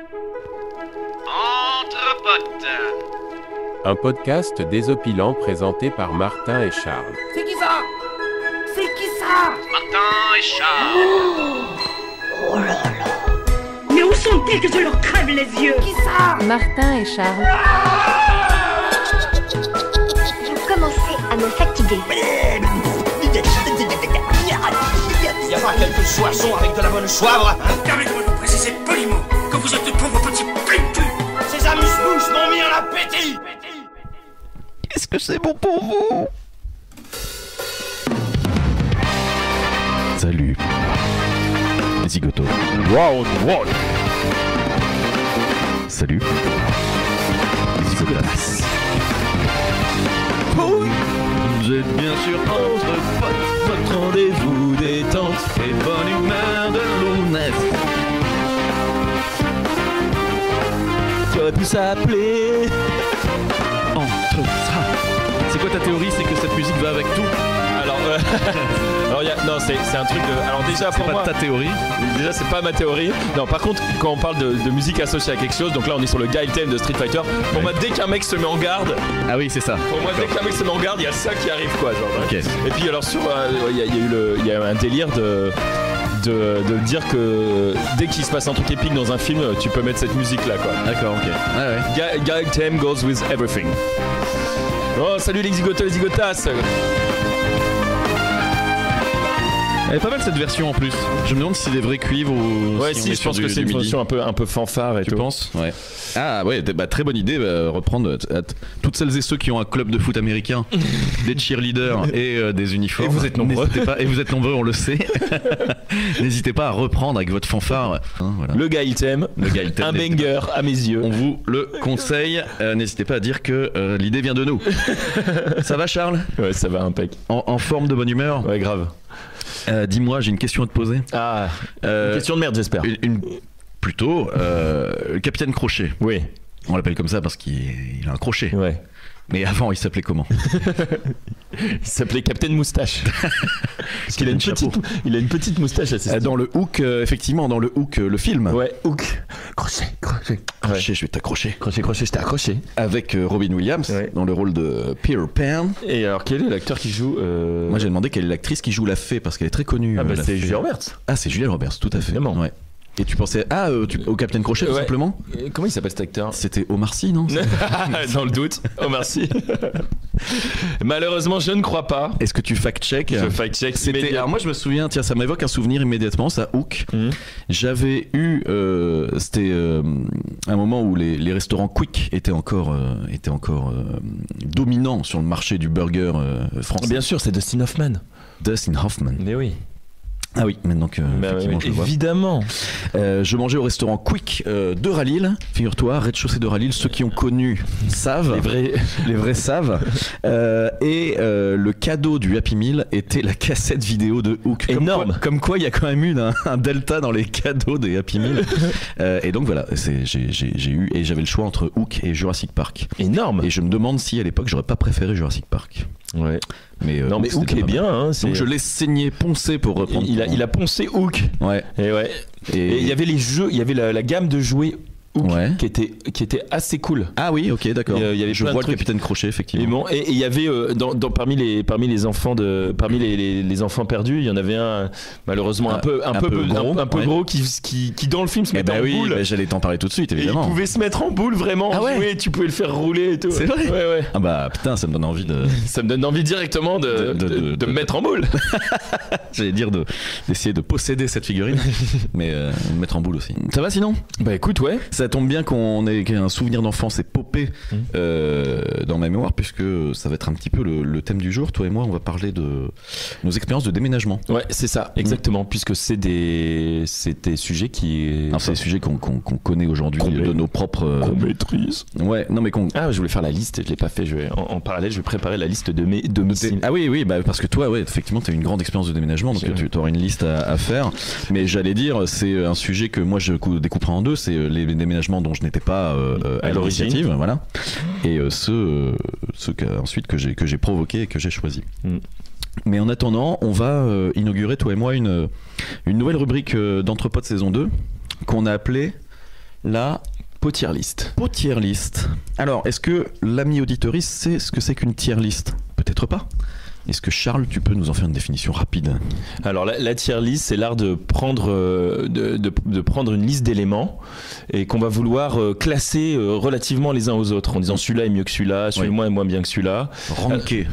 Entre potes. Un podcast désopilant présenté par Martin et Charles. C'est qui ça? C'est qui ça? Martin et Charles. Oh là là. Mais où sont-ils que je leur crève les yeux? Qui ça? Martin et Charles. Je commençais à me fatiguer. Y a pas quelques soissons avec de la bonne soivre? Permettez-moi de vous préciser poliment que vous êtes de pauvres petits printus. Ces amuse-bouches m'ont mis en appétit. Qu'est-ce que c'est bon pour vous? Salut les zigotos. Round one. Salut les zigotas. Vous êtes bien sûr entre potes, votre rendez-vous détente et bonne humeur de lounef. Tu aurais pu s'appeler Entre ça. C'est quoi ta théorie? C'est que cette musique va avec tout? Alors non, c'est un truc de. Alors déjà pour moi, ta théorie. Déjà c'est pas ma théorie. Non, par contre quand on parle de musique associée à quelque chose, donc là on est sur le guy theme de Street Fighter. Pour moi, dès qu'un mec se met en garde, Ah oui, c'est ça. pour moi dès qu'un mec se met en garde, il y a ça qui arrive quoi, genre. Ok. Et puis alors sur, il y a un délire de dire que dès qu'il se passe un truc épique dans un film, tu peux mettre cette musique là quoi. D'accord, ok. Ouais. Guy theme goes with everything. Oh salut les zigotos, les zigotas. Elle est pas mal cette version en plus. Je me demande si c'est des vrais cuivres ou. Ouais, on si, est je sur pense que c'est une du version un peu fanfare et Tu tout. penses? Ouais. Ah ouais, très bonne idée. Reprendre toutes celles et ceux qui ont un club de foot américain, des cheerleaders et des uniformes. Et vous êtes nombreux. N'hésitez pas, et vous êtes nombreux, on le sait. N'hésitez pas à reprendre avec votre fanfare. Hein, voilà. Le guy theme, Le guy theme, un n'hésitez banger à mes yeux. On vous le conseille. N'hésitez pas à dire que l'idée vient de nous. Ça va, Charles? Ouais, ça va impec. En forme de bonne humeur? Ouais, grave. Dis-moi, j'ai une question à te poser. Ah, une question de merde, j'espère. Plutôt, le capitaine Crochet. Oui. On l'appelle comme ça parce qu'il a un crochet. Ouais. Mais avant, il s'appelait comment? Il s'appelait Captain Moustache. Parce qu'il a une petite moustache assez stylée. Dans le Hook, effectivement, dans le Hook, le film. Ouais, Hook. Crochet. Crochet, je vais t'accrocher. Crochet, je t'ai accroché. Avec Robin Williams, Ouais. dans le rôle de Peter Pan. Et alors, quel est l'acteur qui joue Moi, j'ai demandé quelle est l'actrice qui joue la fée, parce qu'elle est très connue. Ah, bah la c'est fée. Julia Roberts. Ah, c'est Julia Roberts, tout à fait. Évidemment. Ouais. Et tu pensais au Capitaine Crochet, tout Ouais. simplement? Comment il s'appelle cet acteur? C'était Omar Sy, non? Dans le doute. Oh, merci. Malheureusement, je ne crois pas. Est-ce que tu fact-check? Je fact-check C'était. immédiatement. Alors moi je me souviens, tiens, ça m'évoque un souvenir immédiatement, ça Hook. J'avais eu, c'était un moment où les restaurants Quick étaient encore dominants sur le marché du burger français. Bien sûr, c'est Dustin Hoffman. Dustin Hoffman. Mais oui. Ah oui, maintenant que effectivement, je le vois. Évidemment. Je mangeais au restaurant Quick de Ralil, figure-toi, rez-de-chaussée de Ralil, ceux qui ont connu savent, les vrais savent. Et le cadeau du Happy Meal était la cassette vidéo de Hook. Énorme. Comme quoi, il y a quand même eu un delta dans les cadeaux des Happy Meal. Et donc voilà, j'ai eu, et j'avais le choix entre Hook et Jurassic Park. Énorme. Et je me demande si à l'époque j'aurais pas préféré Jurassic Park. Ouais. Mais Non, mais Hook est bien. Hein, donc je l'ai saigné, poncé pour reprendre. Il a poncé Hook. Ouais. Et ouais. Et il y avait les jeux, il y avait la gamme de jouets Hook Ouais. qui était assez cool. Ah oui, ok, d'accord. Il y avait Je plein de vois le trucs. Capitaine Crochet, effectivement. Et bon, et il y avait parmi les enfants les enfants perdus, il y en avait un malheureusement un peu gros qui dans le film se Eh mettait bah en oui, boule. bah j'allais t'en parler tout de suite, Et il évidemment. pouvait se mettre en boule vraiment. Ah ouais. Jouer, tu pouvais le faire rouler et tout. C'est vrai. Ouais. Ah bah putain, ça me donne envie de. Ça me donne envie directement de me mettre en boule. J'allais dire d'essayer de posséder cette figurine, mais me mettre en boule aussi. Ça va sinon? Bah écoute, ouais. Ça tombe bien qu'on ait un souvenir d'enfance est popé dans ma mémoire, puisque ça va être un petit peu le thème du jour. Toi et moi, on va parler de nos expériences de déménagement. Ouais, c'est ça, exactement, puisque c'est des sujets qui. Alors, c'est des sujets qu'on connaît aujourd'hui Qu'on de nos propres. qu'on maîtrise. Ouais, non mais qu'on. Ah, je voulais faire la liste, je l'ai pas fait. En parallèle, je vais préparer la liste de mes domiciles. Ah oui, bah parce que toi, ouais, effectivement, tu as une grande expérience de déménagement, donc tu auras une liste à faire. Mais j'allais dire, c'est un sujet que moi je découperai en deux, c'est les déménagements dont je n'étais pas à l'initiative, voilà, et ceux ensuite que j'ai provoqué et que j'ai choisi. Mais en attendant, on va inaugurer, toi et moi, une nouvelle rubrique d'Entre Potes saison 2 qu'on a appelée La Tier list. Tier list. Alors, est-ce que l'ami auditoriste sait ce que c'est qu'une tier list? Peut-être pas. Est-ce que Charles, tu peux nous en faire une définition rapide? Alors la tier list, c'est l'art de prendre, de prendre une liste d'éléments et qu'on va vouloir classer relativement les uns aux autres en disant celui-là est mieux que celui-là, celui-là est moins bien que celui-là. Ranker,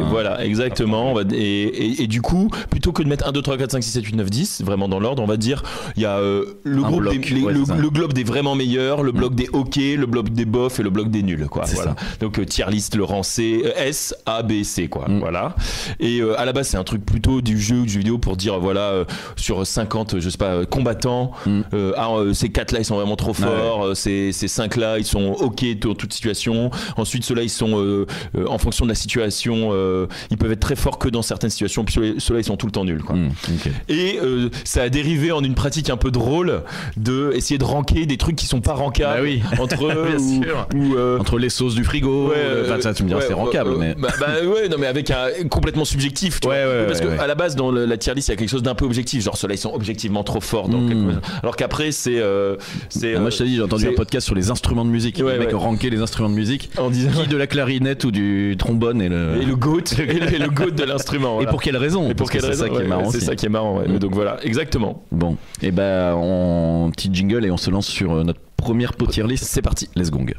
voilà, exactement. Et du coup, plutôt que de mettre 1, 2, 3, 4, 5, 6, 7, 8, 9, 10, vraiment dans l'ordre, on va dire il y a le globe des vraiment meilleurs, le bloc des OK, le bloc des bof et le bloc des nuls. Quoi. Voilà. Donc tier list, le rang C, S, A, B, C. Quoi. Voilà. Et à la base c'est un truc plutôt du jeu vidéo pour dire voilà sur 50 je sais pas combattants ces 4 là ils sont vraiment trop forts, ces 5 là ils sont ok dans toute situation, ensuite ceux là ils sont en fonction de la situation ils peuvent être très forts que dans certaines situations, puis ceux là ils sont tout le temps nuls quoi. Et ça a dérivé en une pratique un peu drôle de essayer de ranker des trucs qui sont pas rankables entre les sauces du frigo, ça tu me diras c'est rankable mais non mais avec un complètement subjectif, tu vois. Parce qu'à la base dans la tier list il y a quelque chose d'un peu objectif, genre ceux-là ils sont objectivement trop forts alors qu'après c'est moi je t'ai dit, j'ai entendu un podcast sur les instruments de musique, les mecs rankaient les instruments de musique en disant qui de la clarinette ou du trombone et le goat le goat de l'instrument voilà. Et pour quelle raison? C'est ça qui est marrant, c'est ça qui est marrant donc voilà exactement. Bon et ben on petit jingle et on se lance sur notre première tier list. C'est parti, let's gong.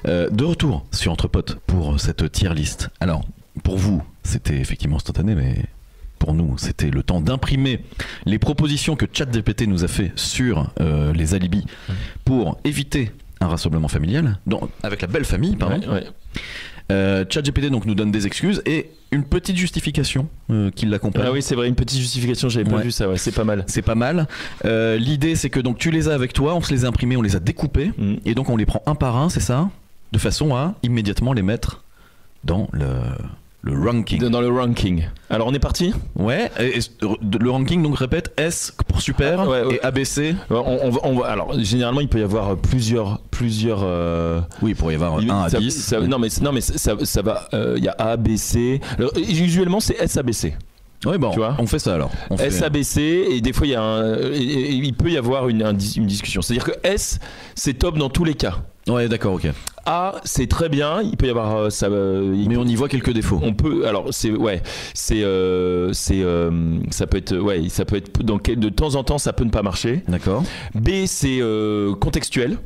De retour sur Entre Potes pour cette tier list. Alors, pour vous, c'était effectivement instantané, mais pour nous, c'était le temps d'imprimer les propositions que ChatGPT nous a fait sur les alibis pour éviter un rassemblement familial, avec la belle famille, pardon. ChatGPT donc nous donne des excuses et une petite justification qui l'accompagne. Ah oui, c'est vrai, une petite justification, j'avais pas vu ça, c'est pas mal. C'est pas mal. L'idée, c'est que donc tu les as avec toi, on se les a imprimés, on les a découpés, et donc on les prend un par un, c'est ça? De façon à immédiatement les mettre dans le ranking. Dans le ranking. Alors on est parti? Ouais. Le ranking donc répète S pour super et ABC. Alors généralement il peut y avoir plusieurs. Oui, il pourrait y avoir 1 à 10. Non mais ça va. Il y a A, B, C. Alors, usuellement c'est S, A, B, C. Oui, bon, on fait ça alors. SABC, et des fois il peut y avoir une discussion. C'est-à-dire que S, c'est top dans tous les cas. Ouais, d'accord, ok. A, c'est très bien, il peut y avoir ça. Mais on y voit quelques défauts. On peut, alors ça peut être, ça peut être de temps en temps, ça peut ne pas marcher. D'accord. B, c'est contextuel,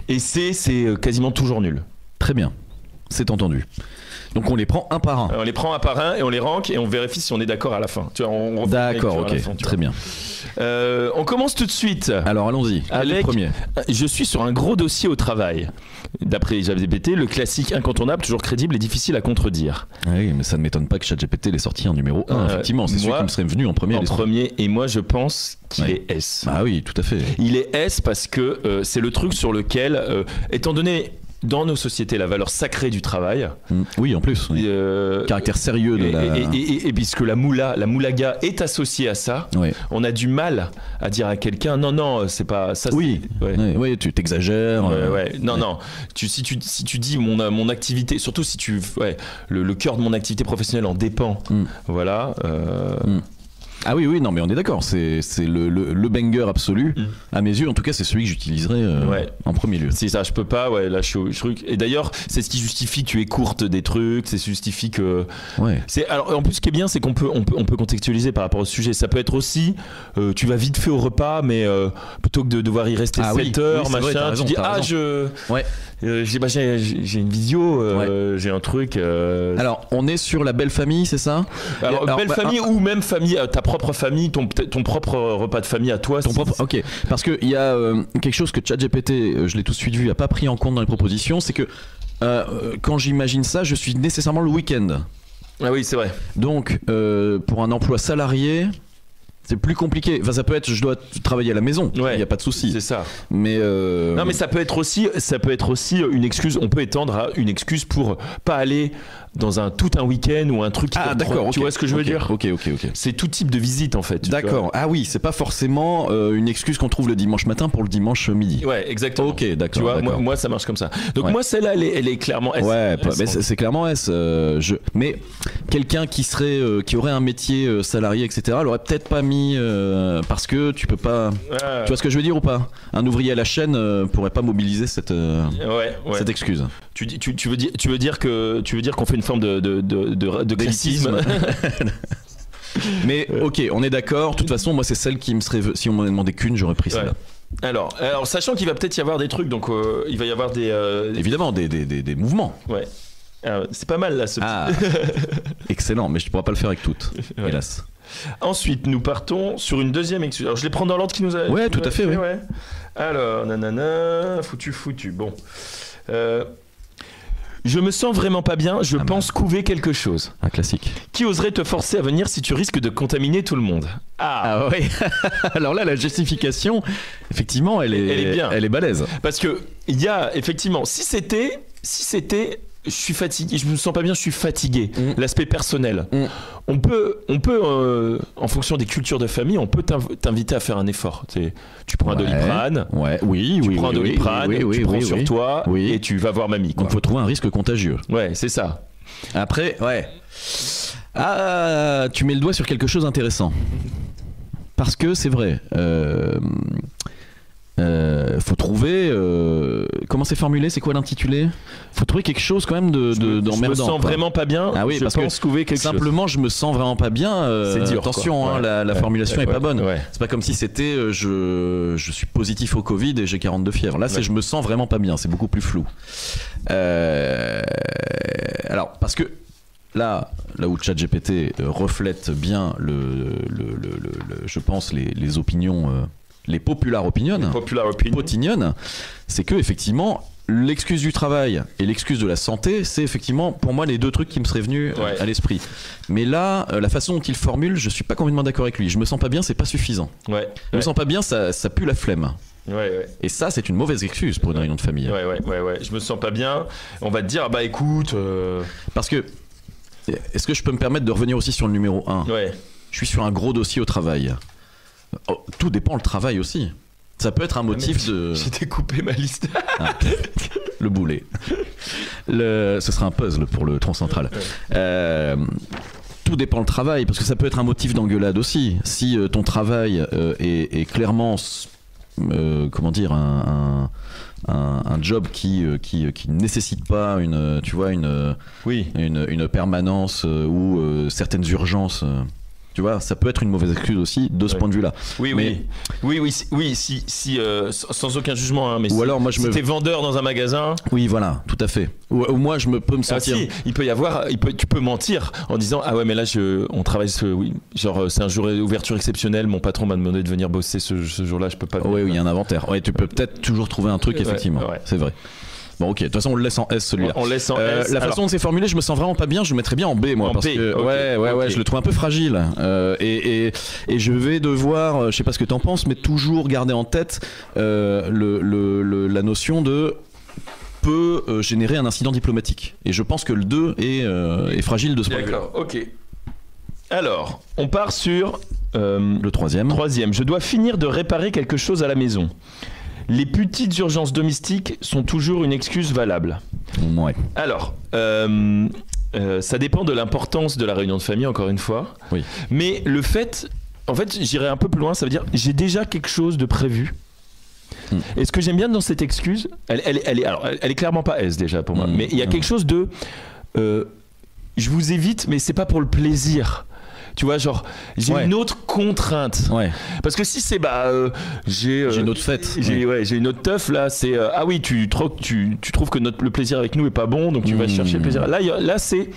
et C, c'est quasiment toujours nul. Très bien, c'est entendu. Donc on les prend un par un. On les prend un par un et on les rank et on vérifie si on est d'accord à la fin. Tu vois, d'accord, ok, très bien. On commence tout de suite. Alors allons-y. Avec le premier. Je suis sur un gros dossier au travail. D'après ChatGPT, le classique incontournable, toujours crédible et difficile à contredire. Oui, mais ça ne m'étonne pas que ChatGPT l'ait sorti en numéro 1. Effectivement, c'est celui qui me serait venu en premier. Et moi je pense qu'il est S. Ah oui, tout à fait. Il est S parce que c'est le truc sur lequel, étant donné dans nos sociétés la valeur sacrée du travail. Oui, en plus. Oui. Caractère sérieux de la... Et puisque la moulaga est associée à ça, on a du mal à dire à quelqu'un non, c'est pas ça. Oui, oui, tu t'exagères. Non. Si tu dis mon activité, surtout si le cœur de mon activité professionnelle en dépend. Voilà. Ah oui, non, mais on est d'accord, c'est le banger absolu. À mes yeux, en tout cas, c'est celui que j'utiliserais en premier lieu. C'est ça, je peux pas, là, je suis. Et d'ailleurs, c'est ce qui justifie que tu écourtes des trucs, c'est ce qui justifie que. Alors, en plus, ce qui est bien, c'est qu'on peut contextualiser par rapport au sujet. Ça peut être aussi, tu vas vite fait au repas, mais plutôt que de devoir y rester 7 heures, machin, tu dis, j'ai une vidéo, j'ai un truc. Alors, on est sur la belle famille, c'est ça? Alors belle famille ou même famille, ta propre famille, ton propre repas de famille à toi. Ok, parce qu'il y a quelque chose que ChatGPT, je l'ai tout de suite vu, a pas pris en compte dans les propositions, c'est que quand j'imagine ça, je suis nécessairement le week-end. Ah oui, c'est vrai. Donc, pour un emploi salarié... C'est plus compliqué. Enfin, ça peut être, je dois travailler à la maison. Il n'y a pas de souci. C'est ça. Mais non, mais ça peut être aussi une excuse. On peut étendre à une excuse pour pas aller tout un week-end ou un truc qui d'accord, tu vois ce que je veux dire. Ok. C'est tout type de visite en fait. D'accord. Ah oui, c'est pas forcément une excuse qu'on trouve le dimanche matin pour le dimanche midi. Ouais, exactement. Ok, d'accord. Tu vois, d'accord. moi ça marche comme ça. Donc moi celle-là elle est clairement S. Ouais, S, mais c'est clairement S. Mais quelqu'un qui aurait un métier salarié, etc., l'aurait peut-être pas mis parce que tu peux pas. Tu vois ce que je veux dire ou pas? Un ouvrier à la chaîne pourrait pas mobiliser cette excuse. Tu veux dire qu'on fait une forme de classisme. Mais ok, on est d'accord. De toute façon, moi c'est celle qui me serait. Si on m'en a demandé qu'une, j'aurais pris celle-là. Alors, sachant qu'il va peut-être y avoir des trucs, donc il va y avoir des. Évidemment, des mouvements. Ouais. C'est pas mal là ce Excellent, mais je ne pourrai pas le faire avec toutes, hélas. Ensuite, nous partons sur une deuxième excuse. Alors, je les prends dans l'ordre qui nous a. Ouais, tout à fait, oui. Ouais. Alors, nanana, foutu. Bon. Je me sens vraiment pas bien, je pense couver quelque chose. Un classique. Qui oserait te forcer à venir si tu risques de contaminer tout le monde? Ah oui. Alors là, la justification, effectivement, elle est bien. Elle est balèze. Parce que il y a effectivement, si c'était, je suis fatigué, je me sens pas bien, je suis fatigué. L'aspect personnel. On peut, en fonction des cultures de famille, on peut t'inviter à faire un effort. Tu prends un Doliprane. Tu prends un Doliprane, tu prends sur toi et tu vas voir mamie. Donc faut trouver un risque contagieux. Ouais, c'est ça. Après, tu mets le doigt sur quelque chose d'intéressant. Parce que c'est vrai. Faut trouver comment c'est formulé, c'est quoi l'intitulé? Faut trouver quelque chose quand même d'emmerdant. Je me sens vraiment pas bien. Ah oui, parce que quelque simplement chose. Je me sens vraiment pas bien. C'est dur, attention, la formulation est pas bonne. C'est pas comme si c'était je suis positif au Covid et j'ai 42 fièvre. Là, c'est je me sens vraiment pas bien. C'est beaucoup plus flou. Alors parce que là où ChatGPT reflète bien je pense les opinions. Les popular opinions, c'est que effectivement l'excuse du travail et l'excuse de la santé, c'est effectivement pour moi les deux trucs qui me seraient venus à l'esprit. Mais là, la façon dont il formule, je suis pas complètement d'accord avec lui. Je me sens pas bien, c'est pas suffisant. Je me sens pas bien, ça pue la flemme. Et ça, c'est une mauvaise excuse pour une réunion de famille. Je me sens pas bien. On va te dire, bah écoute. Parce que, est-ce que je peux me permettre de revenir aussi sur le numéro 1 ? Je suis sur un gros dossier au travail. Tout dépend le travail aussi. Ça peut être un motif de. J'ai découpé ma liste. Le boulet. Ce sera un puzzle pour le tronc central. Tout dépend le travail, parce que ça peut être un motif d'engueulade aussi. Si ton travail est clairement, comment dire, un job qui ne nécessite pas une permanence ou certaines urgences. Tu vois, ça peut être une mauvaise excuse aussi de ce point de vue-là. Si sans aucun jugement, hein, mais ou alors moi si t'es vendeur dans un magasin. Oui, voilà, tout à fait. Ou moi je peux me sentir. Tu peux mentir en disant ah ouais mais là on travaille c'est un jour d'ouverture exceptionnelle, mon patron m'a demandé de venir bosser ce jour-là, je peux pas. Oui, il y a un inventaire. Ouais, tu peux peut-être toujours trouver un truc effectivement. C'est vrai. Bon ok, de toute façon on le laisse en S celui-là. On laisse en S. La façon dont c'est formulé, je me sens vraiment pas bien, je le mettrais bien en B moi. Parce que je le trouve un peu fragile. Et je vais devoir, je sais pas ce que t'en penses, mais toujours garder en tête la notion de peut générer un incident diplomatique. Et je pense que le 2 est fragile de ce point de vue. D'accord, ok. Alors, on part sur le troisième. Je dois finir de réparer quelque chose à la maison. Les petites urgences domestiques sont toujours une excuse valable. Ouais. Alors, ça dépend de l'importance de la réunion de famille, encore une fois. Oui. Mais le fait, en fait, j'irai un peu plus loin, ça veut dire j'ai déjà quelque chose de prévu. Et ce que j'aime bien dans cette excuse, elle est clairement pas S déjà pour moi, mais il y a quelque chose de je vous évite, mais c'est pas pour le plaisir. Tu vois, genre, j'ai une autre contrainte. Parce que si c'est, j'ai une autre fête. J'ai une autre teuf, là, c'est, ah oui, tu trouves que le plaisir avec nous est pas bon, donc tu vas chercher le plaisir. Là c'est,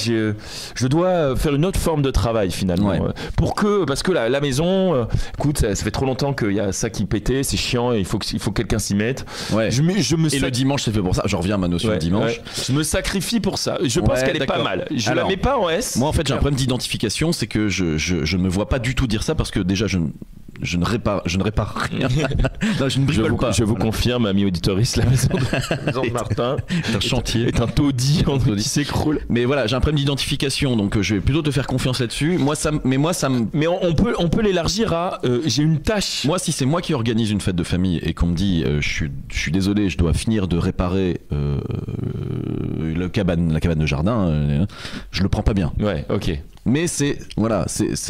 je dois faire une autre forme de travail finalement. Parce que la maison, écoute, ça fait trop longtemps qu'il y a ça qui pétait, c'est chiant, il faut que quelqu'un s'y mette. Le dimanche, c'est fait pour ça. Je reviens à ma notion de dimanche. Je me sacrifie pour ça. Je pense qu'elle est pas mal. Je la mets pas en S. Moi, en fait, j'ai un problème d'identification, c'est que je ne me vois pas du tout dire ça parce que déjà, je ne répare rien. Non, je ne bricole pas. Je vous confirme, ami auditoriste, la maison de Martin est un chantier, est un taudis qui s'écroule. Mais voilà, j'ai un problème d'identification, donc je vais plutôt te faire confiance là-dessus. Mais on peut l'élargir à j'ai une tâche. Moi, si c'est moi qui organise une fête de famille et qu'on me dit je suis désolé, je dois finir de réparer la cabane de jardin, je le prends pas bien. Ouais, ok. Mais c'est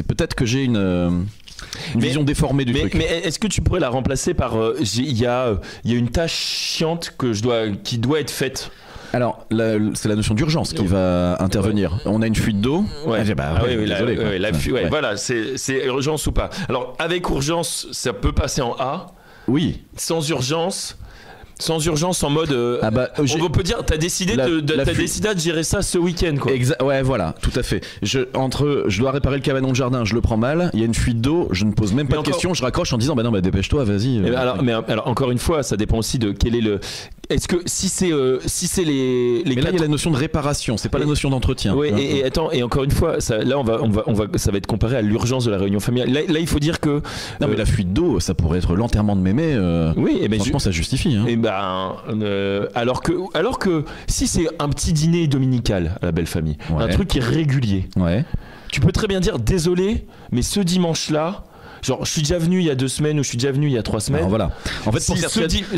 peut-être que j'ai une vision déformée du truc. Mais est-ce que tu pourrais la remplacer par il y a une tâche chiante qui doit être faite? Alors, c'est la notion d'urgence qui va intervenir. Ouais. On a une fuite d'eau. Ouais. Désolé. Voilà, c'est urgence ou pas. Alors, avec urgence, ça peut passer en A. Oui. Sans urgence en mode on peut dire t'as décidé de gérer ça ce week-end quoi. Ouais, voilà, tout à fait. Je dois réparer le cabanon de jardin, je le prends mal, il y a une fuite d'eau, je ne pose même pas de questions, je raccroche en disant dépêche-toi, vas-y. Alors encore une fois, ça dépend aussi de quel est le. Est-ce que si c'est les mais là il y a la notion de réparation, c'est pas la notion d'entretien. Oui, et attends, et encore une fois, ça va être comparé à l'urgence de la réunion familiale. Là il faut dire que non mais la fuite d'eau, ça pourrait être l'enterrement de mémé. Oui, et franchement ça justifie. Alors que si c'est un petit dîner dominical à la belle famille, un truc qui est régulier, tu peux très bien dire désolé, mais ce dimanche-là. Genre, je suis déjà venu il y a 2 semaines ou je suis déjà venu il y a 3 semaines. Alors voilà. En fait,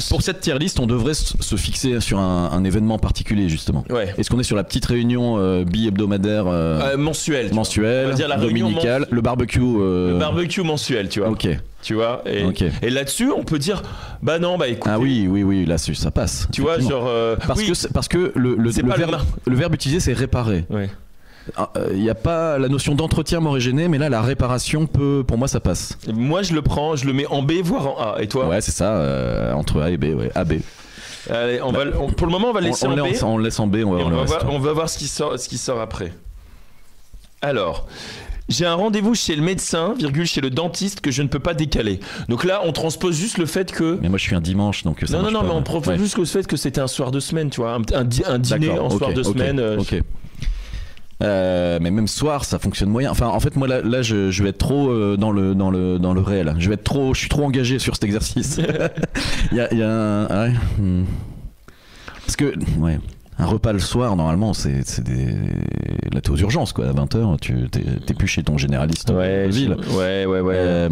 pour cette tier list, on devrait se fixer sur un événement particulier, justement. Ouais. Est-ce qu'on est sur la petite réunion bi-hebdomadaire mensuelle, on va dire la dominicale, le barbecue. Le barbecue mensuel, tu vois. Ok. Tu vois, et là-dessus, on peut dire, écoute. Ah oui, là-dessus, ça passe. Tu vois, genre. Parce que le verbe utilisé, c'est réparer. Ouais. Il n'y a pas la notion d'entretien m'aurait gêné, mais là la réparation pour moi ça passe. Moi je le mets en B voire en A, et toi? Ouais, c'est ça, entre A et B, ouais, AB. Allez, pour le moment on va laisser en B. On laisse en B, on va voir ce qui sort après. Alors, j'ai un rendez-vous chez le médecin, chez le dentiste que je ne peux pas décaler. Donc là, on transpose juste le fait que. Mais moi, je suis un dimanche, donc ça. Non, mais on transpose juste le fait que c'était un soir de semaine, tu vois, un dîner en soir de semaine. Ok. Mais même soir, ça fonctionne moyen. Enfin, en fait, moi là, je vais être trop dans le réel. Je suis trop engagé sur cet exercice. Il y a un. Parce que un repas le soir, normalement, là t'es aux urgences quoi. À 20h, t'es plus chez ton généraliste de ville. Ouais.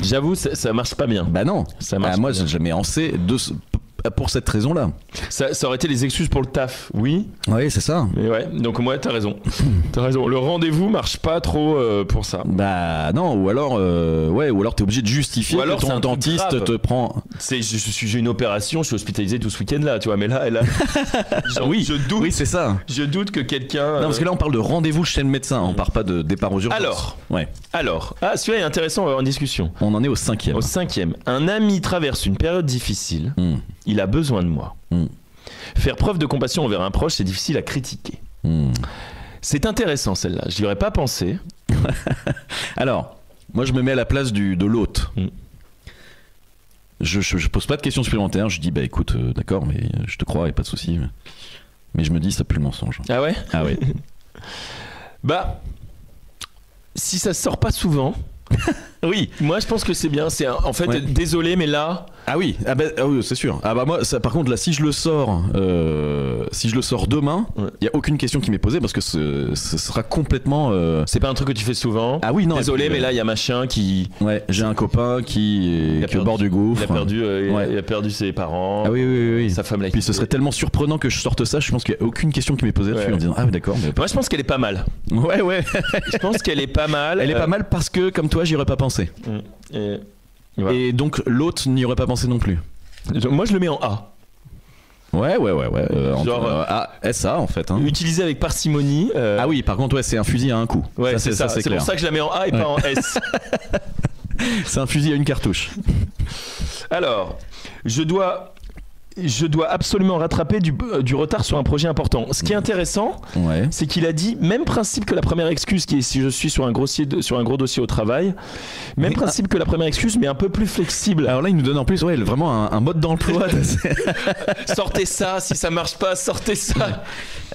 J'avoue, ça marche pas bien. Bah non. Ça marche. Moi, je mets en C pour cette raison-là. Ça aurait été les excuses pour le taf, oui. Oui, c'est ça. Mais ouais, donc moi, t'as raison. Le rendez-vous marche pas trop pour ça. Bah non, ou alors t'es obligé de justifier que ton dentiste te prend. J'ai une opération, je suis hospitalisé tout ce week-end-là, tu vois. Mais là, oui, je doute. Oui, c'est ça. Je doute que quelqu'un. Non, parce que là, on parle de rendez-vous chez le médecin, on parle pas de départ aux urgences. Alors, celui-là est intéressant en discussion. On en est au 5e. Au 5e, un ami traverse une période difficile. Il a besoin de moi. Faire preuve de compassion envers un proche, c'est difficile à critiquer. C'est intéressant celle-là, je n'y aurais pas pensé. Alors, moi je me mets à la place de l'hôte. Je pose pas de questions supplémentaires, je dis écoute, d'accord, mais je te crois, y a pas de souci. Mais je me dis ça pue le mensonge. Ah ouais? Ah ouais. Si ça sort pas souvent. Oui, moi je pense que c'est bien. Désolé, mais là. Ah oui, c'est sûr. Moi, par contre, là, si je le sors demain, il y a aucune question qui m'est posée parce que ce sera complètement. C'est pas un truc que tu fais souvent. Ah oui, non. Désolé, mais là, il y a machin qui. Ouais, j'ai un copain qui est au bord du gouffre. Il a perdu ses parents. Ah oui. Sa femme l'a quitté. Puis ce serait tellement surprenant que je sorte ça. Je pense qu'il y a aucune question qui m'est posée dessus en disant ah oui, d'accord. Mais moi, je pense qu'elle est pas mal. Ouais. Je pense qu'elle est pas mal. Elle est pas mal parce que comme toi, j'y aurais pas pensé. Et donc l'autre n'y aurait pas pensé non plus. Moi je le mets en A. Ouais. Genre SA en fait. Utilisé avec parcimonie. Ah oui, par contre c'est un fusil à un coup. Ouais, c'est ça. C'est pour ça que je la mets en A et pas en S. C'est un fusil à une cartouche. Alors, je dois je dois absolument rattraper du retard sur un projet important. Ce qui est intéressant, c'est qu'il a dit même principe que la première excuse, qui est si je suis sur un gros dossier au travail, même principe que la première excuse, mais un peu plus flexible. Alors là, il nous donne en plus vraiment un mode d'emploi. Sortez ça, si ça marche pas, sortez ça.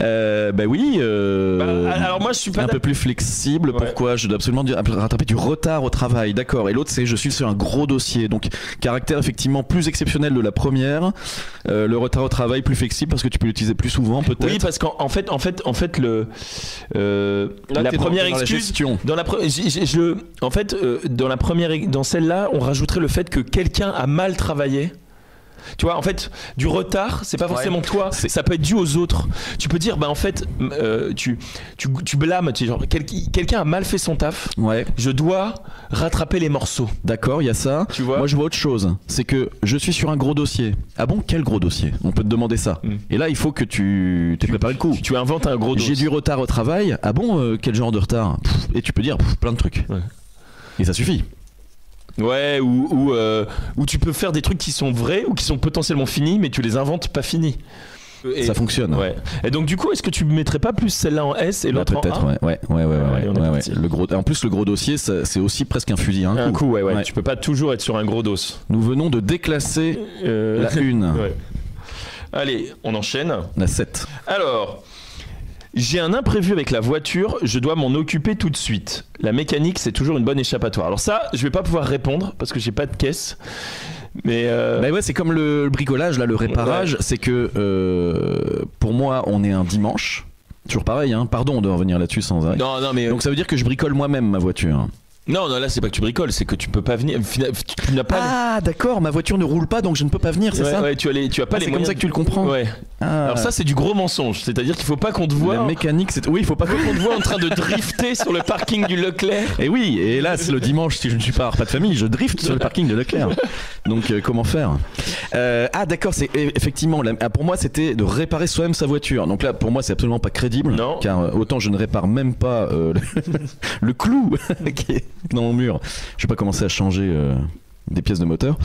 Oui. Alors moi, je suis pas un peu plus flexible. Pourquoi je dois absolument rattraper du retard au travail. D'accord. Et l'autre, c'est je suis sur un gros dossier. Donc caractère effectivement plus exceptionnel de la première. Le retard au travail plus flexible parce que tu peux l'utiliser plus souvent peut-être. Oui, parce qu'en fait la première excuse dans celle-là on rajouterait le fait que quelqu'un a mal travaillé. Tu vois, en fait, du retard, c'est pas forcément toi, ça peut être dû aux autres. Tu peux dire, tu blâmes, tu dis genre, quelqu'un a mal fait son taf, je dois rattraper les morceaux. D'accord, il y a ça. Tu vois. Moi, je vois autre chose. C'est que je suis sur un gros dossier. Ah bon, quel gros dossier ? On peut te demander ça. Et là, il faut que tu prépares le coup. Tu inventes un gros dossier. J'ai du retard au travail. Ah bon, quel genre de retard ? Et tu peux dire plein de trucs. Et ça suffit. Ouais, ou tu peux faire des trucs qui sont vrais ou qui sont potentiellement finis, mais tu les inventes pas finis. Et ça fonctionne. Ouais. Et donc du coup, est-ce que tu mettrais pas plus celle-là en S et l'autre en A ? Peut-être, ouais. En plus, le gros dossier, c'est aussi presque un fusil à un coup. Ouais. Tu peux pas toujours être sur un gros dos. Nous venons de déclasser la 1. Allez, on enchaîne. La 7. Alors... J'ai un imprévu avec la voiture, je dois m'en occuper tout de suite. La mécanique, c'est toujours une bonne échappatoire. Alors ça, je vais pas pouvoir répondre parce que j'ai pas de caisse. Mais c'est comme le bricolage, là, le réparage. C'est que pour moi, on est un dimanche. Toujours pareil, hein. Pardon de revenir là-dessus sans arrêt. Non, mais donc ça veut dire que je bricole moi-même ma voiture. Non, là c'est pas que tu bricoles, c'est que tu peux pas venir. Tu n'as pas. Ah, d'accord, ma voiture ne roule pas donc je ne peux pas venir, c'est ça ? Ouais, tu as pas les moyens. C'est comme ça que tu le comprends. Ouais. Alors ça c'est du gros mensonge, c'est-à-dire qu'il faut pas qu'on te voit. La mécanique, c'est. Oui, il faut pas qu'on te voit en train de drifter sur le parking du Leclerc. Et oui, et là c'est le dimanche, si je ne suis pas repas de famille, je drift sur le parking de Leclerc. Donc comment faire ? D'accord, c'est effectivement. Pour moi, c'était de réparer soi-même sa voiture. Donc là, pour moi, c'est absolument pas crédible. Non. Car autant je ne répare même pas le clou qui est dans mon mur. Je vais pas commencer à changer des pièces de moteur.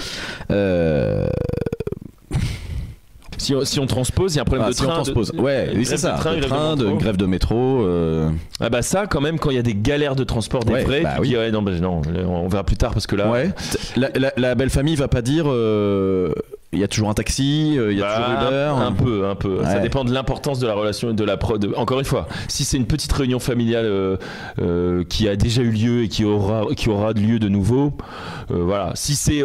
Si on transpose, il y a un problème de train. Oui, c'est ça. De train, de grève de métro. Ah bah ça, quand même, quand il y a des galères de transport des vrais, non, on verra plus tard parce que là. Ouais. La belle famille va pas dire. Il y a toujours un taxi, il y a toujours Uber. Un peu. Ouais. Ça dépend de l'importance de la relation et de la prod. Encore une fois, si c'est une petite réunion familiale qui a déjà eu lieu et qui aura lieu de nouveau, voilà. Si c'est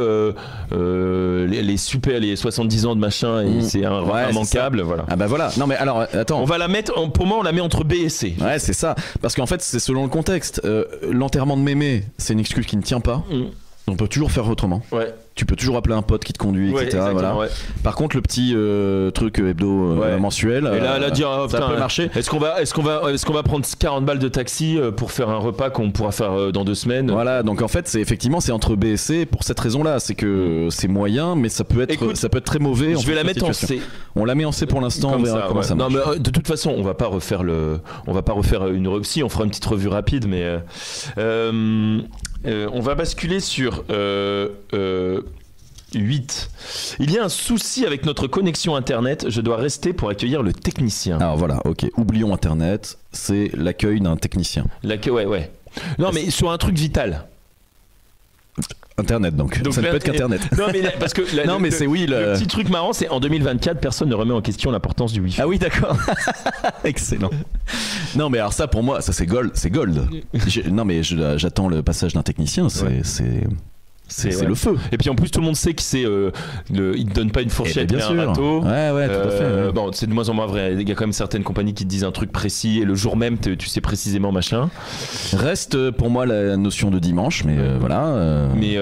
les 70 ans de machin et c'est immanquable, voilà. Ah bah voilà. Non mais alors attends. On va la mettre. Pour moi, on la met entre B et C. Ouais, c'est ça. Parce qu'en fait, c'est selon le contexte. L'enterrement de mémé, c'est une excuse qui ne tient pas. On peut toujours faire autrement. Ouais. Tu peux toujours appeler un pote qui te conduit, etc. Voilà. Ouais. Par contre, le petit truc hebdo mensuel, et là dire ça peut marcher. Est-ce qu'on va prendre 40 balles de taxi pour faire un repas qu'on pourra faire dans 2 semaines ? Voilà. Donc en fait, c'est entre B et C pour cette raison-là. C'est que c'est moyen, mais ça peut être très mauvais. Je vais la mettre en C. On la met en C pour l'instant. On verra comment ça marche. Non, mais de toute façon, on va pas refaire une revue. Si, on fera une petite revue rapide, mais on va basculer sur 8. Il y a un souci avec notre connexion internet. Je dois rester pour accueillir le technicien. Alors voilà, ok. Oublions internet. C'est l'accueil d'un technicien. Ouais. Non, mais sur un truc vital. Internet donc ça ne peut être qu'internet. Non mais parce que le petit truc marrant, c'est en 2024 personne ne remet en question l'importance du Wi-Fi. Ah oui, d'accord. Excellent. Non mais alors ça pour moi ça c'est gold. Non mais j'attends le passage d'un technicien, c'est le feu. Et puis en plus tout le monde sait que il ne donne pas une fourchette mais un râteau. Ouais, tout à fait. Bon, c'est de moins en moins vrai. Il y a quand même certaines compagnies qui te disent un truc précis et le jour même tu sais précisément machin. Reste pour moi la notion de dimanche, mais voilà. Mais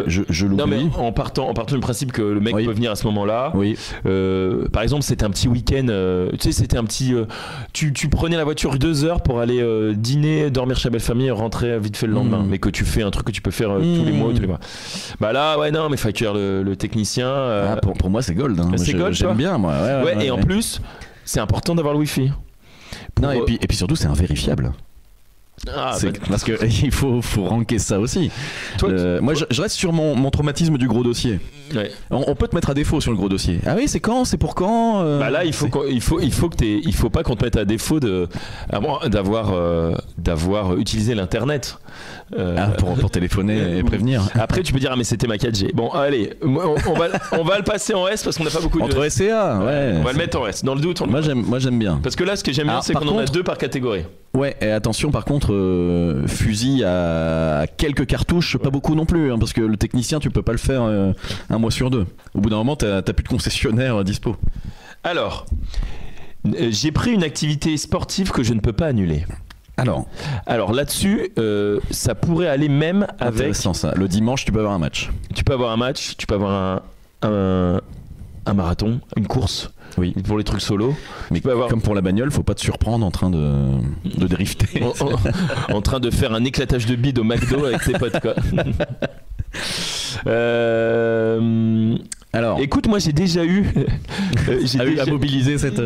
je l'oublie. Non mais en partant du principe que le mec peut venir à ce moment-là. Oui. Par exemple, c'était un petit week-end. Tu sais, c'était un petit. Tu prenais la voiture 2 heures pour aller dîner, dormir chez la belle famille, et rentrer vite fait le lendemain. Mais que tu fais un truc que tu peux faire tous les mois. Bah là, mais faut accueillir le technicien. Pour moi, c'est gold. Hein. C'est gold, j'aime bien, moi. Ouais, et en plus, c'est important d'avoir le Wi-Fi. Non, et puis surtout, c'est invérifiable. Parce que il faut ranker ça aussi. Moi, je reste sur mon traumatisme du gros dossier. Ouais. On peut te mettre à défaut sur le gros dossier. Ah oui, c'est quand? C'est pour quand? Là, il faut pas qu'on te mette à défaut d'avoir utilisé l'internet. Pour téléphoner et prévenir. Après, tu peux dire mais c'était ma 4G. Bon, allez, on va le passer en S parce qu'on n'a pas beaucoup de. Entre S et A, ouais. On va le mettre en S. Dans le doute. Moi, j'aime bien. Parce que là, ce que j'aime bien, c'est qu'on en a 2 par catégorie. Ouais, et attention, par contre, fusil à quelques cartouches, pas beaucoup non plus, parce que le technicien, tu peux pas le faire un mois sur 2. Au bout d'un moment, t'as plus de concessionnaire dispo. Alors, j'ai pris une activité sportive que je ne peux pas annuler. Alors là-dessus, ça pourrait aller même avec. Intéressant ça. Le dimanche, tu peux avoir un match. Tu peux avoir un match, tu peux avoir un marathon, une course. Oui. Pour les trucs solo. Mais comme pour la bagnole, faut pas te surprendre en train de drifter. en train de faire un éclatage de bide au McDo avec tes potes, quoi. Alors, écoute, moi j'ai déjà eu à mobiliser cette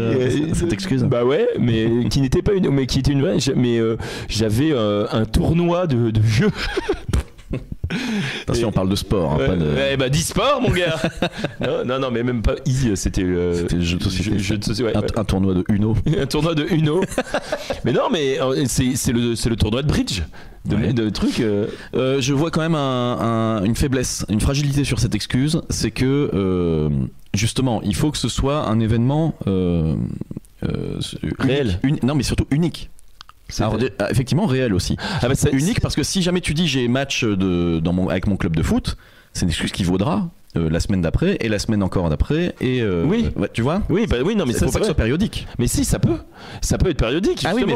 excuse. Bah ouais, mais qui n'était pas mais qui était une vraie. Mais j'avais un tournoi de jeux. Attention, on parle de sport, pas de. Bah dis sport, mon gars. non, mais même pas c'était le jeu de société. Ouais. Un tournoi de Uno. Un tournoi de Uno. Mais non, mais c'est le tournoi de bridge. De trucs. Je vois quand même une faiblesse, une fragilité sur cette excuse, c'est que justement, il faut que ce soit un événement réel. Non, mais surtout unique. Alors, effectivement, réel aussi. Unique parce que si jamais tu dis j'ai match avec mon club de foot, c'est une excuse qui vaudra la semaine d'après et la semaine encore d'après et oui. Ouais, tu vois. Oui, non, mais ça faut pas que ce soit périodique. Mais si, ça peut être périodique. Justement. Ah oui, mais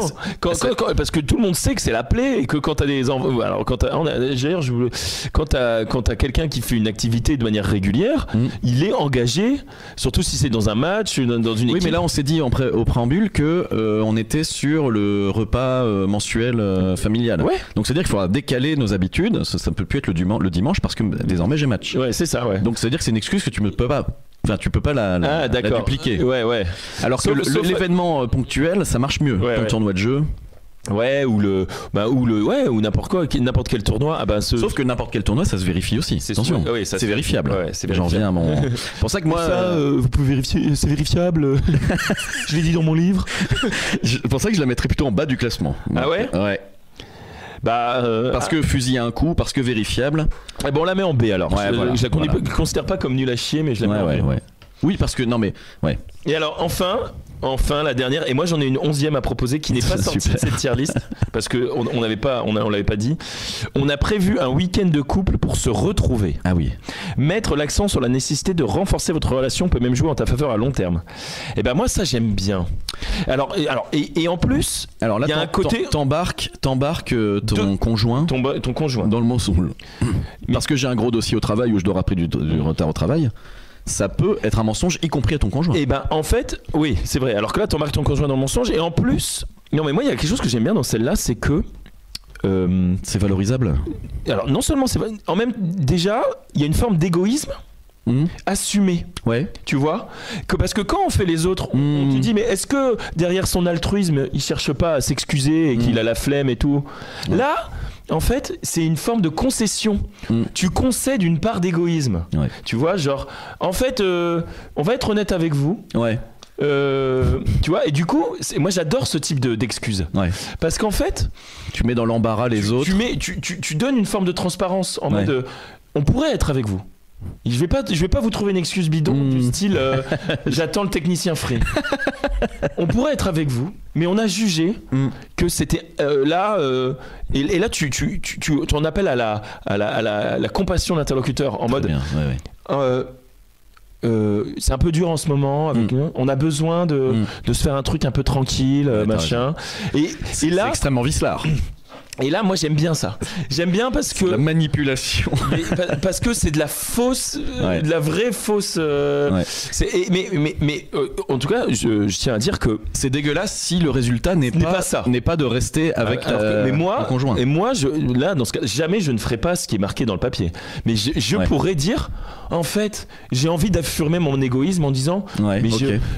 parce que tout le monde sait que c'est la plaie et que quand t'as des alors quand t'as quelqu'un qui fait une activité de manière régulière, il est engagé, surtout si c'est dans un match, dans une équipe. Oui, mais là on s'est dit au préambule que on était sur le repas mensuel familial. Ouais. Donc c'est à dire qu'il faudra décaler nos habitudes. Ça ne peut plus être le dimanche parce que désormais j'ai match. Ouais, c'est ça. Ouais. Donc ça veut dire que c'est une excuse que tu ne peux pas. Enfin, tu peux pas la dupliquer. Ouais. Alors que l'événement ponctuel, ça marche mieux. Comme tournoi de jeu. Ouais, ou n'importe quel tournoi. Sauf que n'importe quel tournoi, ça se vérifie aussi. Attention, c'est vérifiable. Ouais, j'en viens à mon. C'est pour ça que moi. vous pouvez vérifier, c'est vérifiable. Je l'ai dit dans mon livre. C'est pour ça que je la mettrais plutôt en bas du classement. Ah ouais. Ouais. Parce que fusil à un coup, parce que vérifiable. On la met en B alors. Ouais, je la considère pas comme nulle à chier, mais je la mets en B. Ouais. Oui, parce que non mais ouais. Et alors enfin la dernière, et moi j'en ai une 11e à proposer qui n'est pas sortie de cette tier list parce que on l'avait pas dit. On a prévu un week-end de couple pour se retrouver. Ah oui. Mettre l'accent sur la nécessité de renforcer votre relation peut même jouer en ta faveur à long terme. Et ben moi ça j'aime bien. Alors et en plus, alors là il y a un côté t'embarques ton conjoint ton conjoint dans le mensonge. Parce que j'ai un gros dossier au travail où je dois rappeler du retard au travail. Ça peut être un mensonge, y compris à ton conjoint. Et ben en fait, oui, c'est vrai. Alors que là, t'embarques ton conjoint dans le mensonge. Et en plus, non mais moi, il y a quelque chose que j'aime bien dans celle-là, c'est que c'est valorisable. Alors non seulement déjà, il y a une forme d'égoïsme assumé. Ouais. Tu vois parce que quand on fait les autres, on te dit mais est-ce que derrière son altruisme, il cherche pas à s'excuser et qu'il a la flemme et tout. Ouais. Là. En fait, c'est une forme de concession. Tu concèdes une part d'égoïsme. Ouais. Tu vois, genre, en fait, on va être honnête avec vous. Ouais. Tu vois, et du coup, moi j'adore ce type d'excuses. Ouais. Parce qu'en fait, tu mets dans l'embarras les autres. Tu donnes une forme de transparence en mode, on pourrait être avec vous. Je vais pas vous trouver une excuse bidon du style j'attends le technicien frais. On pourrait être avec vous, mais on a jugé que c'était là et là tu en appelles à la compassion de l'interlocuteur en mode c'est un peu dur en ce moment avec nous. On a besoin de se faire un truc un peu tranquille, machin. Et là c'est extrêmement vicelard. Et là, moi, j'aime bien ça. J'aime bien parce que la manipulation. Parce que c'est de la fausse, de la vraie fausse. Mais en tout cas, je tiens à dire que c'est dégueulasse si le résultat n'est pas de rester avec ton conjoint. Et moi, là, dans ce cas, jamais je ne ferai pas ce qui est marqué dans le papier. Mais je pourrais dire, en fait, j'ai envie d'affirmer mon égoïsme en disant,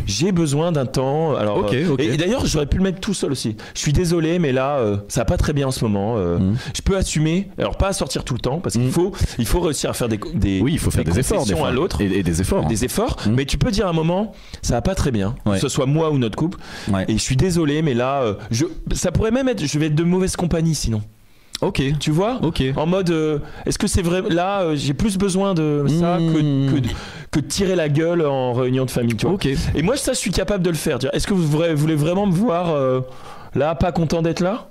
j'ai besoin d'un temps. Alors, et d'ailleurs, j'aurais pu le mettre tout seul aussi. Je suis désolé, mais là, ça va pas très bien en ce moment. Je peux assumer, alors pas à sortir tout le temps parce qu'il faut réussir à faire des il faut faire des efforts à l'autre et des efforts mais tu peux dire à un moment ça va pas très bien, que ce soit moi ou notre couple, et je suis désolé mais là ça pourrait même être je vais être de mauvaise compagnie sinon. Ok. Tu vois, en mode est-ce que c'est vrai là j'ai plus besoin de ça que de tirer la gueule en réunion de famille, tu vois. Et moi ça je suis capable de le faire. Est-ce que vous voulez vraiment me voir là pas content d'être là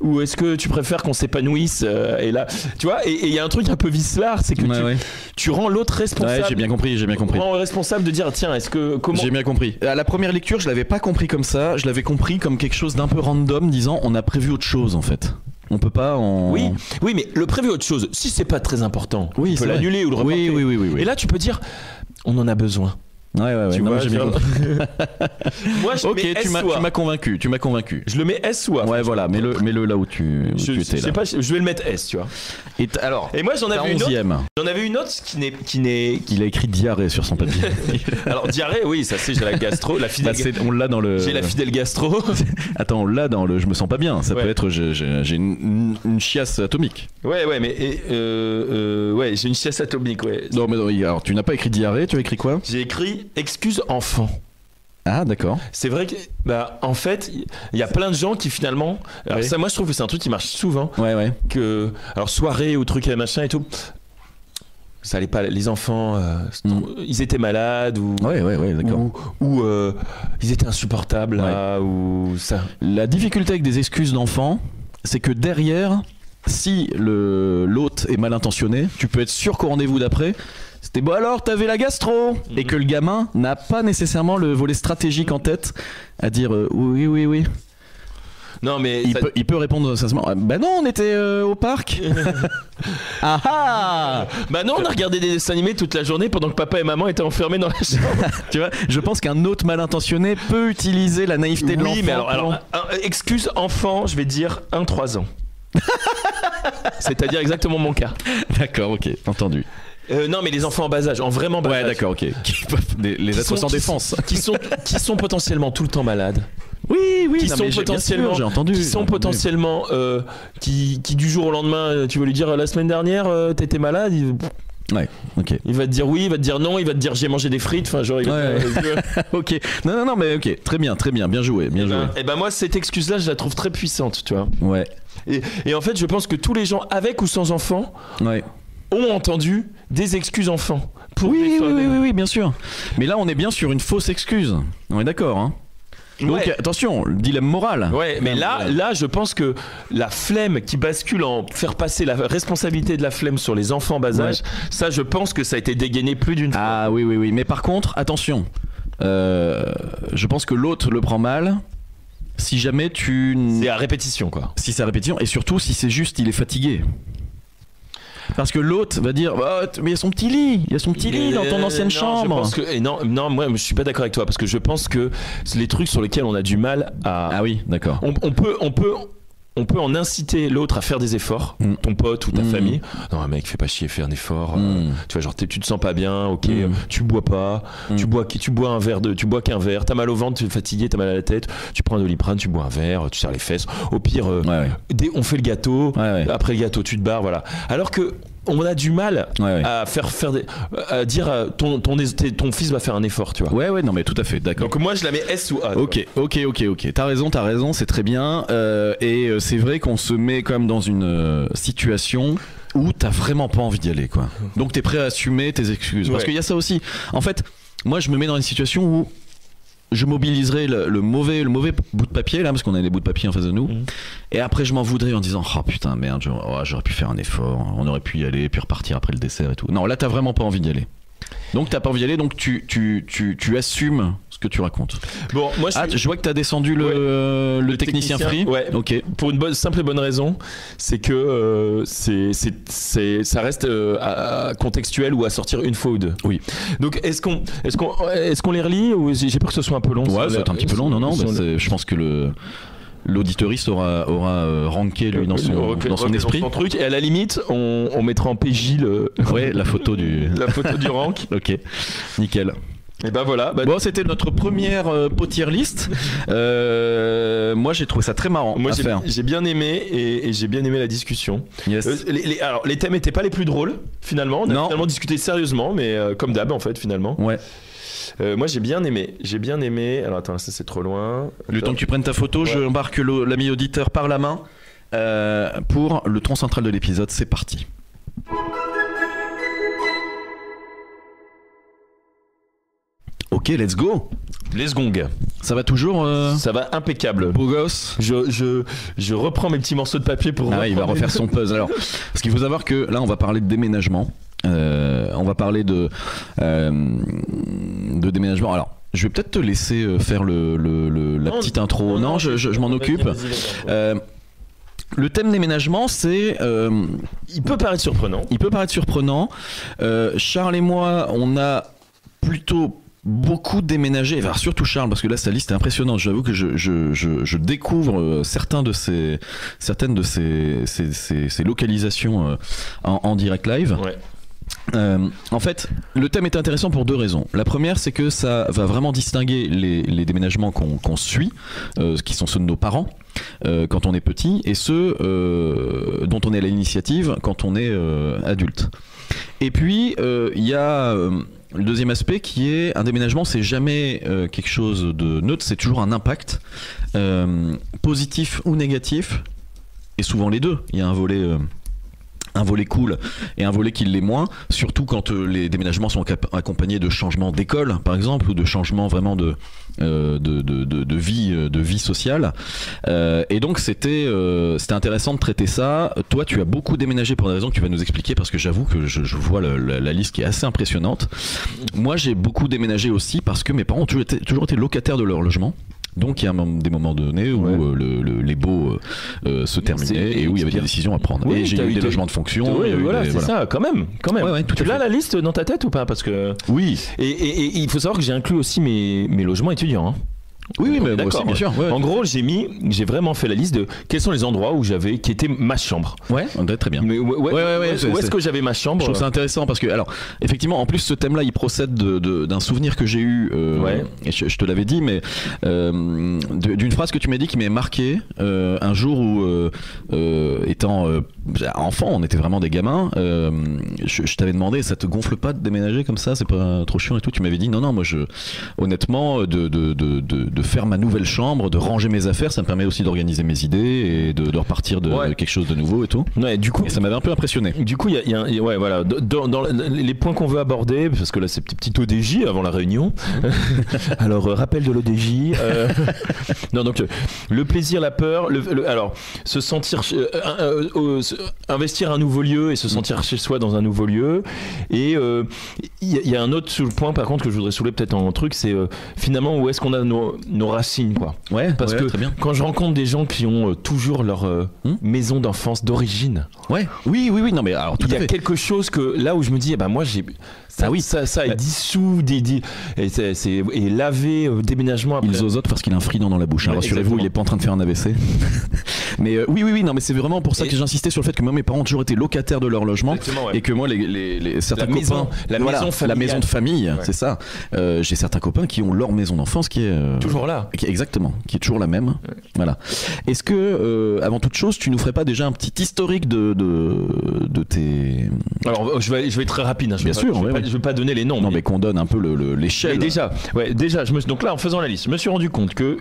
ou est-ce que tu préfères qu'on s'épanouisse et là, tu vois, et il y a un truc un peu vicelard, c'est que tu rends l'autre responsable. Ouais, j'ai bien compris. Rends responsable de dire tiens, est-ce que comment. J'ai bien compris. À la première lecture, je l'avais pas compris comme ça. Je l'avais compris comme quelque chose d'un peu random, disant on a prévu autre chose en fait. On peut pas en. Oui, mais le prévu autre chose, si c'est pas très important, on peut l'annuler ou le reporter. Oui. Et là, tu peux dire on en a besoin. Ouais. Tu vois, j'ai bien compris. Moi, je mets S ou A. Tu m'as convaincu. Je le mets S ou A. Ouais, voilà, mets-le là où tu étais. Je sais pas, je vais le mettre S, tu vois. Et moi, j'en avais une autre qui n'est. Il a écrit diarrhée sur son papier. Alors, diarrhée, oui, ça c'est, j'ai la gastro. On l'a dans le. J'ai la fidèle gastro. Attends, on l'a dans le. Je me sens pas bien. Ça peut être. J'ai une chiasse atomique. Ouais, mais. J'ai une chiasse atomique, ouais. Non, mais alors, tu n'as pas écrit diarrhée, tu as écrit quoi? J'ai écrit excuse enfant. Ah d'accord. C'est vrai que en fait il y a plein de gens qui finalement alors ça moi je trouve que c'est un truc qui marche souvent que alors soirée ou truc et machin et tout ça allait pas les enfants ils étaient malades ou d'accord ou ils étaient insupportables là, ou ça. La difficulté avec des excuses d'enfants c'est que derrière si l'hôte est mal intentionné tu peux être sûr qu'au rendez-vous d'après c'était bon alors t'avais la gastro et que le gamin n'a pas nécessairement le volet stratégique en tête à dire oui. Non mais il peut répondre sincèrement bah non on était au parc. Ah bah non on a regardé des dessins animés toute la journée pendant que papa et maman étaient enfermés dans la chambre. Tu vois, je pense qu'un autre mal intentionné peut utiliser la naïveté de l'enfant. Oui mais alors excuse enfant je vais dire 1-3 ans. C'est-à-dire exactement mon cas. D'accord, ok, entendu. Non mais les enfants en bas âge, en vraiment bas âge. Ouais d'accord, ok. Les êtres sans défense. Qui sont potentiellement tout le temps malades. Oui. Qui sont potentiellement, j'ai entendu. Qui sont potentiellement, qui du jour au lendemain, tu vas lui dire la semaine dernière, t'étais malade. Ouais, ok. Il va te dire oui, il va te dire non, il va te dire j'ai mangé des frites, enfin genre. Ok. Non, mais ok, très bien, bien joué. Et ben moi cette excuse-là, je la trouve très puissante, tu vois. Ouais. Et en fait, je pense que tous les gens avec ou sans enfants. Ont entendu des excuses enfants. Oui, bien sûr. Mais là, on est bien sur une fausse excuse. On est d'accord, hein. Donc attention, le dilemme moral. Ouais, mais là, je pense que la flemme qui bascule en faire passer la responsabilité de la flemme sur les enfants bas âge, ça, je pense que ça a été dégainé plus d'une fois. Ah oui. Mais par contre, attention, je pense que l'autre le prend mal. Si jamais c'est à répétition, quoi. Si c'est à répétition, et surtout si c'est juste, il est fatigué. Parce que l'autre va dire mais il y a son petit lit, dans ton ancienne chambre. Je pense que, non, moi je suis pas d'accord avec toi parce que je pense que c'est les trucs sur lesquels on a du mal à. Ah oui, d'accord. On peut en inciter l'autre à faire des efforts, ton pote ou ta famille. Non, mec, fais pas chier, fais un effort. Tu vois, genre tu te sens pas bien, ok, tu bois pas, tu bois qu'un verre, t'as mal au ventre, tu es fatigué, t'as mal à la tête, tu prends un Doliprane, tu bois un verre, tu serres les fesses. Au pire, on fait le gâteau, après le gâteau, tu te barres, voilà. Alors que on a du mal à à dire ton fils va faire un effort, tu vois. Ouais, non mais tout à fait, d'accord. Donc moi je la mets S ou A. Ok. T'as raison, c'est très bien. Et c'est vrai qu'on se met quand même dans une situation où t'as vraiment pas envie d'y aller, quoi. Donc t'es prêt à assumer tes excuses. Parce qu'il y a ça aussi. En fait, moi je me mets dans une situation où je mobiliserai le mauvais bout de papier là, parce qu'on a des bouts de papier en face de nous, et après je m'en voudrais en disant oh putain merde, j'aurais pu faire un effort, on aurait pu y aller puis repartir après le dessert et tout. Non, là t'as vraiment pas envie d'y aller. Donc t'as pas envie d'y aller, donc tu assumes ce que tu racontes. Bon, moi je vois que t'as descendu le technicien free. Ouais. Ok. Pour une simple et bonne raison, c'est que ça reste contextuel ou à sortir une fois ou deux. Oui. Donc est-ce qu'on les relit ou j'ai peur que ce soit un peu long? Ouais, c'est un petit peu long. Non. Je pense que l'auditoriste aura ranké lui dans son esprit. Son truc, et à la limite, on mettra en PJ la photo du rank. Ok, nickel. Et ben voilà. Bon, c'était notre première tier list. Moi, j'ai trouvé ça très marrant. Moi, j'ai bien aimé et j'ai bien aimé la discussion. Yes. Alors, les thèmes n'étaient pas les plus drôles finalement. On a finalement discuté sérieusement, mais comme d'hab en fait finalement. Ouais. Moi j'ai bien aimé. Alors attends, ça c'est trop loin. Le temps que tu prennes ta photo, je embarque l'ami auditeur par la main pour le tronc central de l'épisode. C'est parti. Ok, let's go. Les gongs. Ça va toujours Ça va impeccable. Beau gosse. Je reprends mes petits morceaux de papier pour. Il va refaire son puzzle. Alors, parce qu'il faut savoir que là, on va parler de déménagement. On va parler de déménagement. Alors, je vais peut-être te laisser faire la petite intro. Non, je m'en occupe. Le thème déménagement, c'est... il peut paraître surprenant. Charles et moi, on a plutôt beaucoup déménagé, enfin, surtout Charles, parce que là sa liste est impressionnante. J'avoue que je découvre certaines de ces localisations en direct live. Ouais. En fait, le thème est intéressant pour deux raisons. La première, c'est que ça va vraiment distinguer les déménagements qu'on suit, qui sont ceux de nos parents quand on est petit, et ceux dont on est à l'initiative quand on est adulte. Et puis, il y a le deuxième aspect qui est un déménagement, c'est jamais quelque chose de neutre, c'est toujours un impact positif ou négatif, et souvent les deux. Il y a un volet cool et un volet qui l'est moins, surtout quand les déménagements sont accompagnés de changements d'école par exemple, ou de changements vraiment de vie sociale, et donc c'était intéressant de traiter ça. Toi tu as beaucoup déménagé pour des raisons que tu vas nous expliquer, parce que j'avoue que je vois la liste qui est assez impressionnante. Moi j'ai beaucoup déménagé aussi parce que mes parents ont toujours été locataires de leur logement. Donc il y a des moments donnés où les baux se terminaient et où il y avait des décisions à prendre. Oui, et j'ai eu des logements de fonction. Voilà, c'est ça, quand même. Ouais, tu l'as la liste dans ta tête ou pas? Parce que... Oui. Et il faut savoir que j'ai inclus aussi mes logements étudiants. Hein. Oui, mais moi aussi, bien sûr. Ouais. En gros, j'ai vraiment fait la liste de quels sont les endroits où qui était ma chambre. Ouais, très bien. Mais où est-ce que j'avais ma chambre? Je trouve ça intéressant parce que, alors, effectivement, en plus, ce thème-là, il procède d'un souvenir que j'ai eu, et je te l'avais dit, mais d'une phrase que tu m'as dit qui m'est marqué un jour où, étant enfant, on était vraiment des gamins, je t'avais demandé, ça te gonfle pas de déménager comme ça, c'est pas trop chiant et tout? Tu m'avais dit non, moi, honnêtement, de faire ma nouvelle chambre, de ranger mes affaires, ça me permet aussi d'organiser mes idées et de repartir de quelque chose de nouveau et tout. Ouais, du coup, et ça m'avait un peu impressionné. Du coup, il y a voilà, dans les points qu'on veut aborder, parce que là c'est petit ODJ avant la réunion. Alors rappel de l'ODJ. Non, donc le plaisir, la peur, alors se sentir, investir un nouveau lieu et se sentir chez soi dans un nouveau lieu. Et il y a un autre point par contre que je voudrais soulever peut-être en truc, c'est finalement où est-ce qu'on a nos racines, quoi. Ouais, parce que très bien. Quand je rencontre des gens qui ont toujours leur maison d'enfance d'origine. Ouais. Oui, non mais alors tout il y a quelque chose que là où je me dis, moi j'ai ça est dissous, et lavé, déménagement après. Il zozote parce qu'il a un frident dans la bouche. Ouais, rassurez-vous, il est pas en train de faire un AVC. Mais oui, non, mais c'est vraiment pour ça que j'insistais sur le fait que moi, mes parents ont toujours été locataires de leur logement, et que moi, certains copains, la maison de famille, c'est ça. J'ai certains copains qui ont leur maison d'enfance qui est toujours là. Exactement, qui est toujours la même. Ouais. Voilà. Est-ce que, avant toute chose, tu nous ferais pas déjà un petit historique de tes... Alors, je vais être très rapide. Hein, bien sûr. Je veux pas donner les noms. Non, mais qu'on donne un peu l'échelle. Déjà, donc là, en faisant la liste, je me suis rendu compte que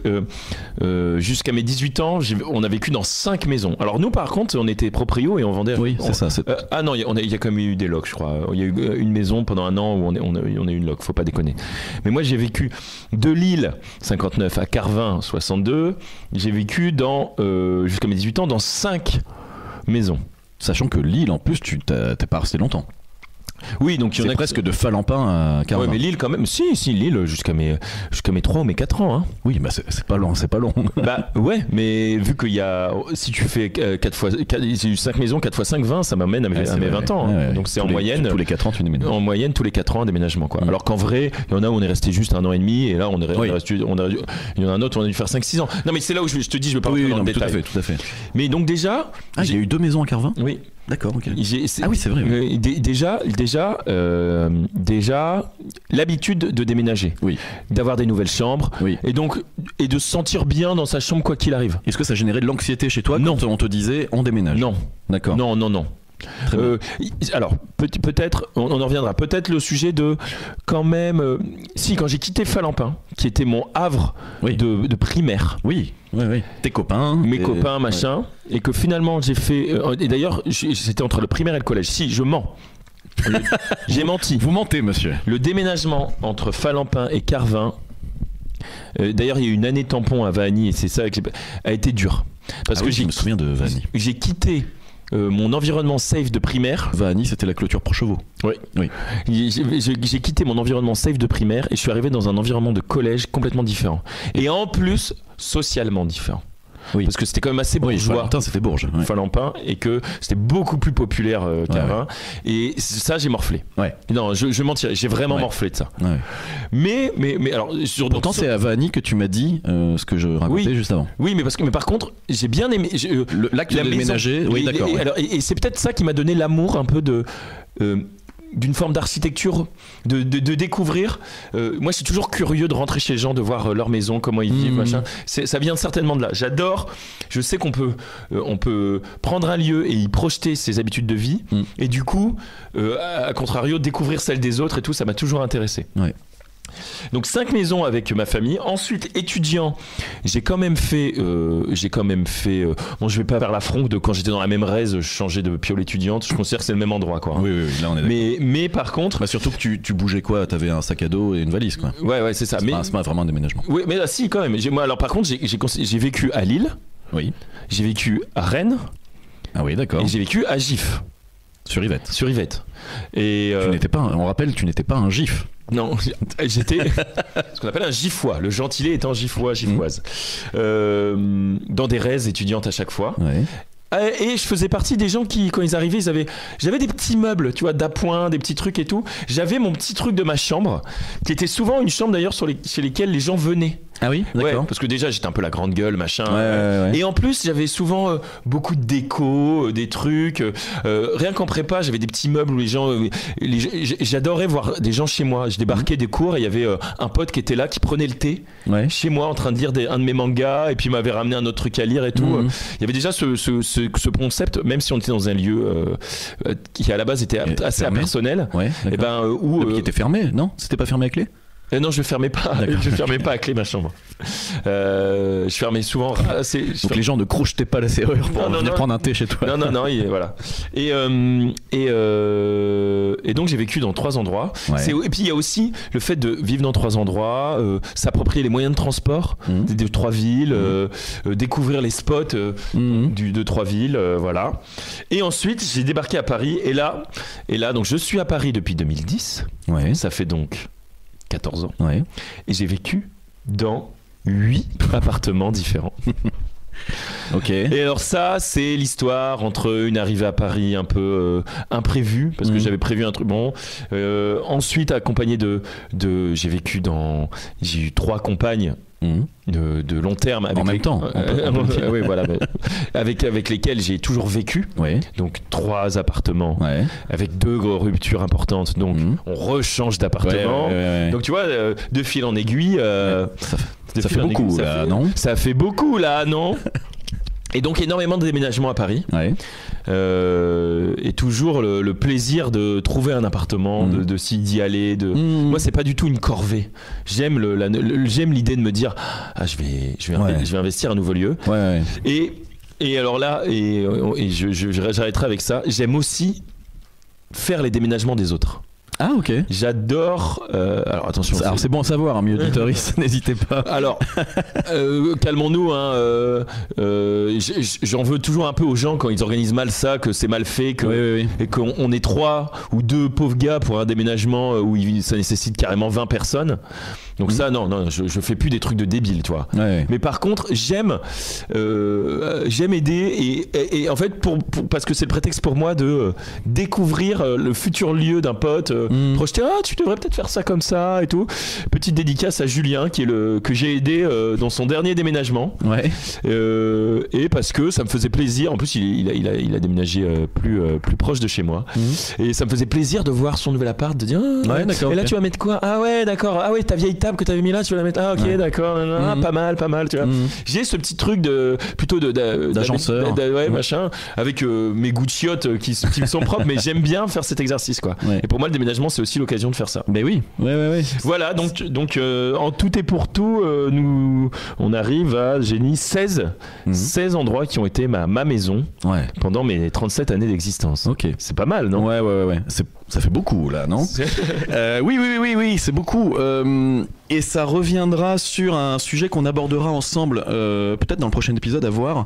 jusqu'à mes 18 ans, on a vécu dans 5 maisons. Alors nous, par contre, on était proprio et on vendait. Oui, c'est ça. Ah non, il y a quand même eu des locs, je crois. Il y a eu une maison pendant un an où on a eu une loc. Faut pas déconner. Mais moi, j'ai vécu de Lille 59 à Carvin 62. J'ai vécu jusqu'à mes 18 ans dans 5 maisons. Sachant que Lille, en plus, t'es pas resté longtemps. Oui, donc il y en C'est a presque de Falampin à Carvin. Ouais, mais Lille quand même. Si, Lille jusqu'à mes 3 ou mes 4 ans. Hein. Oui, bah c'est pas long, Bah ouais, mais vu qu'il y a, si tu fais 5 maisons, 4 x 5, 20, ça m'amène à mes 20 ans. Hein. Ouais. Donc c'est en moyenne. Tous les 4 ans, tu déménages. En moyenne, tous les 4 ans, un déménagement, quoi. Alors qu'en vrai, il y en a où on est resté juste 1 an et demi, et là, il y en a un autre où on a dû faire 5-6 ans. Non, mais c'est là où je te dis, je veux pas rentrer dans le détail. Tout à fait. Mais donc déjà. Ah, il y a eu 2 maisons à Carvin ? Oui. D'accord, ok. Ah oui, c'est vrai. Oui. Déjà, l'habitude de déménager, d'avoir des nouvelles chambres, et de se sentir bien dans sa chambre quoi qu'il arrive. Est-ce que ça générait de l'anxiété chez toi quand on te disait on déménage ? Non. D'accord. Non. Alors peut-être, on en reviendra. Peut-être le sujet de quand même. Quand j'ai quitté Falampin, qui était mon havre de primaire. Oui. Tes copains. Mes copains, machin. Et que finalement j'ai fait. Et d'ailleurs, c'était entre le primaire et le collège. Si, je mens. J'ai menti. Vous mentez, monsieur. Le déménagement entre Falampin et Carvin. D'ailleurs, il y a eu une année tampon à Vahagny et c'est ça qui a été dur. Parce que je me souviens de Vahagny. J'ai quitté. Mon environnement safe de primaire. Vahagny, c'était la clôture pour chevaux. Oui. J'ai quitté mon environnement safe de primaire et je suis arrivé dans un environnement de collège complètement différent. Et en plus, socialement différent. Oui. Parce que c'était quand même assez bourgeois. Falampin, c'était Bourges. Falampin, et que c'était beaucoup plus populaire qu'Arvin. Et ça, j'ai morflé. Ouais. Non, je mentirais, j'ai vraiment morflé de ça. Ouais. Mais alors, pourtant, c'est à Vahagny que tu m'as dit ce que je racontais juste avant. Oui, mais par contre, j'ai bien aimé. L'acte de déménager, oui, d'accord. Et c'est peut-être ça qui m'a donné l'amour un peu d'une forme d'architecture, de découvrir. Moi, je suis toujours curieux de rentrer chez les gens, de voir leur maison, comment ils vivent, machin. Ça vient certainement de là. J'adore. Je sais qu'on peut prendre un lieu et y projeter ses habitudes de vie. Et du coup, à contrario, découvrir celles des autres et tout, ça m'a toujours intéressé. Ouais. Donc 5 maisons avec ma famille. Ensuite, étudiant, j'ai quand même fait bon, je vais pas vers la fronque de quand j'étais dans la même raise, je changeais de piole étudiante. Je considère que c'est le même endroit, quoi. Oui, là on est d'accord. Mais par contre, surtout que tu bougeais quoi ? T'avais un sac à dos et une valise, quoi. Ouais, c'est ça. C'est pas vraiment un déménagement. Oui, mais là, si, quand même. Moi, alors par contre, j'ai vécu à Lille. Oui. J'ai vécu à Rennes. Ah oui, d'accord. Et j'ai vécu à Gif. Sur Yvette. Et on rappelle, tu n'étais pas un gif. Non, j'étais ce qu'on appelle un gifois, le gentilé étant gifoise. Dans des raises étudiantes à chaque fois. Ouais. Et je faisais partie des gens qui, quand ils arrivaient, j'avais des petits meubles, tu vois, d'appoint, des petits trucs et tout. J'avais mon petit truc de ma chambre, qui était souvent une chambre d'ailleurs chez lesquelles les gens venaient. Ah oui, d'accord. Ouais, parce que déjà j'étais un peu la grande gueule, machin. Ouais. Et en plus j'avais souvent beaucoup de déco, des trucs. Rien qu'en prépa, j'avais des petits meubles où les gens, j'adorais voir des gens chez moi. Je débarquais des cours et il y avait un pote qui était là, qui prenait le thé chez moi en train de lire un de mes mangas et puis m'avait ramené un autre truc à lire et tout. Il y avait déjà ce concept, même si on était dans un lieu qui à la base était assez impersonnel. Ouais, et qui était fermé, non ? C'était pas fermé à clé ? Non, je fermais pas. Je fermais pas à clé ma chambre. Je fermais souvent. Donc les gens ne crochetaient pas la serrure pour venir prendre un thé chez toi. Non, voilà. Et donc j'ai vécu dans 3 endroits. Ouais. Et puis il y a aussi le fait de vivre dans 3 endroits, s'approprier les moyens de transport de 3 villes, découvrir les spots de 3 villes, voilà. Et ensuite j'ai débarqué à Paris et là donc je suis à Paris depuis 2010. Ouais. Ça fait donc 14 ans. Ouais. Et j'ai vécu dans 8 appartements différents. Ok. Et alors ça, c'est l'histoire entre une arrivée à Paris un peu imprévue, parce que j'avais prévu un truc. Bon, ensuite accompagné j'ai eu 3 compagnes. De long terme avec en même temps oui, voilà, avec lesquels j'ai toujours vécu, donc 3 appartements avec 2 ruptures importantes, donc on rechange d'appartement, donc tu vois, de fil en aiguille, ça fait beaucoup là, non ? Ça fait beaucoup là, non ? Et donc énormément de déménagements à Paris, et toujours le plaisir de trouver un appartement, d'y aller. Moi, c'est pas du tout une corvée. J'aime l'idée de me dire, je vais investir un nouveau lieu. Et alors là, j'arrêterai avec ça. J'aime aussi faire les déménagements des autres. Ah ok. J'adore. Alors attention. Alors c'est bon à savoir, hein, mieux auditeurs, n'hésitez pas. Alors, calmons-nous. Hein, j'en veux toujours un peu aux gens quand ils organisent mal ça, que c'est mal fait, et qu'on est 3 ou 2 pauvres gars pour un déménagement où ça nécessite carrément 20 personnes. Donc ça, non, je fais plus des trucs de débile, tu vois. Ouais. Mais par contre, j'aime aider et en fait parce que c'est le prétexte pour moi de découvrir le futur lieu d'un pote, projeter tu devrais peut-être faire ça comme ça et tout. Petite dédicace à Julien que j'ai aidé dans son dernier déménagement. Ouais. Et parce que ça me faisait plaisir. En plus, il a déménagé plus proche de chez moi. Et ça me faisait plaisir de voir son nouvel appart, de dire d'accord. Et là tu vas mettre quoi? Ah ouais, d'accord. Ah ouais, ta vieille table que t'avais mis là, tu vas la mettre. Ah ok, d'accord. Pas mal, tu vois. J'ai ce petit truc d'agenceur, machin, avec mes goûts de chiottes qui me sont propres, mais j'aime bien faire cet exercice, quoi. Ouais. Et pour moi, le déménagement, c'est aussi l'occasion de faire ça. Ben oui. Ouais. Voilà, donc en tout et pour tout, on arrive à 16 endroits qui ont été ma maison pendant mes 37 années d'existence. Ok. C'est pas mal, non? Ouais. Ça fait beaucoup là, non? Oui, c'est beaucoup. Et ça reviendra sur un sujet qu'on abordera ensemble, peut-être dans le prochain épisode à voir,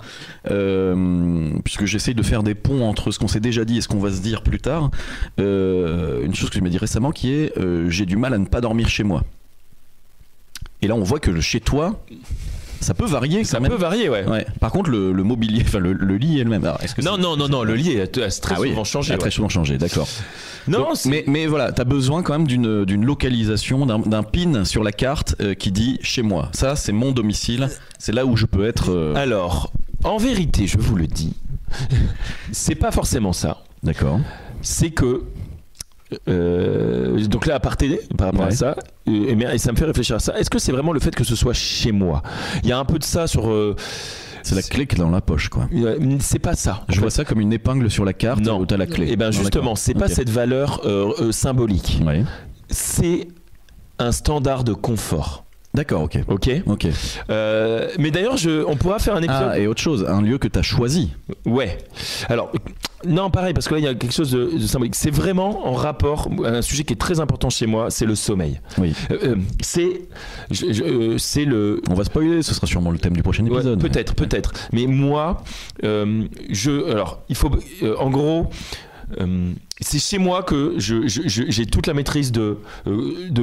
puisque j'essaye de faire des ponts entre ce qu'on s'est déjà dit et ce qu'on va se dire plus tard. Une chose que je me dis récemment qui est j'ai du mal à ne pas dormir chez moi. Et là on voit que le chez toi, ça peut varier. Ça peut varier, ouais. Par contre, le mobilier, enfin le lit est le même. Alors, est-ce que non, le lit a très souvent changé. A très souvent changé, d'accord. Non, donc, mais voilà, t'as besoin quand même d'une localisation, d'un pin sur la carte qui dit chez moi. Ça, c'est mon domicile. C'est là où je peux être. Alors, en vérité, je vous le dis, c'est pas forcément ça. D'accord. C'est que donc là, à part rapport à ça, et ça me fait réfléchir à ça. Est-ce que c'est vraiment le fait que ce soit chez moi? Il y a un peu de ça sur. C'est la clé dans la poche, quoi. C'est pas ça. Je vois ça comme une épingle sur la carte où t'as la clé. Et ben justement, c'est pas cette valeur symbolique. Ouais. C'est un standard de confort. D'accord, ok. Mais d'ailleurs, on pourra faire un épisode. Ah, et autre chose, un lieu que t'as choisi. Ouais. Alors, non, pareil, parce que là, il y a quelque chose de symbolique. C'est vraiment en rapport, un sujet qui est très important chez moi, c'est le sommeil. Oui. C'est le. On va spoiler, ce sera sûrement le thème du prochain épisode. Peut-être. Mais moi, alors, il faut, en gros. C'est chez moi que j'ai toute la maîtrise de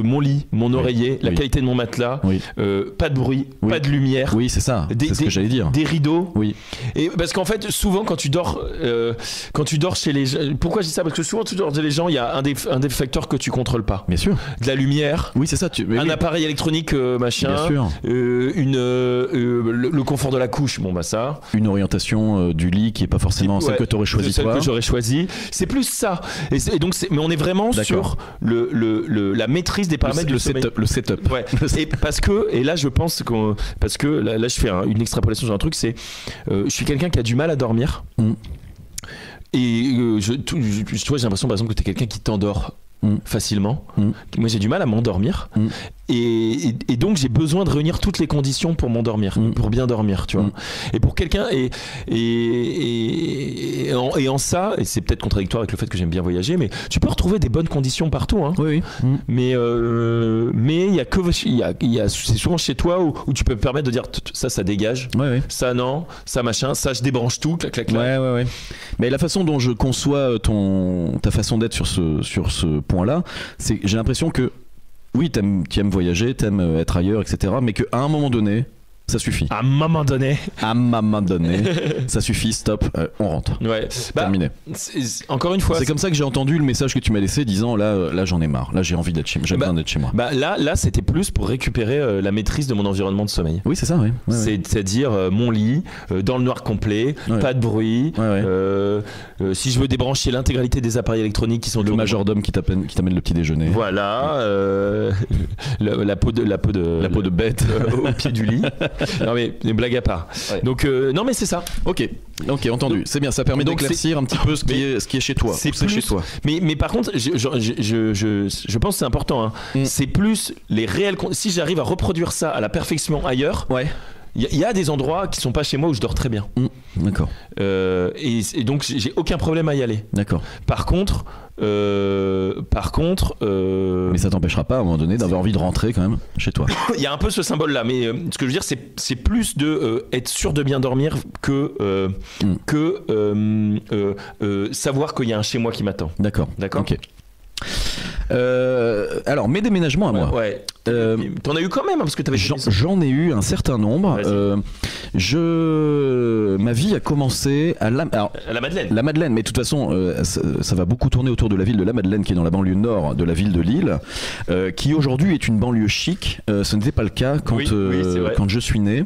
mon lit, mon oreiller, la qualité de mon matelas, pas de bruit, pas de lumière. Oui, c'est ça. C'est ce que j'allais dire. Des rideaux. Oui. Et parce qu'en fait, souvent quand tu dors chez les gens, pourquoi je dis ça? Parce que souvent quand tu dors chez les gens, il y a un des facteurs que tu contrôles pas. Bien sûr. De la lumière. Oui, c'est ça. Un appareil électronique, machin. Bien sûr. Le confort de la couche, bon bah ça. Une orientation du lit qui est pas forcément celle que tu aurais choisi toi. Celle que j'aurais choisi. C'est plus ça. Et donc mais on est vraiment sur la maîtrise des paramètres du sommeil. Le setup. Ouais. Et là je pense parce que là je fais une extrapolation sur un truc, c'est je suis quelqu'un qui a du mal à dormir. Et tu vois, j'ai l'impression par exemple que tu es quelqu'un qui t'endort facilement. Moi j'ai du mal à m'endormir. Et donc j'ai besoin de réunir toutes les conditions pour m'endormir, pour bien dormir, tu vois. Et pour quelqu'un et en ça, et c'est peut-être contradictoire avec le fait que j'aime bien voyager, mais tu peux retrouver des bonnes conditions partout, hein. Oui. Mais il y a c'est souvent chez toi où tu peux te permettre de dire ça dégage, ça non, ça machin, ça je débranche tout, clac. Ouais. Mais la façon dont je conçois ta façon d'être sur ce point-là, c'est j'ai l'impression que oui, tu aimes voyager, tu aimes être ailleurs, etc. Mais qu'à un moment donné, ça suffit. À un moment donné, ça suffit, stop, on rentre. Ouais. Terminé. Encore une fois, c'est comme ça que j'ai entendu le message que tu m'as laissé disant là j'en ai marre, là j'ai envie d'être chez moi, j'ai besoin d'être chez moi. Là c'était plus pour récupérer la maîtrise de mon environnement de sommeil. Oui, c'est ça, oui. C'est-à-dire mon lit, dans le noir complet, pas de bruit. Si je veux débrancher l'intégralité des appareils électroniques qui sont le majordome qui t'amène le petit déjeuner. Voilà, la peau de bête au pied du lit. Non mais des blagues à part. Donc non mais c'est ça. Ok, entendu. C'est bien, ça permet d'éclaircir un petit peu ce qui est chez toi. C'est chez toi. Mais par contre, je pense que c'est important. Hein. C'est plus les réels. Si j'arrive à reproduire ça à la perfection ailleurs. Il y a des endroits qui sont pas chez moi où je dors très bien. D'accord. Et donc j'ai aucun problème à y aller. D'accord. Par contre, mais ça t'empêchera pas à un moment donné d'avoir envie de rentrer quand même chez toi. Il y a un peu ce symbole-là, mais ce que je veux dire, c'est plus de être sûr de bien dormir que savoir qu'il y a un chez moi qui m'attend. D'accord. Ok. Alors mes déménagements à moi. Ouais. T'en as eu quand même parce que t'avais. J'en ai eu un certain nombre. Ma vie a commencé à la Madeleine. La Madeleine, mais de toute façon, ça va beaucoup tourner autour de la ville de la Madeleine, qui est dans la banlieue nord de la ville de Lille, qui aujourd'hui est une banlieue chic. Ce n'était pas le cas quand je suis né.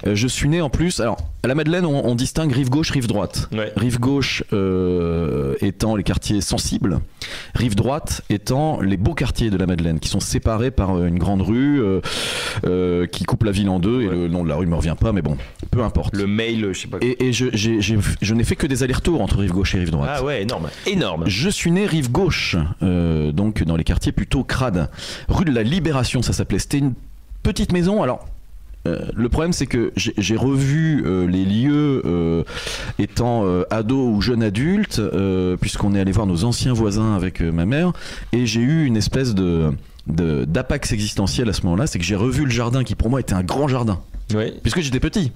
Je suis né en plus. Alors à la Madeleine, on distingue rive gauche, rive droite. Ouais. Rive gauche étant les quartiers sensibles, rive droite étant les beaux quartiers de la Madeleine, qui sont séparés par une grande rue qui coupe la ville en deux. Et le nom de la rue me revient pas, mais bon, peu importe. Le mail, je sais pas. Et je n'ai fait que des allers-retours entre rive gauche et rive droite. Ah ouais, énorme. Je suis né rive gauche, donc dans les quartiers plutôt crades. Rue de la Libération, ça s'appelait. C'était une petite maison. Alors. Le problème, c'est que j'ai revu les lieux étant ado ou jeune adulte, puisqu'on est allé voir nos anciens voisins avec ma mère, et j'ai eu une espèce d'apax existentiel à ce moment-là. C'est que j'ai revu le jardin qui pour moi était un grand jardin. Ouais. Puisque j'étais petit,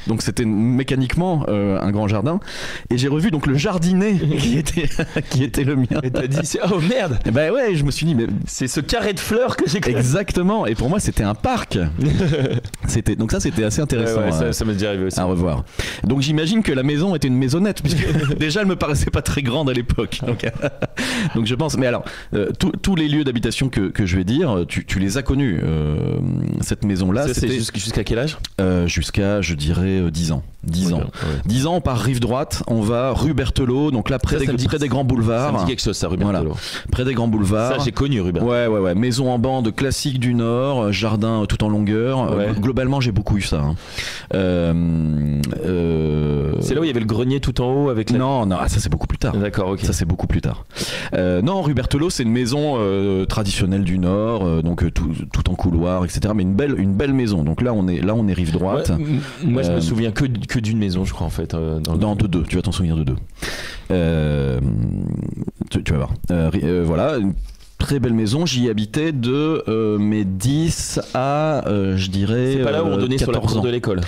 donc c'était mécaniquement un grand jardin, et j'ai revu donc le jardinet qui était le mien. Et t'as dit oh merde. Et ben ouais, je me suis dit mais c'est ce carré de fleurs que j'ai. Exactement. Et pour moi c'était un parc. Donc ça c'était assez intéressant. Ça m'est déjà arrivé aussi. À revoir. Donc j'imagine que la maison était une maisonnette, puisque déjà elle me paraissait pas très grande à l'époque. Donc je pense. Mais alors tous les lieux d'habitation que je vais dire, tu les as connus. Cette maison là. C'est jusqu'à quel âge? Jusqu'à, je dirais, 10 ans. 10 ans. 10 ans, on part rive droite, on va rue Berthelot, donc là, près des grands boulevards. Ça me dit quelque chose, ça, rue Berthelot. Voilà. Près des grands boulevards. Ça, j'ai connu rue Berthelot. Ouais. Maison en bande classique du Nord, jardin tout en longueur. Globalement, j'ai beaucoup eu ça. C'est là où il y avait le grenier tout en haut avec. Non, ça c'est beaucoup plus tard. D'accord, ok. Ça c'est beaucoup plus tard. Non, rue Berthelot, c'est une maison traditionnelle du Nord, donc tout en couloir, etc. Mais une belle maison. Donc là, on est rive droite. Moi, je me souviens que d'une maison, je crois, en fait. De deux. Tu vas t'en souvenir de deux. Tu vas voir. Voilà. Une très belle maison. J'y habitais de mes 10 à, je dirais. C'est pas là où on donnait sur la cour de l'école.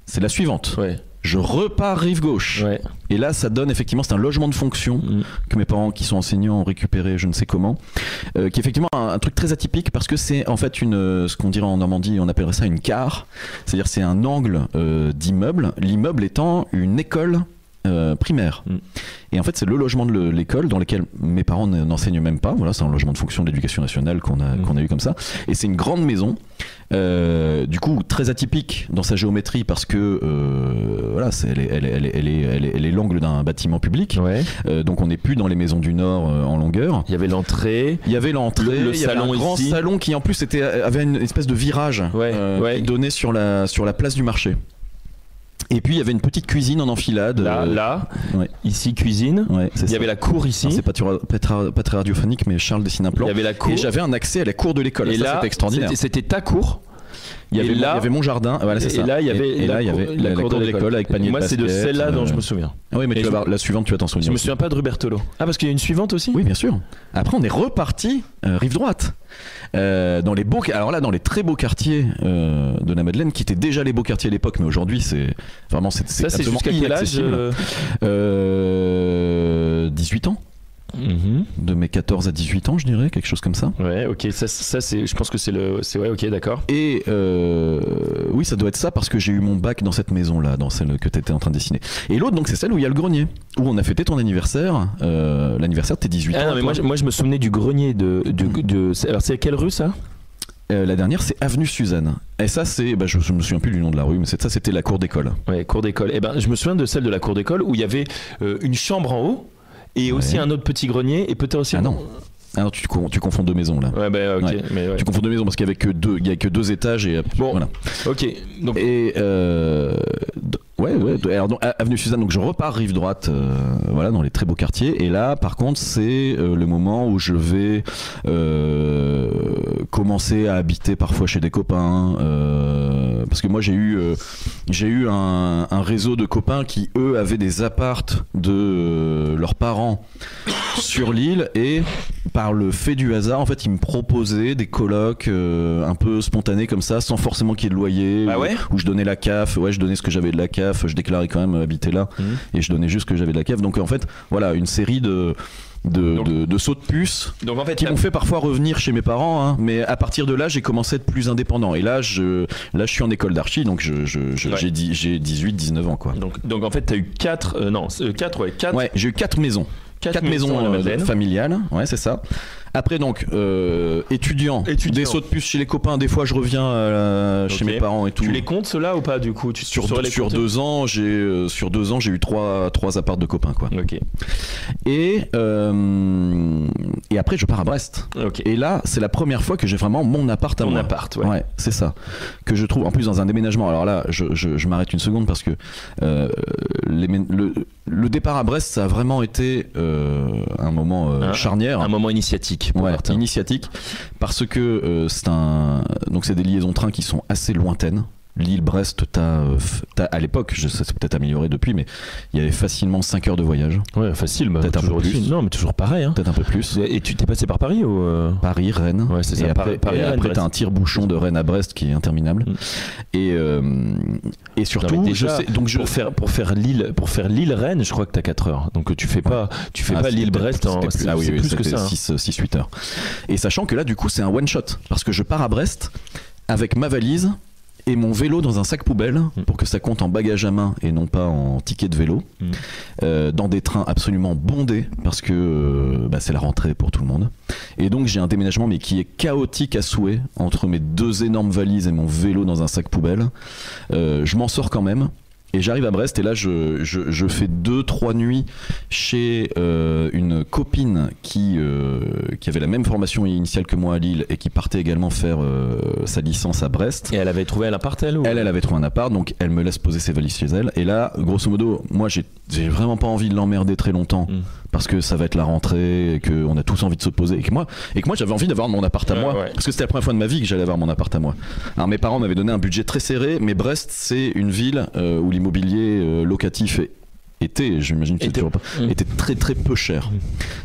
C'est la suivante. Ouais. Je repars rive gauche. Ouais. Et là, ça donne effectivement, c'est un logement de fonction que mes parents, qui sont enseignants, ont récupéré, je ne sais comment, qui est effectivement un truc très atypique parce que c'est en fait ce qu'on dirait en Normandie, on appellerait ça une carre. C'est-à-dire c'est un angle d'immeuble, l'immeuble étant une école primaire. Et en fait, c'est le logement de l'école dans lequel mes parents n'enseignent même pas. Voilà, c'est un logement de fonction de l'éducation nationale qu'on a eu comme ça. Et c'est une grande maison. Du coup, très atypique dans sa géométrie parce que voilà, elle est l'angle d'un bâtiment public. Ouais. Donc on n'est plus dans les maisons du Nord en longueur. Il y avait l'entrée. Le salon, un grand salon qui en plus avait une espèce de virage qui donnait sur la place du marché. Et puis il y avait une petite cuisine en enfilade. Là, ici cuisine. Ouais, il y avait la cour ici. Non, c'est pas très radiophonique, mais Charles dessine un plan. Il y avait la cour. Et j'avais un accès à la cour de l'école. Et là, c'était extraordinaire. C'était ta cour. Il y avait mon jardin. Voilà, c'est ça. Et là, il y avait la cour de l'école avec panier de basket. Moi, c'est de celle-là dont je me souviens. Ah oui, mais tu vas voir la suivante, tu vas t'en souvenir. Je me souviens pas de rue Berthelot. Ah, parce qu'il y a une suivante aussi. Oui, bien sûr. Après, on est reparti rive droite. Dans les très beaux quartiers de la Madeleine, qui étaient déjà les beaux quartiers à l'époque, mais aujourd'hui c'est ça, c'est jusqu'à quel âge 18 ans. De mes 14 à 18 ans, je dirais, quelque chose comme ça. Ouais, ok, ça c'est, je pense que c'est ok, d'accord. Et oui, ça doit être ça parce que j'ai eu mon bac dans cette maison-là, dans celle que tu étais en train de dessiner. Et l'autre, donc, c'est celle où il y a le grenier, où on a fêté ton anniversaire, l'anniversaire de tes 18 ans. Non, mais moi je me souvenais du grenier alors c'est à quelle rue ça? La dernière, c'est avenue Suzanne. Et ça, c'est, je me souviens plus du nom de la rue, mais ça, c'était la cour d'école. Ouais, cour d'école. Et je me souviens de celle de la cour d'école où il y avait une chambre en haut. Et aussi un autre petit grenier et peut-être aussi. Ah non, tu confonds deux maisons là. Ouais, ok. Ouais. Mais ouais. Tu confonds deux maisons parce qu'il n'y avait que deux étages et bon. Voilà. Ok. Donc. Et Ouais. Alors, donc, avenue Suzanne, donc je repars rive droite, voilà, dans les très beaux quartiers. Et là, par contre, c'est le moment où je vais commencer à habiter parfois chez des copains, parce que moi j'ai eu un réseau de copains qui eux avaient des appartes de leurs parents sur l'île, et par le fait du hasard, en fait, ils me proposaient des colocs un peu spontanés comme ça, sans forcément qu'il y ait de loyer, où je donnais la CAF, je donnais ce que j'avais de la CAF, je déclarais quand même habiter là, et je donnais juste ce que j'avais de la CAF. Donc en fait, voilà, une série de sauts de puce qui m'ont fait parfois revenir chez mes parents, hein, mais à partir de là j'ai commencé à être plus indépendant, et là je suis en école d'archi, donc j'ai 18-19 ans quoi. Donc en fait t'as eu 4 j'ai eu 4 maisons. 4 maisons familiales, ouais, c'est ça. Après donc étudiant, des sauts de puce chez les copains, des fois je reviens chez mes parents et tout. Tu les comptes ceux-là ou pas du coup? Sur 2 ans, j'ai eu 3 apparts de copains quoi. Ok. Et après je pars à Brest. Okay. Et là c'est la première fois que j'ai vraiment mon appart à moi. Mon appart, ouais. Ouais, c'est ça. Que je trouve en plus dans un déménagement. Alors là je m'arrête une seconde parce que le départ à Brest ça a vraiment été un moment charnière. Un moment initiatique. Ouais, initiatique, parce que c'est des liaisons train qui sont assez lointaines. Lille-Brest, t'as à l'époque, ça s'est peut-être amélioré depuis, mais il y avait facilement 5 heures de voyage. Ouais, facile, peut-être un peu plus. Non, mais toujours pareil. Hein. Peut-être un peu plus. Et tu t'es passé par Paris ou Paris, Rennes. Ouais, c'est ça. Et après, t'as un tire-bouchon de Rennes à Brest qui est interminable. Et surtout, non, déjà, pour faire Lille-Rennes, je crois que t'as 4 heures. Donc tu fais pas Lille-Brest en plus que ça. 6-8 heures. Et sachant que là, du coup, c'est un one-shot, parce que je pars à Brest avec ma valise et mon vélo dans un sac poubelle pour que ça compte en bagage à main et non pas en ticket de vélo, dans des trains absolument bondés parce que c'est la rentrée pour tout le monde. Et donc j'ai un déménagement mais qui est chaotique à souhait entre mes 2 énormes valises et mon vélo dans un sac poubelle. Je m'en sors quand même. Et j'arrive à Brest et là je fais 2-3 nuits chez une copine qui avait la même formation initiale que moi à Lille et qui partait également faire sa licence à Brest. Et elle avait trouvé un appart elle ou... Elle avait trouvé un appart, donc elle me laisse poser ses valises chez elle. Et là, grosso modo, moi j'ai vraiment pas envie de l'emmerder très longtemps parce que ça va être la rentrée et qu'on a tous envie de se poser. Et que moi j'avais envie d'avoir mon appart à moi parce que c'était la première fois de ma vie que j'allais avoir mon appart à moi. Alors mes parents m'avaient donné un budget très serré, mais Brest c'est une ville où l'immobilier locatif était, j'imagine que c'est toujours pas, était très très peu cher.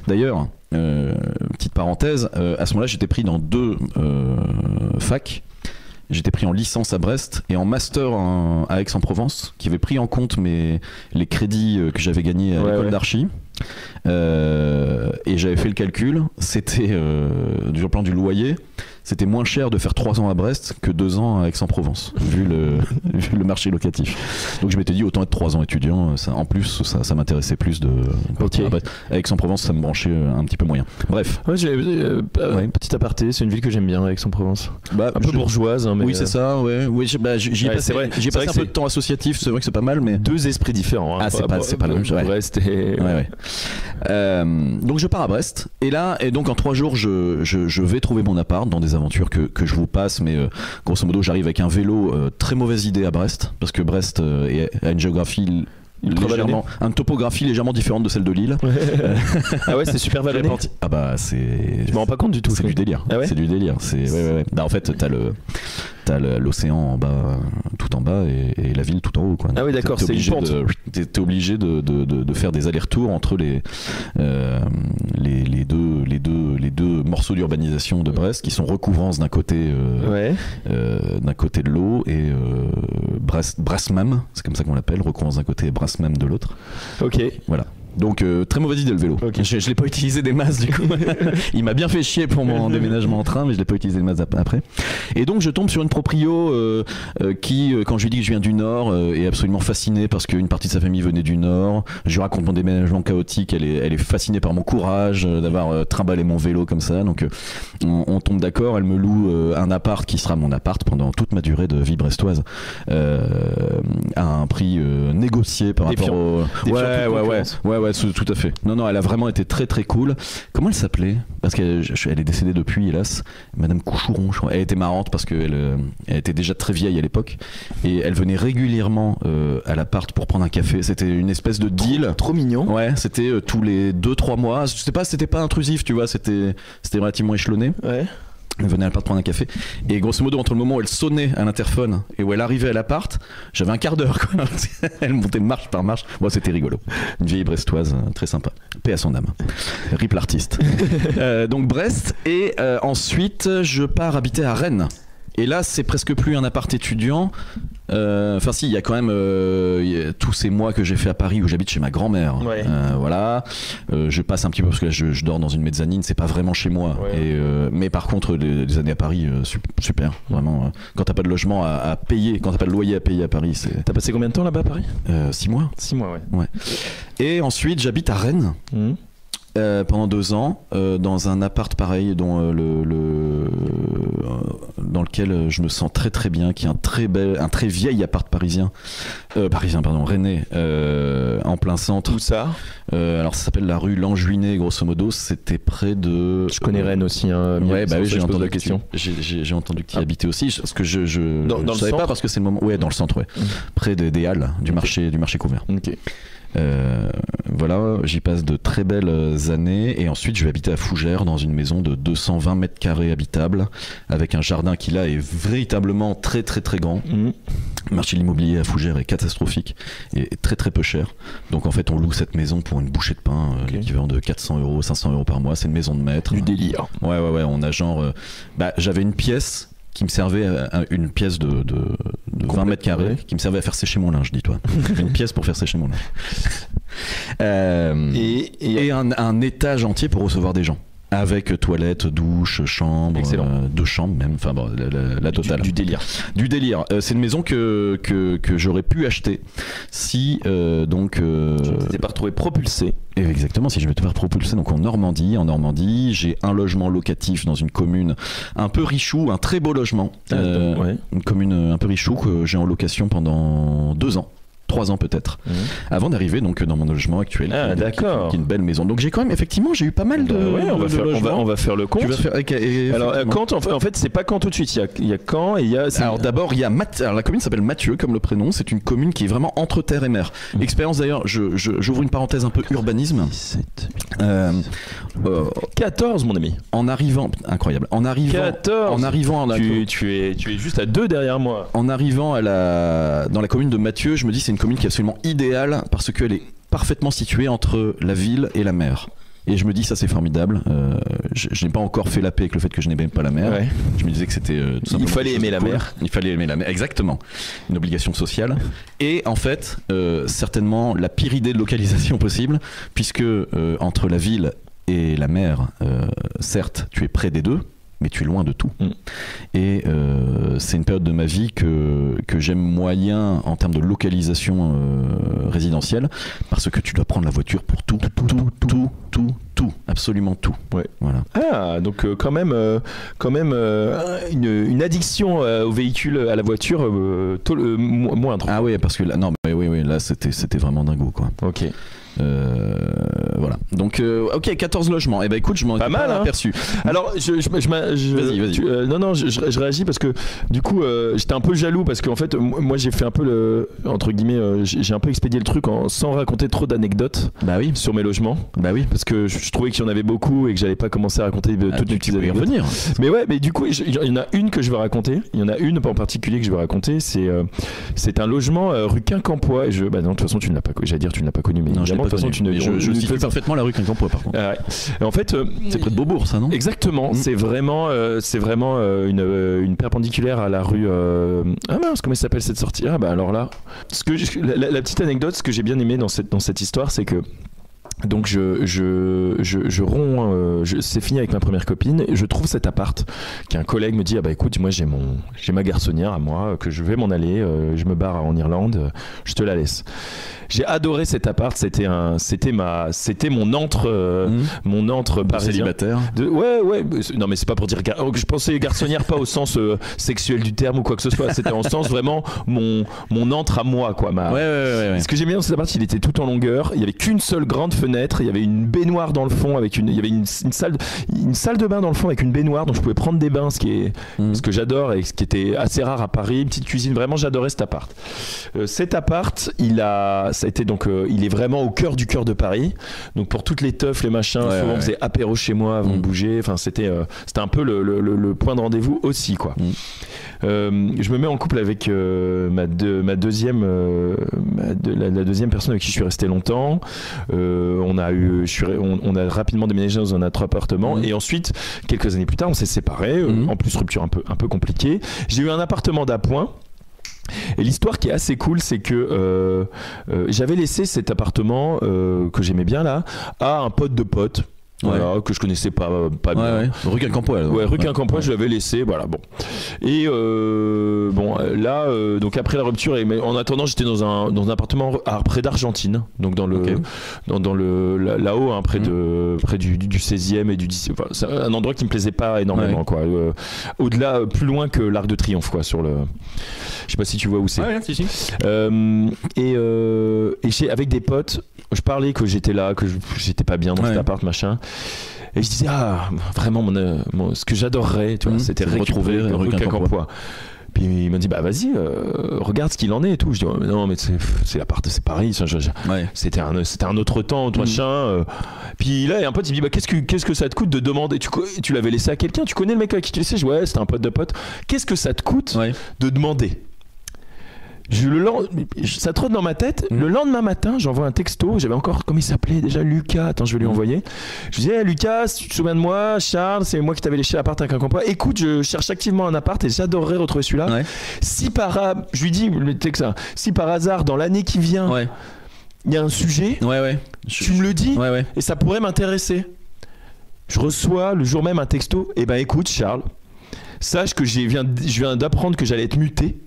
D'ailleurs, petite parenthèse, à ce moment-là j'étais pris dans 2 facs. J'étais pris en licence à Brest et en master à Aix-en-Provence, qui avait pris en compte les crédits que j'avais gagnés à l'école d'archi. Et j'avais fait le calcul, c'était du plan du loyer, c'était moins cher de faire 3 ans à Brest que 2 ans à Aix-en-Provence, vu le marché locatif. Donc je m'étais dit autant être 3 ans étudiant, en plus ça m'intéressait plus de partir à Brest. À Aix-en-Provence ça me branchait un petit peu moyen. Bref. Petit aparté, c'est une ville que j'aime bien, Aix-en-Provence. Un peu bourgeoise. Hein, mais oui c'est ça, oui, j'y ai passé un peu de temps associatif, c'est vrai que c'est pas mal, mais 2 esprits différents. Hein, c'est pas le même. Brest et... donc je pars à Brest et donc en 3 jours je vais trouver mon appart dans des aventures que je vous passe, mais grosso modo j'arrive avec un vélo, très mauvaise idée à Brest parce que Brest a une géographie une topographie légèrement différente de celle de Lille. Ah ouais, c'est super vallonné. Ah bah c'est. Je me rends pas compte du tout. C'est du délire. Ah ouais, c'est du délire. Ouais. Bah, en fait, t'as l'océan en bas, tout en bas, et la ville tout en haut, quoi. Ah oui, d'accord. C'est une pente. T'es obligé de faire des allers-retours entre les deux morceaux d'urbanisation de Brest qui sont recouvrance d'un côté, de l'eau, et Brest-Même, c'est comme ça qu'on l'appelle, recouvrance d'un côté et Brest-Même de l'autre. Ok. Voilà. Donc très mauvaise idée le vélo. Okay. Je l'ai pas utilisé des masses du coup. Il m'a bien fait chier pour mon déménagement en train, mais je l'ai pas utilisé des masses après. Et donc je tombe sur une proprio qui, quand je lui dis que je viens du Nord, est absolument fascinée parce qu'une partie de sa famille venait du Nord. Je lui raconte mon déménagement chaotique, elle est fascinée par mon courage d'avoir trimballé mon vélo comme ça. Donc on tombe d'accord, elle me loue un appart qui sera mon appart pendant toute ma durée de vie brestoise à un prix négocié par rapport au... Ouais, ouais, tout à fait. Non, elle a vraiment été très très cool. Comment elle s'appelait? Parce qu'elle est décédée depuis, hélas. Madame Couchouron, je crois. Elle était marrante parce qu'elle était déjà très vieille à l'époque. Et elle venait régulièrement à l'appart pour prendre un café. C'était une espèce de deal. Trop mignon. Ouais, c'était tous les 2-3 mois. Je sais pas, c'était pas intrusif, tu vois. C'était relativement échelonné. Ouais. Elle venait à l'appart prendre un café et grosso modo entre le moment où elle sonnait à l'interphone et où elle arrivait à l'appart, j'avais un quart d'heure quoi. Elle montait marche par marche. Bon, c'était rigolo. Une vieille brestoise très sympa. Paix à son âme. Rip l'artiste. Donc Brest et ensuite je pars habiter à Rennes. Et là c'est presque plus un appart étudiant. Enfin si, il y a quand même tous ces mois que j'ai fait à Paris où j'habite chez ma grand-mère. Ouais. Voilà. Je passe un petit peu parce que là je dors dans une mezzanine, c'est pas vraiment chez moi. Ouais. Et, mais par contre les années à Paris, super. Vraiment. Quand t'as pas de logement à payer, quand t'as pas de loyer à payer à Paris, c'est. T'as passé combien de temps là-bas à Paris? 6 mois. 6 mois, ouais. Et ensuite j'habite à Rennes. Pendant 2 ans dans un appart pareil dans lequel je me sens très très bien, qui est un très vieil appart rennais en plein centre. Où ça? Alors ça s'appelle la rue Lanjuinet grosso modo, c'était près de. Je connais Rennes aussi. Ouais, bah oui, j'ai entendu la question. J'ai entendu que tu y habitais aussi, parce que je dans savais pas parce que c'est le moment. Ouais, dans le centre, ouais. Près des halles du marché couvert. Ok. Voilà, j'y passe de très belles années et ensuite je vais habiter à Fougères dans une maison de 220 mètres carrés habitable avec un jardin qui là est véritablement très très très grand. Le marché de l'immobilier à Fougères est catastrophique et très très peu cher. Donc en fait on loue cette maison pour une bouchée de pain, l'équivalent de 400 €, 500 € par mois. C'est une maison de maître. Du délire. Ouais, on a genre j'avais une pièce qui me servait à une pièce de 20 mètres carrés qui me servait à faire sécher mon linge, dis-toi. Une pièce pour faire sécher mon linge. Et un étage entier pour recevoir des gens. Avec toilette, douche, chambre, 2 chambres même, enfin bon, la totale. Du délire. Du délire. C'est une maison que j'aurais pu acheter si je ne t'étais pas retrouvé propulsé. Exactement, si je m'étais pas propulsé donc en Normandie, j'ai un logement locatif dans une commune un peu richou, un très beau logement, une commune un peu richou que j'ai en location pendant 2 ans. 3 ans peut-être, avant d'arriver donc dans mon logement actuel, d'accord. Qui est une belle maison. Donc j'ai quand même effectivement j'ai eu pas mal de. On va faire le compte. Tu vas faire. Alors quand en fait c'est pas quand tout de suite. Il y a quand et il y a. Alors d'abord il y a alors la commune s'appelle Mathieu comme le prénom. C'est une commune qui est vraiment entre terre et mer. Expérience d'ailleurs. J'ouvre une parenthèse un peu urbanisme. 14 mon ami. En arrivant, incroyable. En arrivant. 14. En arrivant. Tu es juste à 2 derrière moi. En arrivant dans la commune de Mathieu, je me dis c'est une commune qui est absolument idéale parce qu'elle est parfaitement située entre la ville et la mer. Et je me dis ça c'est formidable. Je n'ai pas encore fait la paix avec le fait que je n'aimais pas la mer. Ouais. Je me disais que c'était il fallait aimer la mer. Il fallait aimer la mer, exactement. Une obligation sociale. Et en fait, certainement la pire idée de localisation possible, puisque entre la ville et la mer, certes, tu es près des deux. Mais tu es loin de tout. Et c'est une période de ma vie que j'aime moyen en termes de localisation résidentielle, parce que tu dois prendre la voiture pour tout, absolument tout. Ouais. Voilà. Ah, donc quand même une addiction au véhicule, à la voiture moindre. Ah oui, parce que là, non, mais oui, là c'était vraiment dingo quoi. Ok. Voilà. Donc, ok, 14 logements. Et ben écoute, je m'en ai pas aperçu. Alors, vas-y. Non, je réagis parce que du coup, j'étais un peu jaloux parce qu'en fait, moi, j'ai fait un peu entre guillemets, j'ai un peu expédié le truc sans raconter trop d'anecdotes. Bah oui. Sur mes logements. Bah oui. Parce que je trouvais qu'il y en avait beaucoup et que j'allais pas commencer à raconter toutes mes petites anecdotes. Revenir. Mais ouais, mais du coup, il y en a une que je vais raconter. Il y en a une en particulier que je vais raconter. C'est un logement rue Quincampoix. Bah non, de toute façon, tu ne l'as pas connu. J'allais dire, tu ne l'as pas connu, mais non, évidemment, de toute façon, je situe parfaitement la rue Quincampoix par contre. Et en fait, c'est près de Beaubourg, ça, non? Exactement. C'est vraiment une perpendiculaire à la rue. Ah mince, comment s'appelle cette sortie? Ah bah alors là, la petite anecdote, ce que j'ai bien aimé dans cette histoire, c'est que Donc c'est fini avec ma première copine. Je trouve cet appart qu'un collègue me dit écoute, moi j'ai ma garçonnière à moi que je vais m'en aller, je me barre en Irlande, je te la laisse. J'ai adoré cet appart, c'était mon antre parisien. Célibataire. Ouais, non mais c'est pas pour dire je pensais garçonnière pas au sens sexuel du terme ou quoi que ce soit, c'était en sens vraiment mon antre à moi quoi. Ouais. Ce que j'aimais dans cet appart, il était tout en longueur, il y avait qu'une seule grande fenêtre, il y avait une baignoire dans le fond il y avait une salle de bain dans le fond avec une baignoire dont je pouvais prendre des bains, ce que j'adore et ce qui était assez rare à Paris, une petite cuisine, vraiment j'adorais cet appart. Cet appart, il est vraiment au cœur de Paris. Donc pour toutes les teufs, les machins, souvent on faisait apéro chez moi avant de bouger. Enfin c'était un peu le point de rendez-vous aussi quoi. Je me mets en couple avec la deuxième personne avec qui je suis resté longtemps. On a rapidement déménagé dans un autre appartement et ensuite quelques années plus tard on s'est séparés. En plus rupture un peu compliquée. J'ai eu un appartement d'appoint. Et l'histoire qui est assez cool, c'est que j'avais laissé cet appartement que j'aimais bien là à un pote de pote. Voilà, que je connaissais pas bien. Rue Quincampoix. Rue Quincampoix, je l'avais laissé, voilà, bon. Et là, donc après la rupture, en attendant, j'étais dans un appartement près d'Argentine, donc là-haut, hein, près du 16e et du 10e. Enfin, c'est un endroit qui me plaisait pas énormément, quoi. Au-delà, plus loin que l'Arc de Triomphe, quoi, sur le. Je sais pas si tu vois où c'est. Si. Et avec des potes, je parlais que j'étais là, que j'étais pas bien dans cet appart, machin. Et je disais vraiment ce que j'adorerais, tu vois, c'était retrouver rue Quincampoix. Puis il m'a dit vas-y, regarde ce qu'il en est et tout. Je dis non mais c'est l'appart, c'est Paris, c'était un autre temps, machin. Puis là il y a un pote, il me dit qu'est-ce que ça te coûte de demander, tu l'avais laissé à quelqu'un, tu connais le mec à qui tu laissais? Ouais, c'était un pote de pote. Qu'est-ce que ça te coûte de demander? Ça trotte dans ma tête. Le lendemain matin, j'envoie un texto. J'avais encore, comment il s'appelait déjà, Lucas. Attends, je vais lui envoyer. Je disais, Lucas, si tu te souviens de moi, Charles, c'est moi qui t'avais laissé l'appart à Quincampoix. Écoute, je cherche activement un appart et j'adorerais retrouver celui-là. Je lui dis le texte, si par hasard, dans l'année qui vient, il y a un sujet, tu me le dis et ça pourrait m'intéresser. Je reçois le jour même un texto. Écoute, Charles, sache que je viens d'apprendre que j'allais être muté.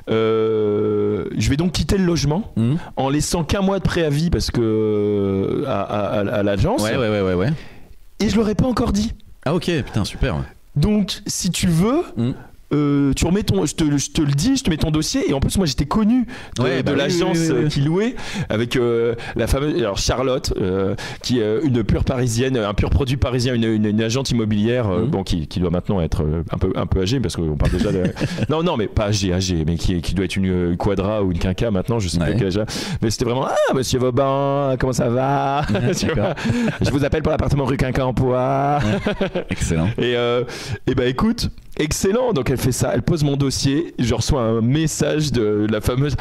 Je vais donc quitter le logement en laissant qu'un mois de préavis parce que à l'agence. Et je l'aurais pas encore dit. Ah ok, putain, super. Donc si tu veux. Tu remets je te le dis, je te mets ton dossier et en plus moi j'étais connu de l'agence qui louait avec la fameuse Charlotte qui est une pure parisienne, un pur produit parisien, une agente immobilière qui doit maintenant être un peu âgée parce qu'on parle déjà de non mais pas âgée mais qui doit être une quadra ou une quinca maintenant, je sais pas quel âge, mais c'était vraiment monsieur Vauban, comment ça va? Je vous appelle pour l'appartement rue Quincampoix. Excellent. Et écoute, excellent, donc elle fait ça, elle pose mon dossier, je reçois un message de la fameuse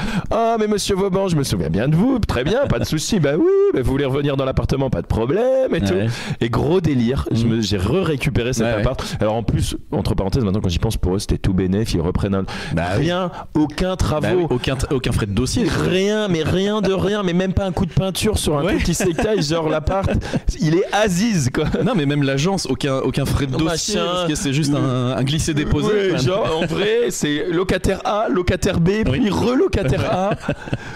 mais monsieur Vauban, je me souviens bien de vous, très bien, pas de souci, vous voulez revenir dans l'appartement, pas de problème et tout. Et gros délire, j'ai récupéré cet appart. Alors en plus, entre parenthèses, maintenant quand j'y pense, pour eux c'était tout bénef, ils reprennent rien, aucun travaux, aucun frais de dossier, rien de rien, mais même pas un coup de peinture sur un petit sécaille, genre l'appart, il est Aziz quoi. Non mais même l'agence, aucun frais de dossier, parce que c'est juste un glissé déposé. Genre en vrai c'est locataire A, locataire B, puis relocataire A,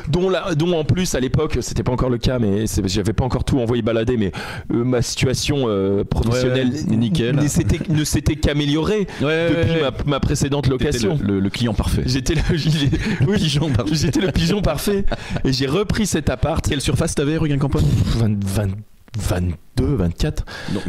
dont en plus à l'époque c'était pas encore le cas, mais j'avais pas encore tout envoyé balader, mais ma situation professionnelle nickel ne s'était qu'améliorée depuis ma précédente location. Le client parfait. J'étais le pigeon parfait et j'ai repris cet appart. Quelle surface t'avais, rue Quincampoix? 22, 24. Donc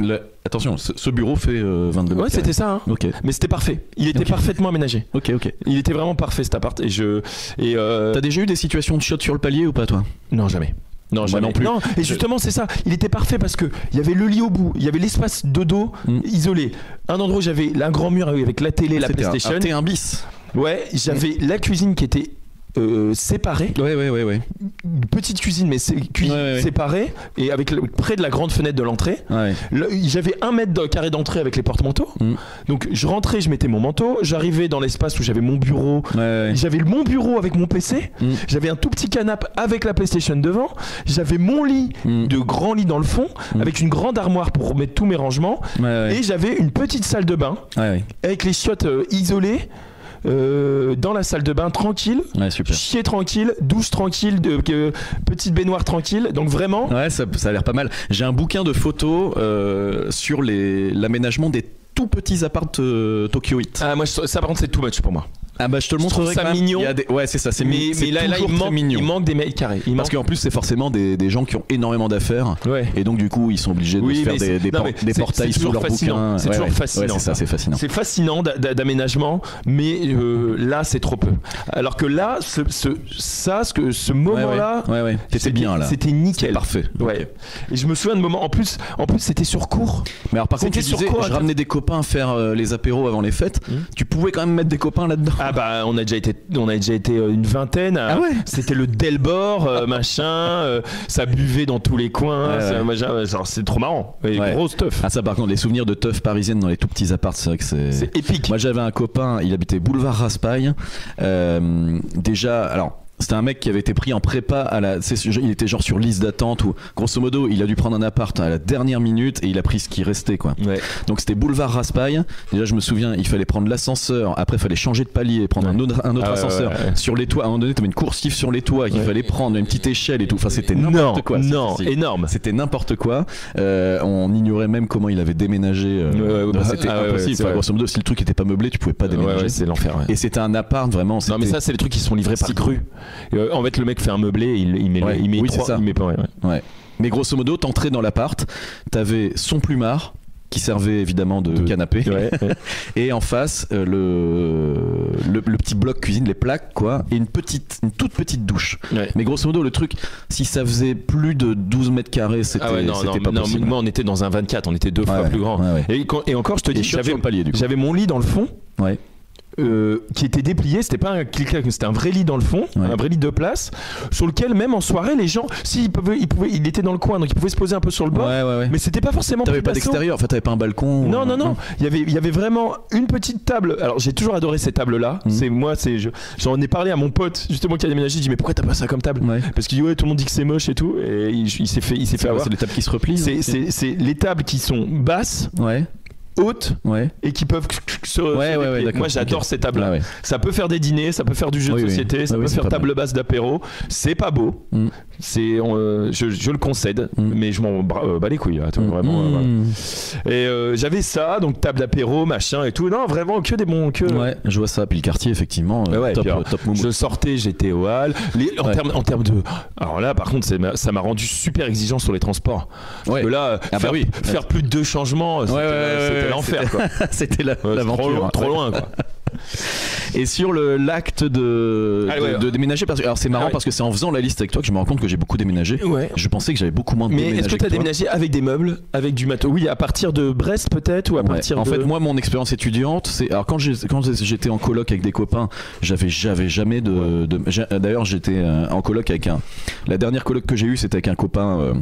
attention, ce bureau fait 22. Ouais, c'était ça. Hein. Ok. Mais c'était parfait. Il était parfaitement aménagé. Ok. Il était vraiment parfait cet appart. T'as déjà eu des situations de shot sur le palier ou pas, toi? Non, jamais. Non, jamais non plus. Non, et justement, c'est ça. Il était parfait parce que il y avait le lit au bout, il y avait l'espace dodo isolé. Un endroit où j'avais un grand mur avec la télé, la PlayStation. C'était un bis. Ouais, j'avais la cuisine qui était séparée. Ouais. Une petite cuisine, mais séparée, et avec près de la grande fenêtre de l'entrée. Ouais. J'avais 1 mètre carré d'entrée avec les porte-manteaux. Donc je rentrais, je mettais mon manteau, j'arrivais dans l'espace où j'avais mon bureau. J'avais mon bureau avec mon PC. J'avais un tout petit canapé avec la PlayStation devant. J'avais mon lit, de grand lit dans le fond, avec une grande armoire pour mettre tous mes rangements. Et j'avais une petite salle de bain avec les chiottes isolées. Dans la salle de bain tranquille, chier tranquille, douche tranquille, petite baignoire tranquille, donc vraiment ça a l'air pas mal. J'ai un bouquin de photos sur l'aménagement des tout petits apparts Tokyo Heat. Moi ça par contre c'est too much pour moi. Ah bah je te le montrerai ça mignon. Ouais c'est ça, mais là il manque des mètres carrés. Parce qu'en plus c'est forcément des gens qui ont énormément d'affaires. Et donc du coup ils sont obligés de se faire des portails sous leurs bouquins. C'est toujours fascinant. C'est fascinant. C'est fascinant d'aménagement, mais là c'est trop peu. Alors que là ce moment-là, c'était bien là. C'était nickel. Parfait. Ouais. Et je me souviens de moments. En plus c'était sur cours. Mais alors par contre tu disais je ramenais des copains faire les apéros avant les fêtes. Tu pouvais quand même mettre des copains là-dedans. Ah bah on a déjà été une vingtaine. C'était le Delbord machin. Ça buvait dans tous les coins. C'est trop marrant. Grosse teuf. Ça par contre les souvenirs de teuf parisienne dans les tout petits apparts, c'est vrai que c'est épique. Moi j'avais un copain, il habitait boulevard Raspail. Déjà alors. C'était un mec qui avait été pris en prépa il était genre sur liste d'attente ou grosso modo il a dû prendre un appart à la dernière minute et il a pris ce qui restait quoi. Donc c'était boulevard Raspail. Déjà je me souviens il fallait prendre l'ascenseur, après il fallait changer de palier, prendre un autre ascenseur sur les toits. À un moment donné t'avais une coursive sur les toits qu'il fallait prendre, une petite échelle et tout. Enfin c'était n'importe quoi. Énorme. C'était n'importe quoi. On ignorait même comment il avait déménagé. C'était impossible. Enfin, grosso modo si le truc était pas meublé tu pouvais pas déménager. C'est l'enfer. Et c'était un appart vraiment. Non mais ça c'est les trucs qui sont livrés par grue. En fait le mec fait un meublé, il met pas. Mais grosso modo t'entrais dans l'appart, t'avais son plumard qui servait évidemment de canapé et en face le petit bloc cuisine, les plaques quoi, et une toute petite douche. Mais grosso modo le truc, si ça faisait plus de 12 mètres carrés c'était pas possible. Moi on était dans un 24, on était 2 fois plus grand. Et encore je te dis j'avais mon lit dans le fond. Qui était déplié, c'était pas un clic-clac, c'était un vrai lit dans le fond, un vrai lit de place, sur lequel même en soirée les gens, il était dans le coin, donc ils pouvaient se poser un peu sur le bord, mais c'était pas forcément. T'avais pas d'extérieur, enfin t'avais pas un balcon. Non. Il y avait vraiment une petite table. Alors j'ai toujours adoré ces tables-là. J'en ai parlé à mon pote justement qui a déménagé. Je dis mais pourquoi t'as pas ça comme table? Parce qu'il dit tout le monde dit que c'est moche et tout, et il s'est fait avoir. C'est les tables qui se replient. C'est les tables qui sont basses. Hautes et qui peuvent moi j'adore ces tables là. Ça peut faire des dîners, ça peut faire du jeu de société, ça peut faire table basse d'apéro. C'est pas beau, je le concède, mais je m'en bats les couilles là, vraiment. Et j'avais ça, donc table d'apéro machin et tout. Non vraiment que des bons je vois ça. Puis le quartier effectivement top move. Je sortais, j'étais au hall. En termes de, alors là par contre ça m'a rendu super exigeant sur les transports. Parce que là faire plus de 2 changements, c'était l'enfer quoi. C'était l'aventure. Trop loin quoi. Et sur l'acte de déménager, alors c'est marrant parce que c'est en faisant la liste avec toi que je me rends compte que j'ai beaucoup déménagé. Je pensais que j'avais beaucoup moins déménagé. Mais est-ce que tu as déménagé avec des meubles, avec du matos? Oui, à partir de Brest peut-être, ou à partir de... En fait, moi, mon expérience étudiante, c'est alors quand j'étais en coloc avec des copains, j'avais jamais d'ailleurs j'étais en coloc avec la dernière coloc que j'ai eue, c'était avec un copain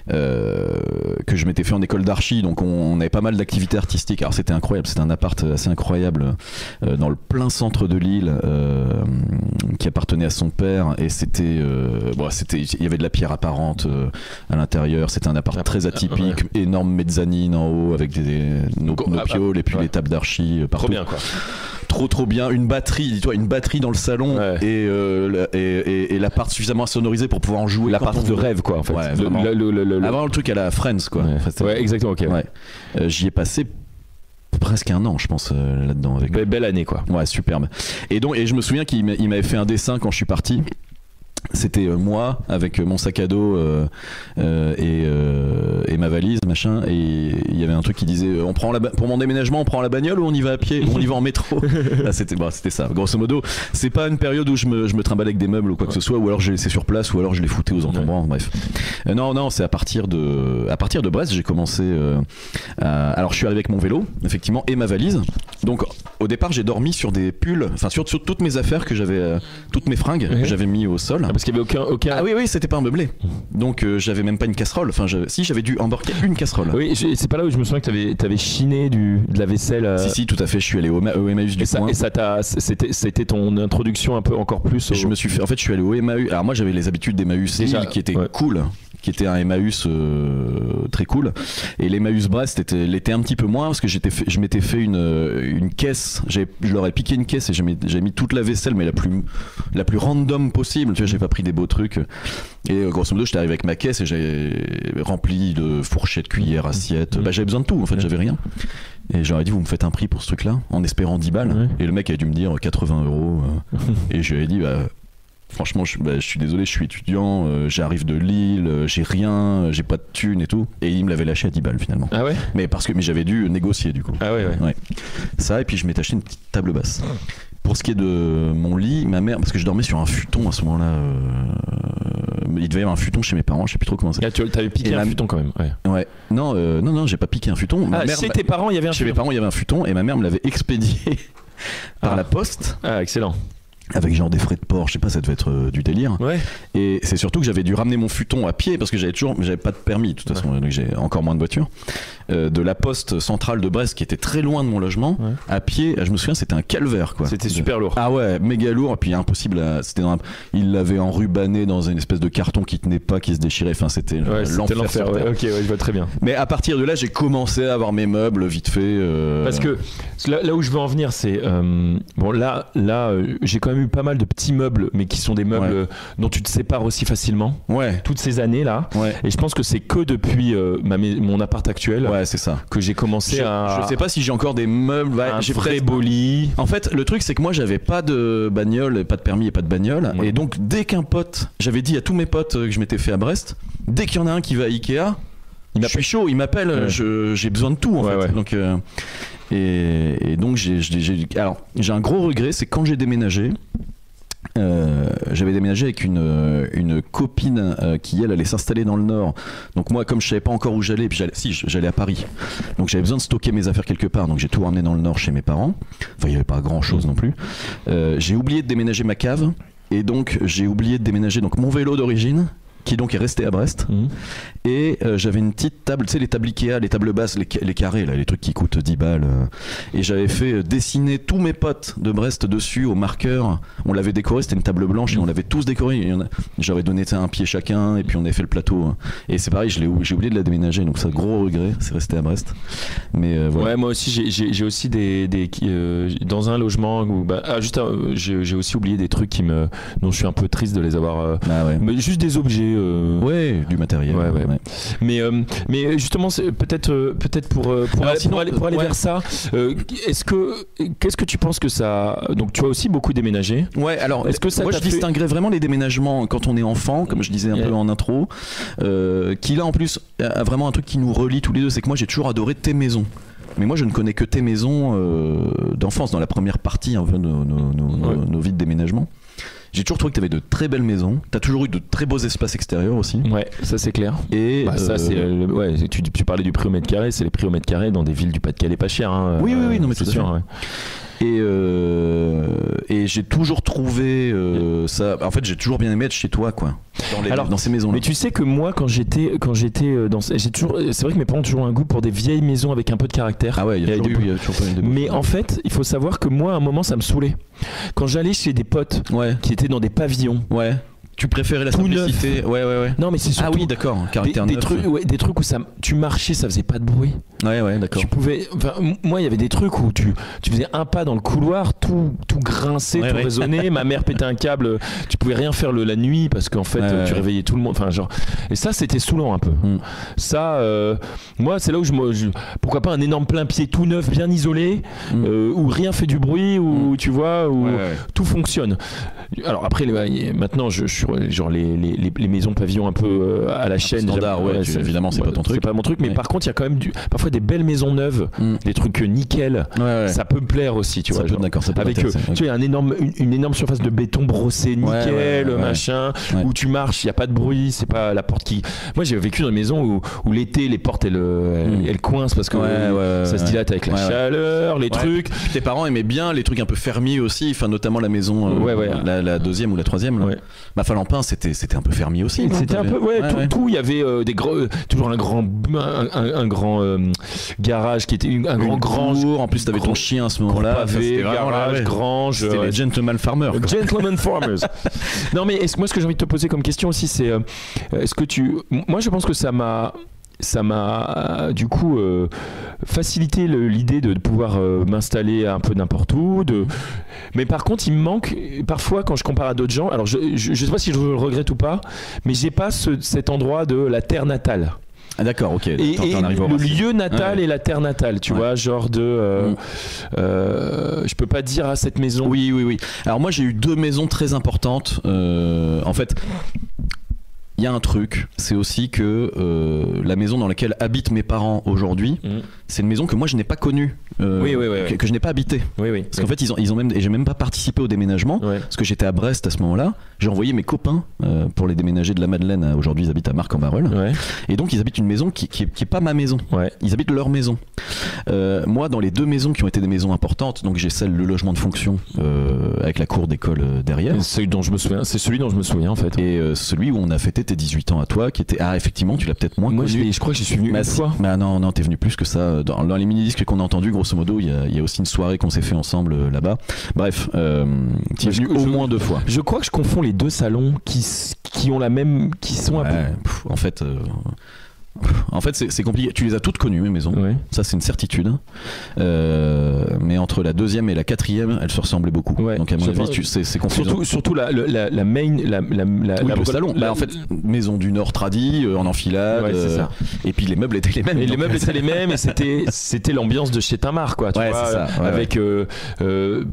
que je m'étais fait en école d'archi, donc on avait pas mal d'activités artistiques. Alors c'était incroyable, c'était un appart assez incroyable dans le plein centre de Lille, qui appartenait à son père, et il y avait de la pierre apparente à l'intérieur. C'était un appart très atypique, énorme mezzanine en haut avec nos pioles et puis les tables d'archi partout. Trop bien quoi. Trop bien, une batterie dans le salon, et l'appart suffisamment sonorisé pour pouvoir en jouer. L'appart de rêve quoi en fait. Avant le truc à la Friends quoi. Exactement. Ok. J'y ai passé presque 1 an je pense là-dedans avec... Belle année quoi. Superbe. Et je me souviens qu'il m'avait fait un dessin quand je suis parti. C'était moi avec mon sac à dos et ma valise machin, et il y avait un truc qui disait pour mon déménagement on prend la bagnole ou on y va à pied ou on y va en métro. C'était ça grosso modo. C'est pas une période où je me trimballe avec des meubles ou quoi que ce soit, ou alors je les laissais sur place, ou alors je les foutais aux encombrants. Bref, non c'est à partir de Brest j'ai commencé alors je suis arrivé avec mon vélo effectivement et ma valise, donc au départ, j'ai dormi sur des pulls, enfin sur toutes mes affaires que j'avais, toutes mes fringues que j'avais mis au sol. Parce qu'il y avait aucun. Ah oui, c'était pas un meublé. Donc j'avais même pas une casserole. Enfin, j'avais dû embarquer une casserole. Oui, c'est pas là où je me souviens que t'avais chiné de la vaisselle. Si, tout à fait. Je suis allé au Emmaüs du coin. Et ça c'était ton introduction un peu encore plus. Je me suis fait. En fait, je suis allé au Emmaüs. Alors moi, j'avais les habitudes d'Emmaüs qui étaient cool. Qui était un Emmaüs très cool, et l'Emmaüs Brest l'était un petit peu moins parce que je m'étais fait une caisse, je leur ai piqué une caisse et j'ai mis toute la vaisselle mais la plus random possible, tu vois, j'ai pas pris des beaux trucs, et grosso modo j'étais arrivé avec ma caisse et j'ai rempli de fourchettes, cuillères, assiettes, j'avais besoin de tout en fait, j'avais rien. Et j'aurais dit vous me faites un prix pour ce truc là en espérant 10 balles, et le mec a dû me dire 80 €, et je lui ai dit franchement, je suis désolé, je suis étudiant, j'arrive de Lille, j'ai rien, j'ai pas de thunes et tout. Et il me l'avait lâché à 10 balles finalement. Ah ouais ? Mais j'avais dû négocier du coup. Ah ouais. Ça, et puis je m'étais acheté une petite table basse. Pour ce qui est de mon lit, ma mère, parce que je dormais sur un futon à ce moment-là, il devait y avoir un futon chez mes parents, je sais plus trop comment c'est. T'avais piqué un futon quand même. Ouais. Non, j'ai pas piqué un futon. Chez tes parents, il y avait un futon. Chez mes parents, il y avait un futon et ma mère me l'avait expédié par la poste. Ah, excellent. Avec genre des frais de port, je sais pas, ça devait être du délire. Ouais. Et c'est surtout que j'avais dû ramener mon futon à pied parce que j'avais pas de permis de toute façon, donc j'ai encore moins de voiture. De la poste centrale de Brest qui était très loin de mon logement, à pied, je me souviens, c'était un calvaire quoi. C'était super lourd. Ah ouais, méga lourd, et puis impossible il l'avait enrubanné dans une espèce de carton qui tenait pas, qui se déchirait, enfin c'était l'enfer. Ok, je vois très bien. Mais à partir de là, j'ai commencé à avoir mes meubles vite fait. Parce que là où je veux en venir, c'est bon là j'ai quand même eu pas mal de petits meubles, mais qui sont des meubles dont tu te sépares aussi facilement. Ouais. Toutes ces années là. Ouais. Et je pense que c'est que depuis mon appart actuel. Ouais, c'est ça. Que j'ai commencé à. Je sais pas si j'ai encore des meubles. J'ai vrai beau lit. En fait, le truc c'est que moi j'avais pas de bagnole, pas de permis et pas de bagnole. Ouais. Et donc dès qu'un pote, j'avais dit à tous mes potes que je m'étais fait à Brest, dès qu'il y en a un qui va à Ikea, je suis chaud, il m'appelle, j'ai besoin de tout en fait. Donc et donc j'ai un gros regret, c'est quand j'ai déménagé. J'avais déménagé avec une copine qui elle allait s'installer dans le Nord. Donc moi, comme je savais pas encore où j'allais, puis j'allais à Paris, donc j'avais besoin de stocker mes affaires quelque part, donc j'ai tout ramené dans le Nord chez mes parents. Enfin il y avait pas grand chose non plus. J'ai oublié de déménager ma cave, et donc j'ai oublié de déménager donc mon vélo d'origine, qui donc est resté à Brest. Et j'avais une petite table, tu sais les tables Ikea, les tables basses, les carrés là, les trucs qui coûtent 10 balles, et j'avais fait dessiner tous mes potes de Brest dessus au marqueur. On l'avait décoré, c'était une table blanche et on l'avait tous décoré. J'avais donné un pied chacun, et puis on avait fait le plateau, et c'est pareil, j'ai oublié de la déménager, donc c'est un gros regret, c'est resté à Brest. Mais voilà. Ouais, moi aussi j'ai aussi des dans un logement où j'ai aussi oublié des trucs dont je suis un peu triste de les avoir mais juste des objets. Du matériel. Mais justement, peut-être pour aller vers ça, qu'est-ce que tu penses que ça. Donc tu as aussi beaucoup déménagé. Ouais, alors est-ce que ça moi je distinguerais vraiment les déménagements quand on est enfant, comme je disais un peu en intro, qui là en plus a vraiment un truc qui nous relie tous les deux, c'est que moi j'ai toujours adoré tes maisons. Mais moi je ne connais que tes maisons d'enfance, dans la première partie un peu de nos vies de déménagement. J'ai toujours trouvé que tu avais de très belles maisons. Tu as toujours eu de très beaux espaces extérieurs aussi. Ouais, ça c'est clair. Et ça c'est tu parlais du prix au mètre carré, c'est les prix au mètre carré dans des villes du Pas-de-Calais pas cher. Oui, non mais c'est sûr. Ouais. Et j'ai toujours trouvé ça. En fait, j'ai toujours bien aimé être chez toi, quoi. Dans ces maisons-là. Mais tu sais que moi, quand j'étais dans, c'est vrai que mes parents ont toujours un goût pour des vieilles maisons avec un peu de caractère. Ah ouais, il y a toujours pas une. Mais en fait, il faut savoir que moi, à un moment, ça me sauvait. Quand j'allais chez des potes qui étaient dans des pavillons. Ouais. Tu préférais la simplicité. Ouais. Non, mais c'est surtout. Ah oui, d'accord. Caractère des neuf. des trucs où tu marchais, ça faisait pas de bruit. Ouais, d'accord. Tu pouvais. Moi, il y avait des trucs où tu faisais un pas dans le couloir, tout grinçait, tout résonnait. Ma mère pétait un câble. Tu pouvais rien faire la nuit parce qu'en fait, tu réveillais tout le monde. Enfin, genre. Et ça, c'était saoulant un peu. Ça, moi, c'est là où pourquoi pas un énorme plein-pied tout neuf, bien isolé, où rien fait du bruit, où tu vois, où tout fonctionne. Alors après, maintenant, je suis genre les maisons pavillons un peu à la chaîne. Standard, évidemment, c'est pas ton truc. C'est pas mon truc, mais par contre, il y a quand même parfois des belles maisons neuves, des trucs nickel. Ça peut me plaire aussi, tu vois. D'accord, ça peut avec tu vois, une énorme surface de béton brossé nickel, machin, où tu marches, il y a pas de bruit, c'est pas la porte qui. Moi, j'ai vécu dans une maison où l'été, les portes elles coincent parce que ça se dilate avec la chaleur, les trucs. Puis tes parents aimaient bien les trucs un peu fermiers aussi, enfin notamment la maison, la deuxième ou la troisième. Bah Falampin, c'était un peu fermier aussi. C'était un peu, tout. Il y avait toujours un grand garage qui était un grand grange. En plus, t'avais ton chien à ce moment-là. Garage, grange. C'était les gentleman farmers. Gentleman farmers. Non, mais moi, ce que j'ai envie de te poser comme question aussi, c'est est-ce que moi, je pense que ça m'a du coup facilité l'idée de pouvoir m'installer un peu n'importe où. Mais par contre, il me manque parfois quand je compare à d'autres gens. Alors, je sais pas si je le regrette ou pas, mais j'ai pas cet endroit de la terre natale. Ah d'accord, ok. Et le lieu natal et la terre natale, tu vois, genre je peux pas dire à cette maison. Oui. Alors moi j'ai eu 2 maisons très importantes. En fait, il y a un truc, c'est aussi que la maison dans laquelle habitent mes parents aujourd'hui, c'est une maison que moi je n'ai pas connue, que je n'ai pas habitée. Parce qu'en fait ils ont même, et j'ai même pas participé au déménagement, parce que j'étais à Brest à ce moment-là. J'ai envoyé mes copains pour les déménager de la Madeleine. Aujourd'hui ils habitent à Marc-en-Barœul, et donc ils habitent une maison qui est pas ma maison. Ils habitent leur maison. Moi, dans les 2 maisons qui ont été des maisons importantes, donc j'ai le logement de fonction avec la cour d'école derrière. C'est celui dont je me souviens en fait. Et celui où on a fêté tes 18 ans à toi, qui était effectivement, tu l'as peut-être moins connu. Je crois que j'y suis venu une fois. Mais non, t'es venu plus que ça. Dans les mini-disques qu'on a entendus, grosso modo, il y a aussi une soirée qu'on s'est fait ensemble là-bas. Bref, tu es venu au moins 2 fois. Je crois que je confonds les 2 salons qui ont la même, qui sont un peu. En fait, c'est compliqué. Tu les as toutes connues, mes maisons. Ça, c'est une certitude. Mais entre la 2e et la 4e, elles se ressemblaient beaucoup. Donc, à mon avis, c'est confusant. Surtout la main, le salon. En fait, maison du Nord tradie, en enfilade. C'est ça. Et puis les meubles étaient les mêmes. Et les meubles étaient les mêmes. Et c'était l'ambiance de chez Tamar, quoi. Tu vois, ça, avec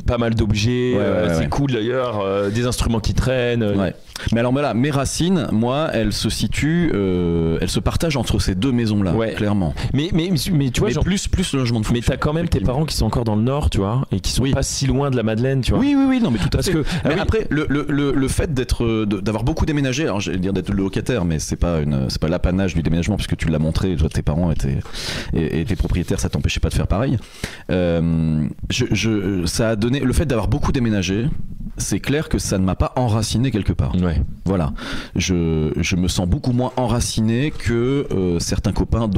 pas mal d'objets. C'est cool d'ailleurs. Des instruments qui traînent. Mais alors là, mes racines, moi, elles se situent, elles se partagent entre ces 2 maisons-là, clairement. Mais tu vois, genre, plus le logement de fonction. Mais t'as quand même tes parents qui sont encore dans le Nord, tu vois, et qui sont pas si loin de la Madeleine, tu vois. Oui, non, mais tout à fait. Mais après, le fait d'avoir beaucoup déménagé, alors j'allais dire d'être le locataire, mais c'est pas l'apanage du déménagement, puisque tu l'as montré, toi, tes parents étaient propriétaires, ça t'empêchait pas de faire pareil. Ça a donné, le fait d'avoir beaucoup déménagé, c'est clair que ça ne m'a pas enraciné quelque part. Voilà, je me sens beaucoup moins enraciné que certains copains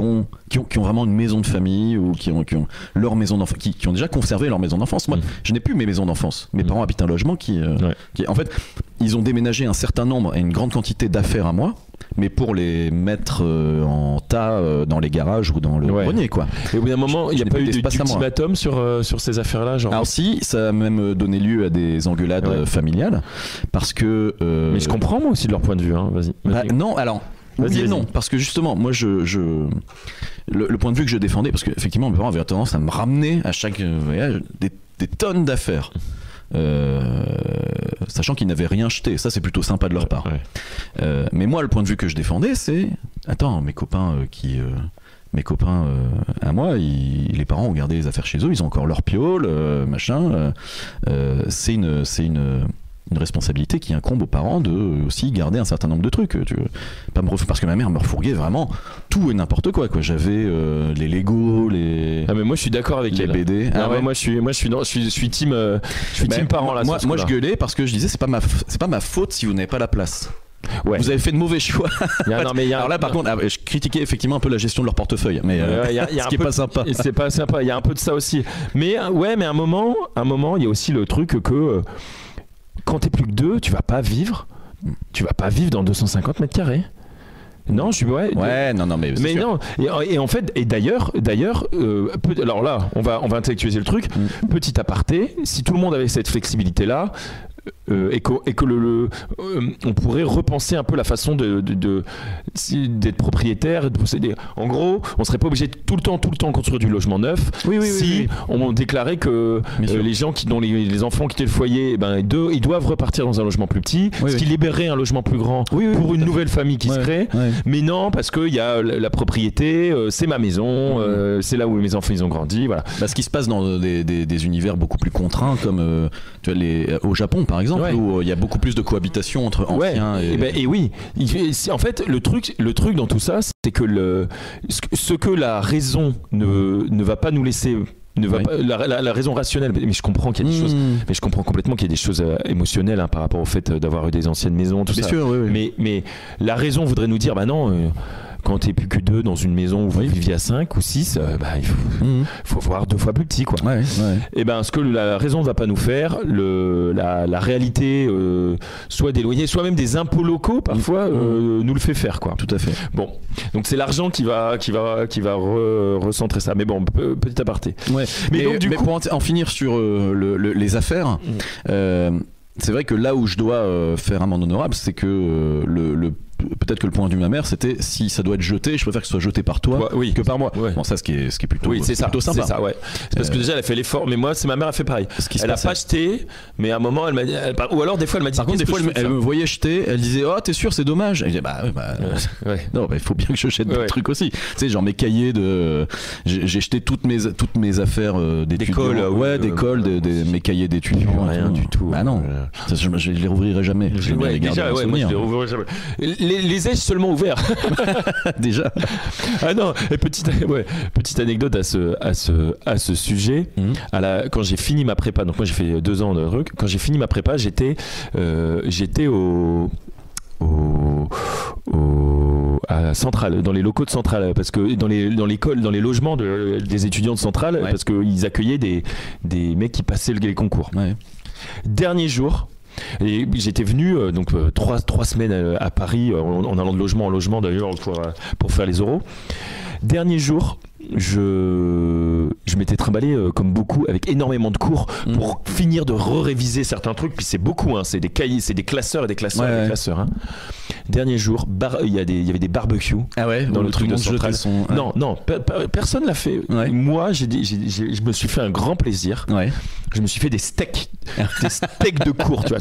qui ont vraiment une maison de famille ou qui ont leur maison d'enfance, qui ont déjà conservé leur maison d'enfance. Moi, je n'ai plus mes maisons d'enfance. Mes parents habitent un logement qui en fait, ils ont déménagé un certain nombre et une grande quantité d'affaires à moi, mais pour les mettre en tas dans les garages ou dans le grenier, quoi. Et au bout d'un moment, il n'y a pas eu d'ultimatum sur ces affaires-là, genre. Alors si, ça a même donné lieu à des engueulades familiales, parce que. Mais je comprends moi aussi de leur point de vue. Hein. Vas-y. Non, alors. Oui et non, parce que justement, moi, le point de vue que je défendais, parce qu'effectivement, mes parents avaient tendance à me ramener à chaque voyage des tonnes d'affaires. Sachant qu'ils n'avaient rien jeté, ça c'est plutôt sympa de leur part. Mais moi, le point de vue que je défendais, c'est attends, mes copains à moi, les parents ont gardé les affaires chez eux, ils ont encore leur piole, machin. C'est une responsabilité qui incombe aux parents de aussi garder un certain nombre de trucs. Parce que ma mère me refourguait vraiment tout et n'importe quoi. J'avais les Lego, les. Ah mais moi je suis d'accord avec les BD. Moi je suis team parents là. Moi je gueulais parce que je disais c'est pas ma faute si vous n'avez pas la place. Vous avez fait de mauvais choix. Alors là par contre, je critiquais effectivement un peu la gestion de leur portefeuille, mais ce qui est pas sympa. C'est pas sympa. Il y a un peu de ça aussi. Mais à un moment, il y a aussi le truc que quand t'es plus que 2, tu vas pas vivre dans 250 mètres carrés. Non, je suis non mais sûr. Non et en fait d'ailleurs alors là on va intellectualiser le truc. Petit aparté, si tout le monde avait cette flexibilité là, on pourrait repenser un peu la façon d'être propriétaire, de posséder. En gros, on serait pas obligé de tout le temps construire du logement neuf. Si on déclarait que les gens dont les enfants quittaient le foyer, ils doivent repartir dans un logement plus petit, ce qui libérerait un logement plus grand pour une nouvelle famille qui se crée. Mais non, parce qu'il y a la propriété, c'est ma maison, c'est là où mes enfants ils ont grandi. Voilà. Ce qui se passe dans des univers beaucoup plus contraints, comme tu vois, au Japon par exemple, où il y a beaucoup plus de cohabitation entre anciens et oui. En fait, le truc dans tout ça, c'est que ce que la raison ne va pas nous laisser. La raison rationnelle, mais je comprends qu'il y a des choses, mais je comprends complètement qu'il y a des choses émotionnelles par rapport au fait d'avoir eu des anciennes maisons, tout ça. Sûr, mais la raison voudrait nous dire, non. Quand t'es plus que 2 dans une maison où vous viviez à 5 ou 6, il faut voir 2 fois plus petit, quoi. Et ce que la raison ne va pas nous faire, la réalité, soit des loyers, soit même des impôts locaux, parfois, nous le fait faire, quoi. Tout à fait. Bon, donc c'est l'argent qui va recentrer ça. Mais bon, petit aparté. Mais pour en finir sur les affaires, c'est vrai que là où je dois faire amende honorable, c'est que peut-être que le point de vue de ma mère, c'était si ça doit être jeté, je préfère que ce soit jeté par toi que par moi. Bon, ça, ce qui est plutôt, c'est plutôt sympa. C'est ça, c'est parce que déjà elle a fait l'effort, mais moi, ma mère a fait pareil. Elle a pas jeté, mais à un moment elle m'a dit, ou alors des fois elle m'a dit. Par contre, des fois elle me voyait jeter, elle disait t'es sûr, c'est dommage. Elle disait non, il faut bien que je jette des trucs aussi. Tu sais, genre mes cahiers j'ai jeté toutes mes affaires d'école, mes cahiers d'études, rien du tout. Bah non, je les rouvrirai jamais. Je les rouvrirai jamais. Les ai-je seulement ouverts déjà. Ah non, et petite anecdote à ce sujet. Quand j'ai fini ma prépa, donc moi j'ai fait 2 ans de truc. Quand j'ai fini ma prépa, j'étais à Centrale, dans les locaux de Centrale, parce que dans les logements des étudiants de Centrale, parce qu'ils accueillaient des mecs qui passaient les concours. Dernier jour. Et j'étais venu 3 semaines à Paris en allant de logement en logement d'ailleurs pour faire les oraux. Dernier jour, je m'étais trimballé comme beaucoup avec énormément de cours pour finir de réviser certains trucs. Puis c'est beaucoup, c'est des cahiers, c'est des classeurs et des classeurs et des classeurs. Hein. Dernier jour, il y avait des barbecues dans le truc de Centrale. Non, personne l'a fait. Moi, je me suis fait un grand plaisir. Je me suis fait des steaks de cours, tu vois.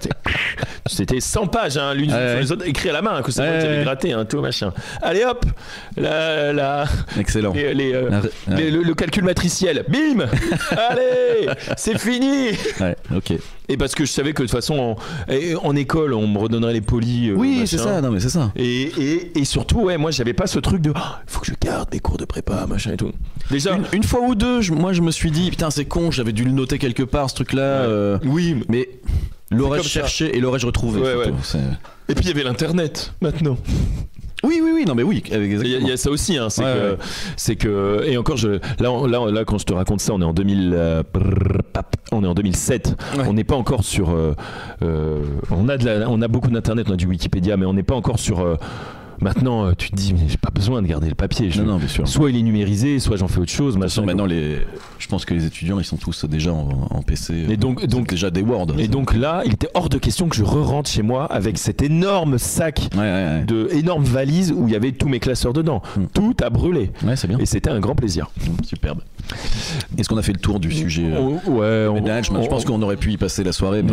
C'était 100 pages, l'une sur les autres, écrit à la main, que ça avait gratté, tout machin. Allez hop, excellent. Le calcul matriciel, bim, allez, c'est fini. Ok. Et parce que je savais que de toute façon en école on me redonnerait les polis. C'est ça, non mais c'est ça. Et surtout moi j'avais pas ce truc de faut que je garde mes cours de prépa machin et tout. Déjà une fois ou deux, moi je me suis dit putain c'est con, j'avais dû le noter quelque part ce truc là. Mais l'aurais-je cherché et l'aurais-je retrouvé. Et puis il y avait l'internet maintenant. Oui, non mais oui. Il y a ça aussi, c'est que et encore là quand je te raconte ça, on est en 2007. On n'est pas encore sur. On a beaucoup d'internet, on a du Wikipédia, mais on n'est pas encore sur. Maintenant, tu te dis, mais j'ai pas besoin de garder le papier. Non, bien sûr. Soit il est numérisé, soit j'en fais autre chose. Maintenant, je pense que les étudiants, ils sont tous déjà en PC. Et donc déjà des Word. Et donc là, il était hors de question que je re-rentre chez moi avec cet énorme sac, énorme valise où il y avait tous mes classeurs dedans. Tout a brûlé. C'est bien. Et c'était un grand plaisir. Superbe. Est-ce qu'on a fait le tour du sujet je pense qu'on aurait pu y passer la soirée. Mais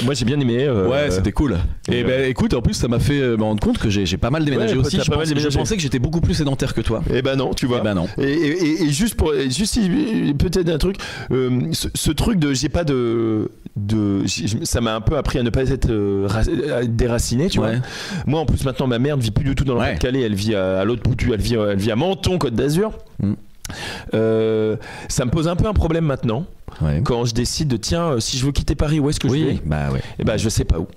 moi, j'ai bien aimé. C'était cool. Et écoute, en plus, ça m'a fait me rendre compte que j'ai pas mal déménagé aussi. Je pensais que j'étais beaucoup plus sédentaire que toi. Et non, tu vois. Et juste peut-être un truc, ce truc de j'ai pas ça m'a un peu appris à ne pas être déraciné, tu vois. Moi en plus maintenant ma mère ne vit plus du tout dans le Pas-de-Calais, elle vit à l'autre bout, elle vit à Menton, Côte d'Azur. Ça me pose un peu un problème maintenant quand je décide de si je veux quitter Paris, où est-ce que je vais je sais pas où.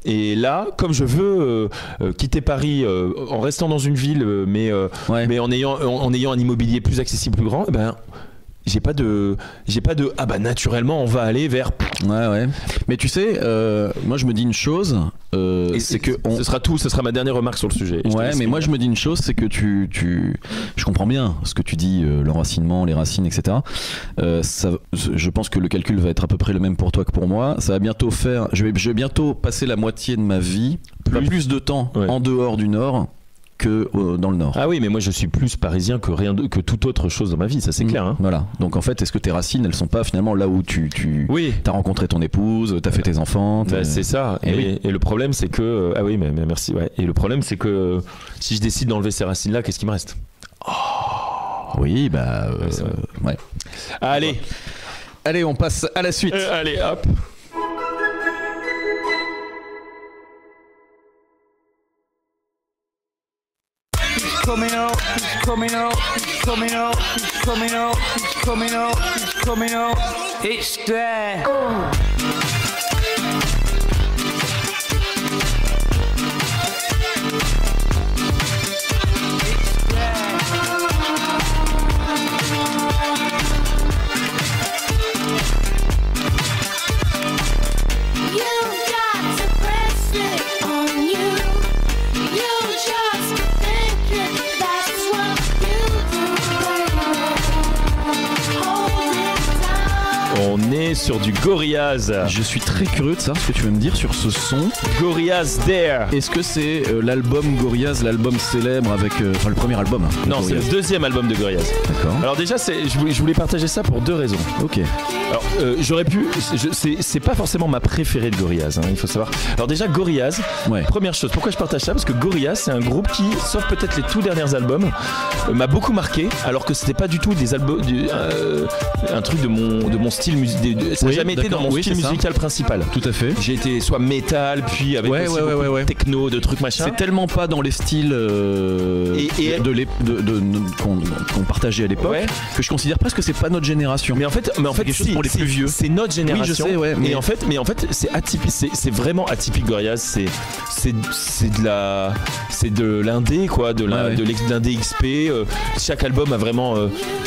Et là, comme je veux quitter Paris en restant dans une ville, mais en ayant un immobilier plus accessible, plus grand, j'ai pas de ah bah naturellement on va aller vers. Ouais. Mais tu sais, moi je me dis une chose, c'est que ce sera ma dernière remarque sur le sujet. Ouais, mais moi je me dis une chose, c'est que je comprends bien ce que tu dis, l'enracinement, les racines, etc. Je pense que le calcul va être à peu près le même pour toi que pour moi. Ça va bientôt faire, je vais bientôt passer la moitié de ma vie, plus de temps en dehors du Nord que dans le Nord. Ah oui, mais moi je suis plus parisien que toute autre chose dans ma vie, ça c'est clair. Hein. Voilà. Donc en fait, est-ce que tes racines, elles sont pas finalement là où tu t'as rencontré ton épouse, t'as fait tes enfants c'est ça. Et le problème c'est que ah oui, mais merci. Ouais. Et le problème c'est que si je décide d'enlever ces racines-là, qu'est-ce qui me reste? Oui, bah ouais. Allez, on passe à la suite. Allez, hop. Coming out. It's there. On est sur du Gorillaz. Je suis très curieux de savoir ce que tu veux me dire sur ce son. Gorillaz Dare. Est-ce que c'est l'album Gorillaz, l'album célèbre avec enfin le premier album Non, c'est le deuxième album de Gorillaz. D'accord. Alors déjà, je voulais partager ça pour deux raisons. Ok. Alors j'aurais pu. C'est pas forcément ma préférée de Gorillaz. Hein, il faut savoir. Alors déjà Gorillaz. Ouais. Première chose. Pourquoi je partage ça? Parce que Gorillaz, c'est un groupe qui, sauf peut-être les tout derniers albums, m'a beaucoup marqué. Alors que c'était pas du tout des albums, un truc de mon style musical. Ça n'a jamais été dans mon style musical principal. Tout à fait. J'ai été soit métal, puis avec aussi beaucoup de techno, de trucs machin. C'est tellement pas dans les styles qu'on partageait à l'époque que je considère presque que c'est pas notre génération. Mais en fait, quelque chose pour les plus vieux. C'est notre génération. Oui, je sais, mais en fait, c'est atypique. C'est vraiment atypique Gorillaz. C'est de l'indé quoi, de l'indé XP. Chaque album a vraiment,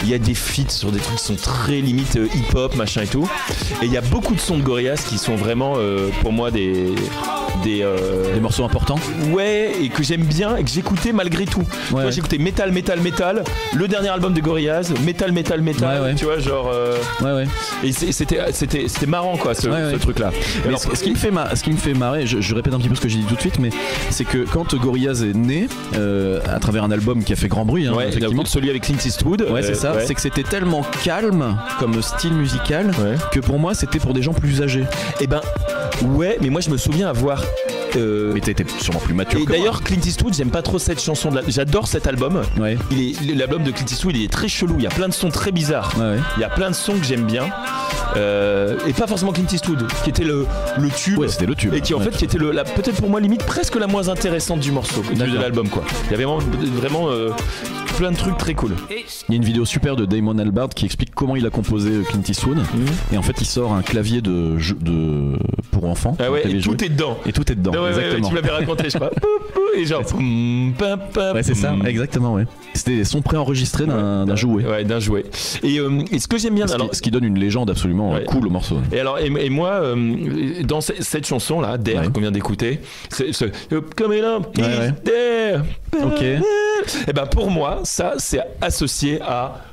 il y a des feats sur des trucs qui sont très limite hip-hop machin et tout. Et il y a beaucoup de sons de Gorillaz qui sont vraiment pour moi des morceaux importants. Ouais, et que j'aime bien et que j'écoutais malgré tout. Toi, j'écoutais Metal, le dernier album de Gorillaz, Metal. Tu vois, genre. Et c'était marrant quoi, ce truc là. Alors, ce qui me fait marrer, je répète un petit peu ce que j'ai dit tout de suite, mais c'est que quand Gorillaz est né, à travers un album qui a fait grand bruit, effectivement, celui avec Clint Eastwood. C'est ça. C'est que c'était tellement calme comme style musical que pour moi c'était pour des gens plus âgés. Et ben ouais, mais moi je me souviens avoir mais t'étais sûrement plus mature. Et d'ailleurs Clint Eastwood, j'aime pas trop cette chanson j'adore cet album. L'album de Clint Eastwood il est très chelou, il y a plein de sons très bizarres. Il y a plein de sons que j'aime bien. Et pas forcément Clint Eastwood qui était le tube. Ouais, c'était le tube. Et qui en fait qui était peut-être pour moi limite presque la moins intéressante du morceau de l'album quoi. Il y avait vraiment plein de trucs très cool. Il y a une vidéo super de Damon Albarn qui explique comment il a composé Clint Eastwood. Et en fait il sort un clavier pour enfants. Ah ouais, et tout est dedans. Et tout est dedans. Exactement. Tu me l'avais raconté, je crois. Et genre. Ouais, c'est ça, exactement, ouais. C'était son préenregistré d'un jouet. Ouais, d'un jouet. Et ce que j'aime bien. Ce qui donne une légende absolument cool au morceau. Et alors, et moi, dans cette chanson là, Dare, qu'on vient d'écouter, c'est Coming Up, Dare. Ok. Et ben pour moi, ça, c'est associé à.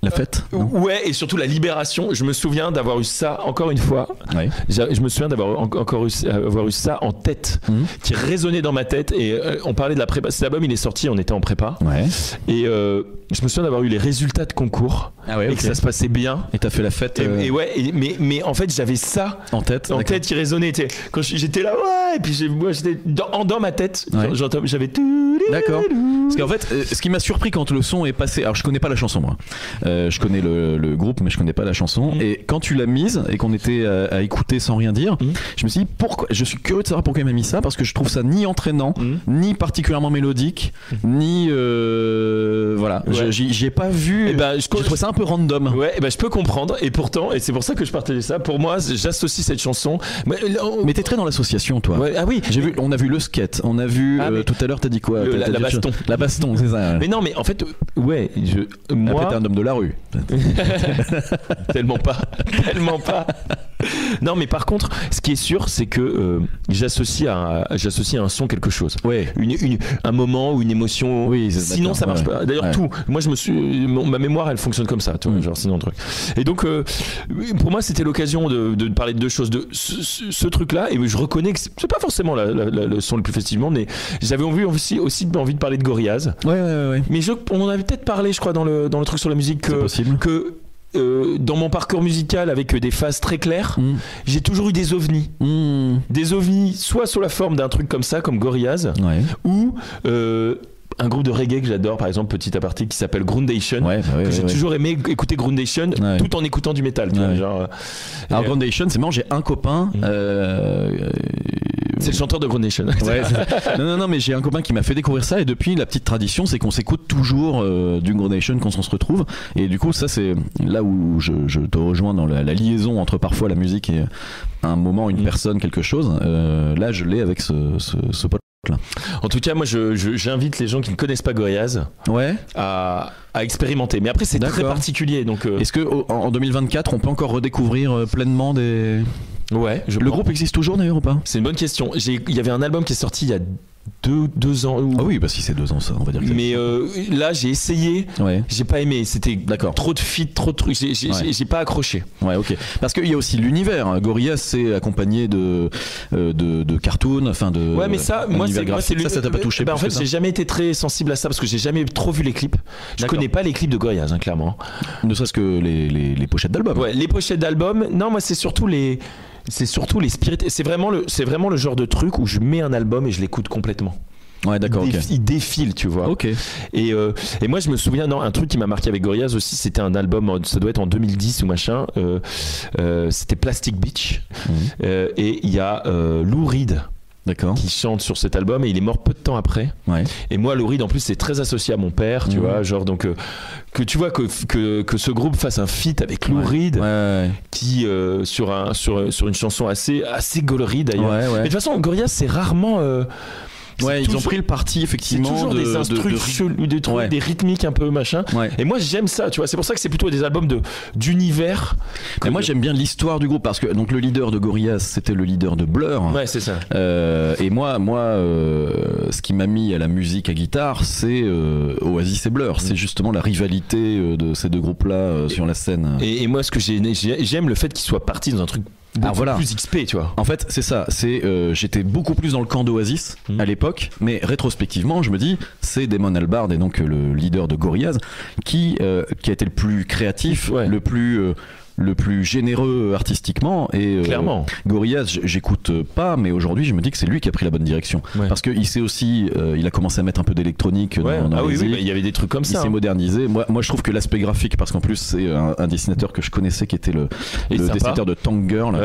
La fête. Ouais, et surtout la libération. Je me souviens d'avoir eu ça encore une fois. Je me souviens d'avoir eu ça en tête, qui résonnait dans ma tête. Et on parlait de la prépa. Cet album, il est sorti, on était en prépa. Et je me souviens d'avoir eu les résultats de concours. Et que ça se passait bien. Et t'as fait la fête. Mais en fait, j'avais ça en tête qui résonnait. Quand j'étais là, et puis moi j'étais dans ma tête. J'avais tout. D'accord. Parce qu'en fait, ce qui m'a surpris quand le son est passé. Alors, je connais pas la chanson, moi. Je connais le groupe, mais je connais pas la chanson. Et quand tu l'as mise et qu'on était à écouter sans rien dire, je me suis dit pourquoi. Je suis curieux de savoir pourquoi il m'a mis ça, parce que je trouve ça ni entraînant, ni particulièrement mélodique, ni voilà. J'y ai pas vu. Je trouve ça un peu random. Ouais, je peux comprendre. Et pourtant, et c'est pour ça que je partageais ça. Pour moi, j'associe cette chanson. Mais t'es très dans l'association, toi. Ah oui. On a vu le skate. On a vu tout à l'heure. T'as dit quoi? La baston. La baston, c'est ça. Mais non, mais en fait, ouais, moi. Après, t'es un homme de la rue. Tellement pas. Non, mais par contre, ce qui est sûr, c'est que j'associe à un son quelque chose. Ouais. Un moment ou une émotion. Oui, sinon, ça marche pas. D'ailleurs, tout. Moi, ma mémoire, elle fonctionne comme ça. Tu vois, genre, sinon, truc. Et donc, pour moi, c'était l'occasion de parler de deux choses. De ce truc-là, et je reconnais que c'est pas forcément le son le plus festivement, mais j'avais aussi envie de parler de Gorillaz. Ouais. Mais on en avait peut-être parlé, je crois, dans le truc sur la musique. C'est possible. Dans mon parcours musical avec des phases très claires, j'ai toujours eu des ovnis. Des ovnis, soit sous la forme d'un truc comme ça, comme Gorillaz, ou un groupe de reggae que j'adore, par exemple, petit aparté, qui s'appelle Groundation. J'ai toujours aimé écouter Groundation tout en écoutant du métal. Alors Groundation, c'est marrant, j'ai un copain. C'est le chanteur de Groundation. Non, mais j'ai un copain qui m'a fait découvrir ça, et depuis, la petite tradition, c'est qu'on s'écoute toujours du Groundation quand on se retrouve. Et du coup, ça, c'est là où je te rejoins dans la liaison entre parfois la musique et un moment, une personne, quelque chose. Là, je l'ai avec ce pote. En tout cas, moi, j'invite les gens qui ne connaissent pas Gorillaz à expérimenter. Mais après, c'est très particulier. Donc, est-ce que en 2024, on peut encore redécouvrir pleinement des... Ouais. Le groupe existe toujours d'ailleurs ou pas? C'est une bonne question. Il y avait un album qui est sorti il y a deux ans. Ah oui, bah si c'est 2 ans, ça, on va dire. Mais là, j'ai essayé. J'ai pas aimé. C'était trop de feats, trop de trucs. J'ai pas accroché. Ouais, ok. Parce qu'il y a aussi l'univers. Gorillaz, c'est accompagné de cartoons, enfin de. Ouais, mais ça, moi, ça t'a pas touché. En fait, j'ai jamais été très sensible à ça parce que j'ai jamais trop vu les clips. Je connais pas les clips de Gorillaz, clairement. Ne serait-ce que les pochettes d'albums. Ouais, les pochettes d'albums. Non, moi, c'est surtout les spirites. C'est vraiment le genre de truc où je mets un album et je l'écoute complètement. Ouais, d'accord. Il défile, tu vois. Ok. Et moi, je me souviens, un truc qui m'a marqué avec Gorillaz aussi, c'était un album, ça doit être en 2010 ou machin. C'était Plastic Beach. Et il y a Lou Reed. D'accord. Qui chante sur cet album, et il est mort peu de temps après. Et moi, Lou Reed, en plus, c'est très associé à mon père, tu vois, genre, donc que tu vois que ce groupe fasse un feat avec Lou Reed, qui sur une chanson assez gaulerie d'ailleurs. Mais de toute façon, Gorillaz, c'est rarement ils ont pris le parti effectivement toujours des instrus chelous, des rythmiques un peu machin. Et moi j'aime ça, tu vois. C'est pour ça que c'est plutôt des albums d'univers. Et moi j'aime bien l'histoire du groupe parce que donc le leader de Gorillaz c'était le leader de Blur. Ouais, c'est ça. Et moi ce qui m'a mis à la musique à guitare, c'est Oasis et Blur. C'est justement la rivalité de ces deux groupes-là sur la scène. Et moi ce que j'aime le fait qu'ils soient partis dans un truc plus XP, tu vois. En fait, c'est ça. J'étais beaucoup plus dans le camp d'Oasis à l'époque, mais rétrospectivement, je me dis, c'est Damon Albarn et donc le leader de Gorillaz qui a été le plus créatif, le plus généreux artistiquement, et clairement Gorillaz j'écoute pas, mais aujourd'hui je me dis que c'est lui qui a pris la bonne direction parce qu'il s'est aussi il a commencé à mettre un peu d'électronique dans la musique. Il y avait des trucs comme ça, il s'est modernisé. Moi je trouve que l'aspect graphique, parce qu'en plus c'est un dessinateur que je connaissais qui était le dessinateur de Tank Girl.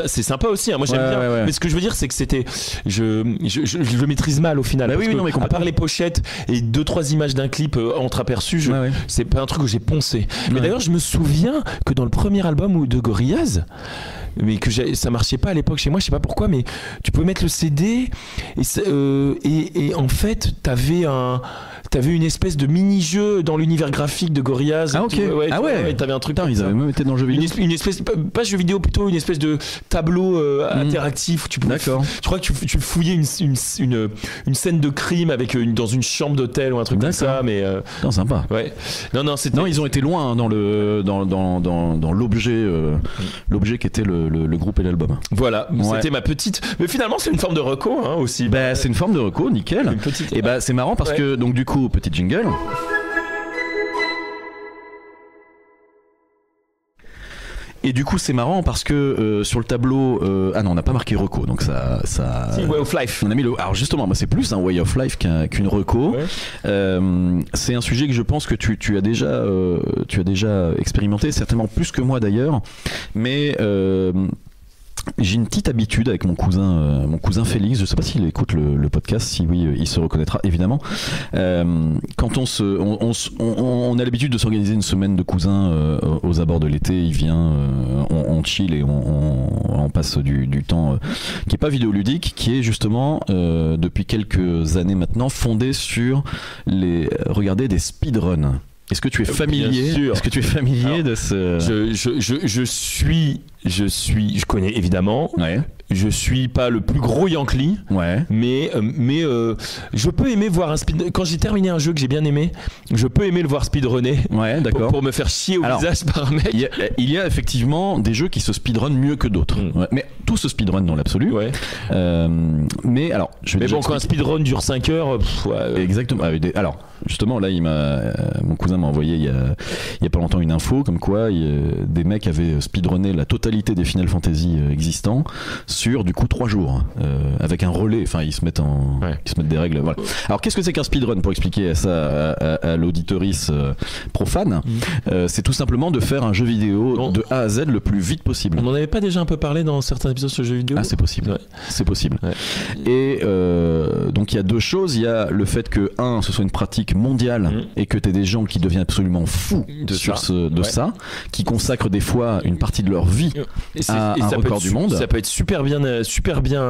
C'est sympa aussi, moi j'aime bien. Mais ce que je veux dire, c'est que je le maîtrise mal au final, à part les pochettes et 2-3 images d'un clip entreaperçues, c'est pas un truc que j'ai poncé. Mais d'ailleurs je me souviens que dans le premier album de Gorillaz, mais que ça marchait pas à l'époque chez moi, je sais pas pourquoi, mais tu pouvais mettre le CD et en fait t'avais une espèce de mini-jeu dans l'univers graphique de Gorillaz. Ah ok. T'avais un truc. Putain, ils avaient même été dans le jeu vidéo. Une espèce, pas jeu vidéo, plutôt une espèce de tableau interactif où tu pouvais. D'accord. Je crois que tu fouillais une scène de crime dans une chambre d'hôtel ou un truc comme ça, mais. Non, sympa. Ouais. Non, ils ont été loin dans l'objet, l'objet qui était le groupe et l'album. Voilà. C'était ma petite. Mais finalement, c'est une forme de reco aussi. C'est une forme de reco, nickel. Et c'est marrant parce que donc du coup, petit jingle. Et du coup c'est marrant parce que sur le tableau ah non, on n'a pas marqué reco, donc ça si, Way of Life. On a mis alors justement c'est plus un Way of Life qu'une reco. C'est un sujet que je pense que tu as déjà expérimenté, certainement plus que moi d'ailleurs, mais J'ai une petite habitude avec mon cousin Félix. Je sais pas s'il écoute le podcast. Si oui, il se reconnaîtra évidemment. Quand on a l'habitude de s'organiser une semaine de cousins aux abords de l'été. Il vient, on chill et on passe du temps qui est pas vidéoludique, qui est justement depuis quelques années maintenant fondé sur regarder des speedruns. Est-ce que tu es familier de ce... Je connais évidemment. Ouais. Je suis pas le plus gros Yankee. Ouais. Mais je peux aimer voir un speed. Quand j'ai terminé un jeu que j'ai bien aimé, je peux aimer le voir speedrunner. Ouais, d'accord. Pour me faire chier au visage par un mec. Il y a effectivement des jeux qui se speedrun mieux que d'autres. Ouais. Mais tout se speedrun dans l'absolu. Ouais. Mais alors, quand un speedrun dure 5 heures. Exactement. Alors, justement, là, mon cousin m'a envoyé il y a pas longtemps une info comme quoi des mecs avaient speedrunné la totalité des Final Fantasy existants sur du coup 3 jours avec un relais. Enfin, ils se mettent des règles. Voilà. Alors, qu'est-ce que c'est qu'un speedrun pour expliquer ça à l'auditoris profane? C'est tout simplement de faire un jeu vidéo de A à Z le plus vite possible. On n'en avait pas déjà un peu parlé dans certains épisodes de ce jeu vidéo? Ah, c'est possible. Ouais. C'est possible. Ouais. Et donc il y a deux choses. Il y a le fait que ce soit une pratique mondiale et que tu aies des gens qui deviennent absolument fous de ça, qui consacrent des fois une partie de leur vie à un record du monde. Ça peut être super bien,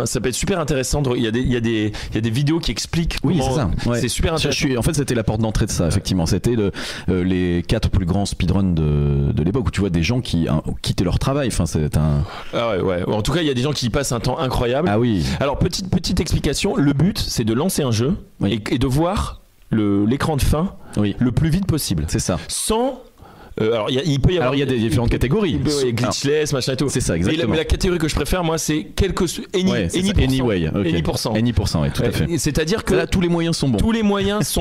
ça peut être super intéressant. Il y a des vidéos qui expliquent comment. Oui, c'est ça. Ouais. C'est super intéressant. En fait, c'était la porte d'entrée de ça, effectivement. C'était les 4 plus grands speedruns de l'époque où tu vois des gens qui quittaient leur travail. Enfin, c'est un. Ah ouais. En tout cas, il y a des gens qui y passent un temps incroyable. Ah oui. Alors, petite explication. Le but, c'est de lancer un jeu et de voir l'écran de fin le plus vite possible. C'est ça. Sans alors il peut y avoir. Alors il y a des différentes catégories. Glitchless, machin et tout. C'est ça, exactement. Mais la catégorie que je préfère, moi, c'est Any%. Tout à fait. C'est-à-dire que là, tous les moyens sont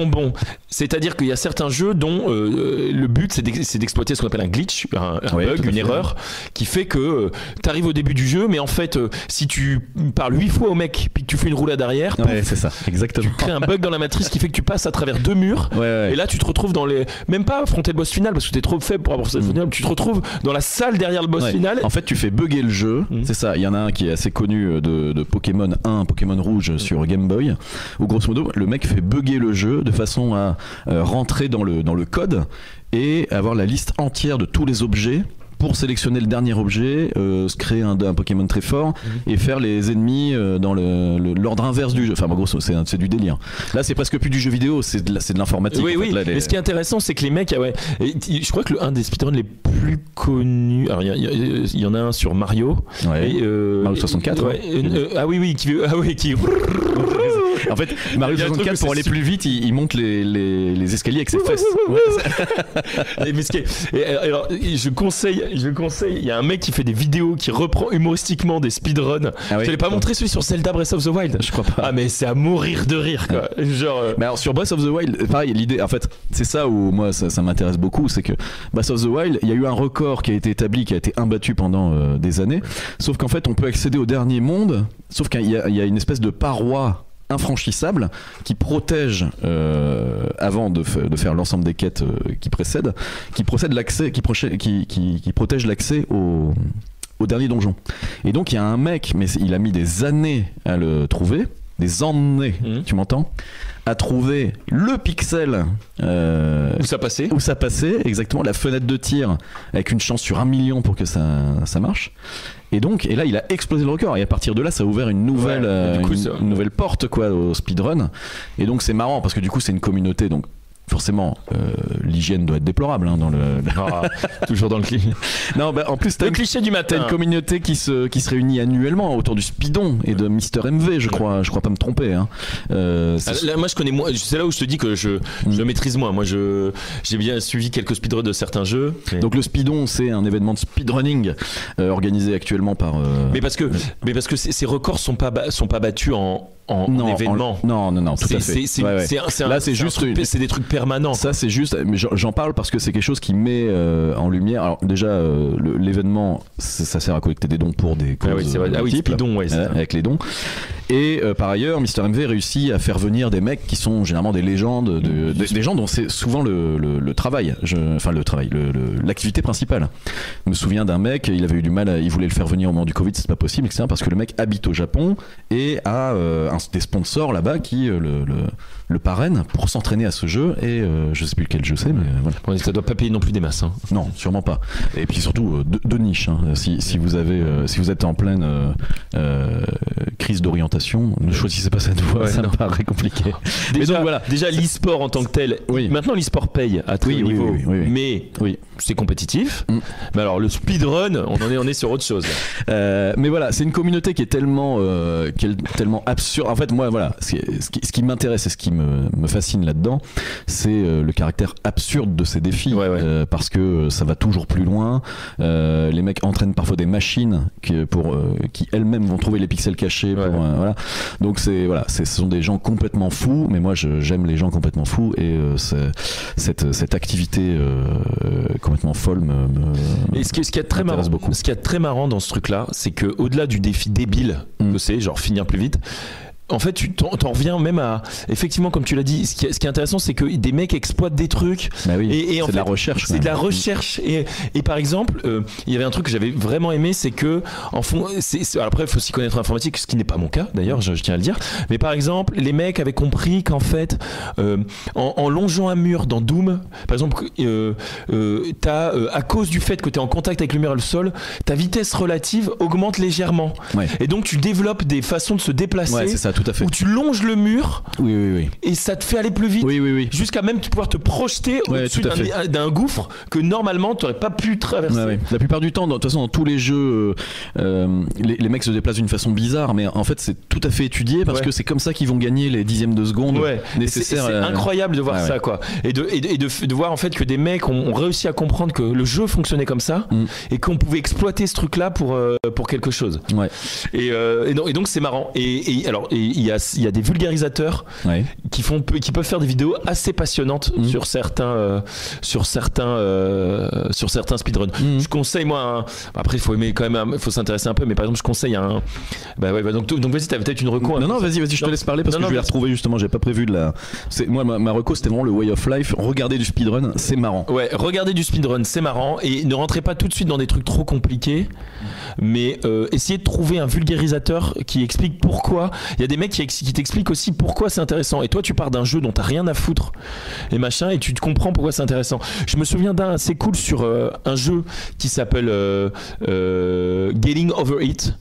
bons. C'est-à-dire qu'il y a certains jeux dont le but c'est d'exploiter ce qu'on appelle un glitch, un bug, une erreur, qui fait que tu arrives au début du jeu, mais en fait, si tu parles 8 fois au mec puis que tu fais une roulade arrière, c'est ça, exactement. Tu crées un bug dans la matrice qui fait que tu passes à travers 2 murs. Et là, tu te retrouves dans même pas affronter le boss final parce que t'es trop faible pour avoir ça final. Tu te retrouves dans la salle derrière le boss final. En fait, tu fais bugger le jeu. C'est ça. Il y en a un qui est assez connu de Pokémon 1, Pokémon Rouge sur Game Boy, où grosso modo, le mec fait bugger le jeu de façon à rentrer dans le code et avoir la liste entière de tous les objets pour sélectionner le dernier objet, se créer un Pokémon très fort et faire les ennemis dans l'ordre inverse du jeu. Enfin, gros, c'est du délire. Là, c'est presque plus du jeu vidéo, c'est de l'informatique. Oui, en fait. Là, mais ce qui est intéressant, c'est que les mecs, je crois que un des speedruns les plus connus, alors il y en a un sur Mario. Mario 64. Qui en fait, Mario 64, pour aller plus vite, il monte les escaliers avec ses fesses. Alors, je conseille, il y a un mec qui fait des vidéos qui reprend humoristiquement des speedruns. Je te l'ai pas montré celui sur Zelda Breath of the Wild? Je crois pas. Ah, mais c'est à mourir de rire, quoi. Genre. Mais alors, sur Breath of the Wild, pareil, l'idée, en fait, c'est ça où moi ça m'intéresse beaucoup, c'est que Breath of the Wild, il y a eu un record qui a été établi, qui a été imbattu pendant des années. Sauf qu'en fait, on peut accéder au dernier monde, sauf qu'il y a une espèce de paroi infranchissable qui protège avant de faire l'ensemble des quêtes qui protège l'accès au dernier donjon. Et donc il y a un mec, mais il a mis des années à le trouver, tu m'entends, à trouver le pixel où ça passait exactement, la fenêtre de tir avec une chance sur 1 million pour que ça marche. Et là il a explosé le record et à partir de là ça a ouvert une nouvelle une nouvelle porte quoi au speedrun. Et donc c'est marrant parce que du coup c'est une communauté, donc forcément l'hygiène doit être déplorable dans toujours dans le cliché. Non, en plus le cliché du matin. T'as une communauté qui se réunit annuellement autour du Speedon et de Mister MV, je crois pas me tromper. Là, moi je connais c'est là où je te dis que je maîtrise moins. Moi j'ai bien suivi quelques speedruns de certains jeux. Donc le Speedon, c'est un événement de speedrunning organisé actuellement par. Mais parce que ces records sont pas battus en événement. Non, tout à fait. Là c'est juste c'est des trucs permanents. Ça c'est juste, mais j'en parle parce que c'est quelque chose qui met en lumière. Alors déjà l'événement, ça sert à collecter des dons pour des causes. Speedon, avec les dons. Et par ailleurs, Mister MV réussit à faire venir des mecs qui sont généralement des légendes, des gens dont c'est souvent le travail, l'activité principale. Je me souviens d'un mec, il avait eu du mal, il voulait le faire venir au moment du Covid, c'est pas possible, etc. Parce que le mec habite au Japon et a des sponsors là-bas qui le parrainent pour s'entraîner à ce jeu. Et je sais plus lequel jeu c'est, mais voilà. Ouais, ça doit pas payer non plus des masses. Hein. Non, sûrement pas. Et puis surtout de niche. Hein. Si vous êtes en pleine crise d'orientation, ne choisissez pas cette voie, ça me paraît compliqué. Déjà l'e-sport en tant que tel. Oui. Maintenant l'e-sport paye à très haut niveau, mais c'est compétitif. Mais alors le speedrun, on est sur autre chose. Mais voilà, c'est une communauté qui est tellement absurde. En fait, moi, voilà, ce qui m'intéresse et ce qui me fascine là-dedans, c'est le caractère absurde de ces défis, parce que ça va toujours plus loin. Les mecs entraînent parfois des machines qui elles-mêmes vont trouver les pixels cachés. Voilà. Donc ce sont des gens complètement fous, mais moi j'aime les gens complètement fous, et cette activité complètement folle et ce qui est beaucoup. Ce qui est très marrant dans ce truc-là, c'est que au-delà du défi débile que c'est, genre finir plus vite, en fait, tu t'en reviens même à, effectivement, comme tu l'as dit, ce qui est intéressant, c'est que des mecs exploitent des trucs. Bah oui, et c'est de la recherche. C'est de la recherche. Et par exemple, il y avait un truc que j'avais vraiment aimé, c'est que, après, il faut s'y connaître en informatique, ce qui n'est pas mon cas, d'ailleurs, je tiens à le dire. Mais par exemple, les mecs avaient compris qu'en fait, en longeant un mur dans Doom, par exemple, à cause du fait que tu es en contact avec le mur et le sol, ta vitesse relative augmente légèrement. Ouais. Et donc, tu développes des façons de se déplacer. Ouais, c'est ça. Tout à fait. Où tu longes le mur, et ça te fait aller plus vite, jusqu'à même pouvoir te projeter au-dessus d'un gouffre que normalement tu n'aurais pas pu traverser. La plupart du temps, de toute façon, dans tous les jeux, les mecs se déplacent d'une façon bizarre, mais en fait c'est tout à fait étudié parce que c'est comme ça qu'ils vont gagner les dixièmes de seconde nécessaires. C'est incroyable de voir ça, quoi. Et de voir en fait que des mecs ont réussi à comprendre que le jeu fonctionnait comme ça, et qu'on pouvait exploiter ce truc-là pour quelque chose. Et donc c'est marrant. Alors il y a des vulgarisateurs qui peuvent faire des vidéos assez passionnantes sur certains speedruns. Je conseille, moi, après il faut aimer quand même, il faut s'intéresser un peu, mais par exemple je conseille donc vas-y, t'avais peut-être une reco. Non, vas-y, je te laisse parler parce que je vais la retrouver justement. J'ai pas prévu moi ma reco, c'était vraiment le way of life. Regardez du speedrun, c'est marrant. Ouais, regardez du speedrun, c'est marrant, et ne rentrez pas tout de suite dans des trucs trop compliqués, mais essayez de trouver un vulgarisateur qui explique pourquoi. Il y a des mecs qui t'expliquent aussi pourquoi c'est intéressant, et toi tu pars d'un jeu dont t'as rien à foutre et machin, et tu te comprends pourquoi c'est intéressant. Je me souviens d'un assez cool sur un jeu qui s'appelle Getting Over It.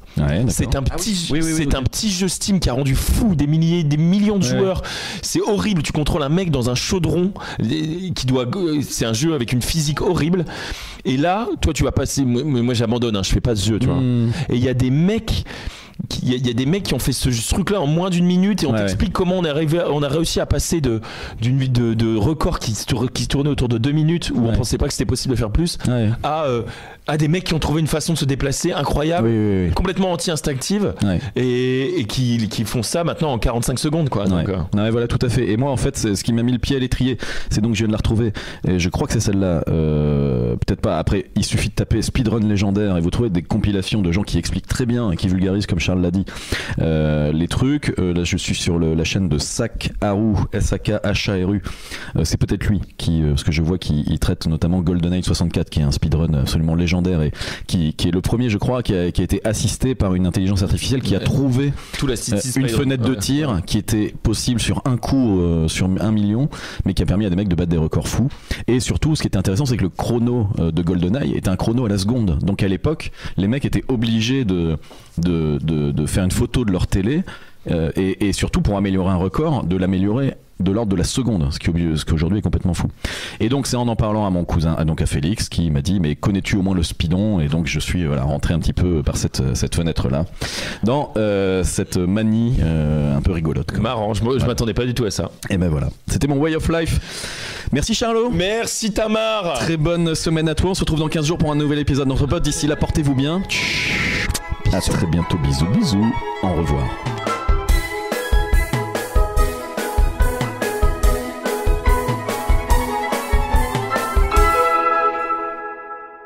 C'est un petit jeu Steam qui a rendu fou des millions de joueurs. C'est horrible, tu contrôles un mec dans un chaudron c'est un jeu avec une physique horrible, et là toi tu vas passer, moi j'abandonne, je fais pas ce jeu, tu vois. Et il y a des mecs qui ont fait ce truc-là en moins d'une minute, et on t'explique comment on a réussi à passer de records qui se tournaient autour de 2 minutes, où on pensait pas que c'était possible de faire plus, à des mecs qui ont trouvé une façon de se déplacer incroyable, complètement anti-instinctive, et qui font ça maintenant en 45 secondes, quoi. Donc, voilà, tout à fait. Et moi, en fait, ce qui m'a mis le pied à l'étrier, c'est donc je viens de la retrouver, et je crois que c'est celle-là, peut-être pas. Après, il suffit de taper speedrun légendaire et vous trouvez des compilations de gens qui expliquent très bien et qui vulgarisent, comme Charles l'a dit, les trucs. Là, je suis sur la chaîne de Sakharu, S-A-K-H-A-R-U. C'est peut-être lui parce que je vois qu'il traite notamment GoldenEye 64, qui est un speedrun absolument légendaire, et qui est le premier, je crois, qui a été assisté par une intelligence artificielle qui a trouvé une fenêtre de tir qui était possible sur un coup, sur 1 million, mais qui a permis à des mecs de battre des records fous. Et surtout, ce qui était intéressant, c'est que le chrono de GoldenEye était un chrono à la seconde. Donc à l'époque, les mecs étaient obligés de faire une photo de leur télé, et surtout, pour améliorer un record, de l'améliorer de l'ordre de la seconde, ce qui aujourd'hui est complètement fou. Et donc c'est en parlant à mon cousin, donc à Félix, qui m'a dit: mais connais-tu au moins le speedon? Et donc je suis rentré un petit peu par cette fenêtre là dans cette manie un peu rigolote. Marrant, je m'attendais pas du tout à ça. Et ben voilà, c'était mon way of life. Merci Charlot. Merci Tamar. Très bonne semaine à toi. On se retrouve dans 15 jours pour un nouvel épisode de notre pod. D'ici là, portez-vous bien. À très bientôt. Bisous. Au revoir.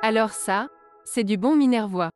Alors ça, c'est du bon Minervois.